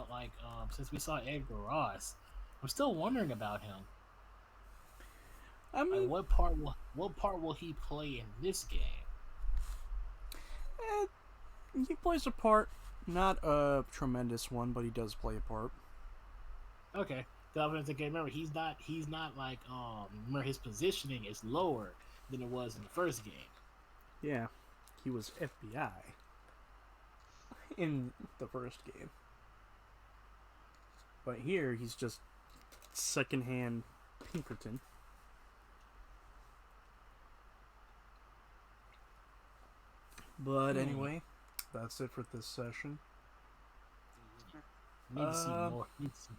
like, since we saw Edgar Ross, I'm still wondering about him. I mean, like, what part will he play in this game? He plays a part, not a tremendous one, but he does play a part. Okay, remember he's not like remember his positioning is lower than it was in the first game. Yeah, he was FBI in the first game, but here he's just secondhand Pinkerton. But anyway, that's it for this session. Need to see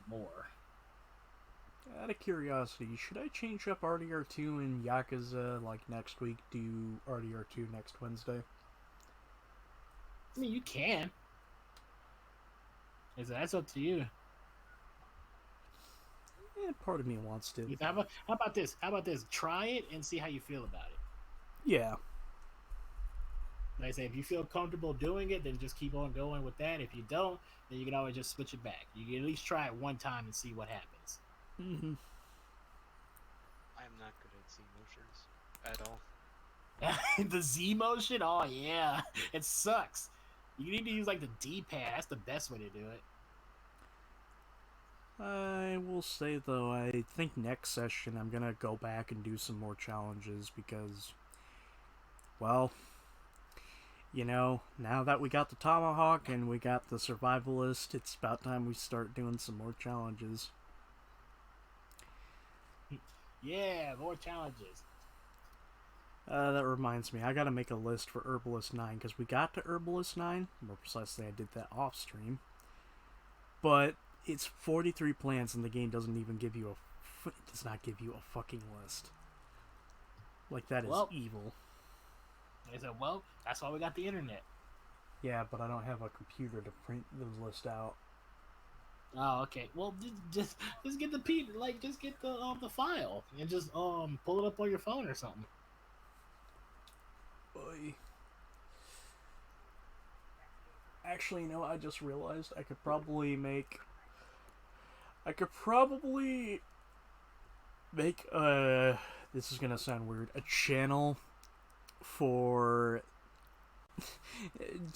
more. Out of curiosity, should I change up RDR2 and Yakuza like next week? Do RDR2 next Wednesday? I mean, you can. That's up to you. Part of me wants to. How about this? Try it and see how you feel about it. Yeah. Like I say, if you feel comfortable doing it, then just keep on going with that. If you don't, then you can always just switch it back. You can at least try it one time and see what happens. I'm not good at Z motions at all. The Z motion? Oh yeah, it sucks. You need to use like the D-pad. That's the best way to do it. I will say though, I think next session I'm gonna go back and do some more challenges because, well, you know, now that we got the Tomahawk and we got the Survivalist, it's about time we start doing some more challenges. Yeah, more challenges. That reminds me, I gotta make a list for Herbalist 9, because we got to Herbalist 9, more precisely I did that off stream, but it's 43 plants and the game doesn't even give you it does not give you a fucking list. Like, that is evil. I said, well, that's why we got the internet. Yeah, but I don't have a computer to print the list out. Oh, okay. Well, just get the just get the file and just pull it up on your phone or something. Boy. Actually, you know, I just realized I could probably make this is gonna sound weird, a channel for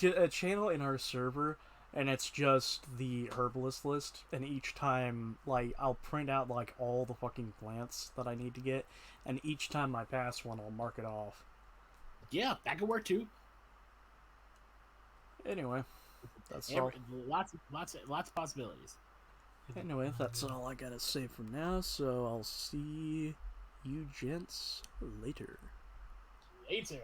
a channel in our server, and it's just the herbalist list, and each time, like, I'll print out like all the fucking plants that I need to get, and each time I pass one I'll mark it off. Yeah, that could work too. Anyway, that's all. Lots of possibilities. Anyway, that's all I gotta say for now, so I'll see you gents later. Later.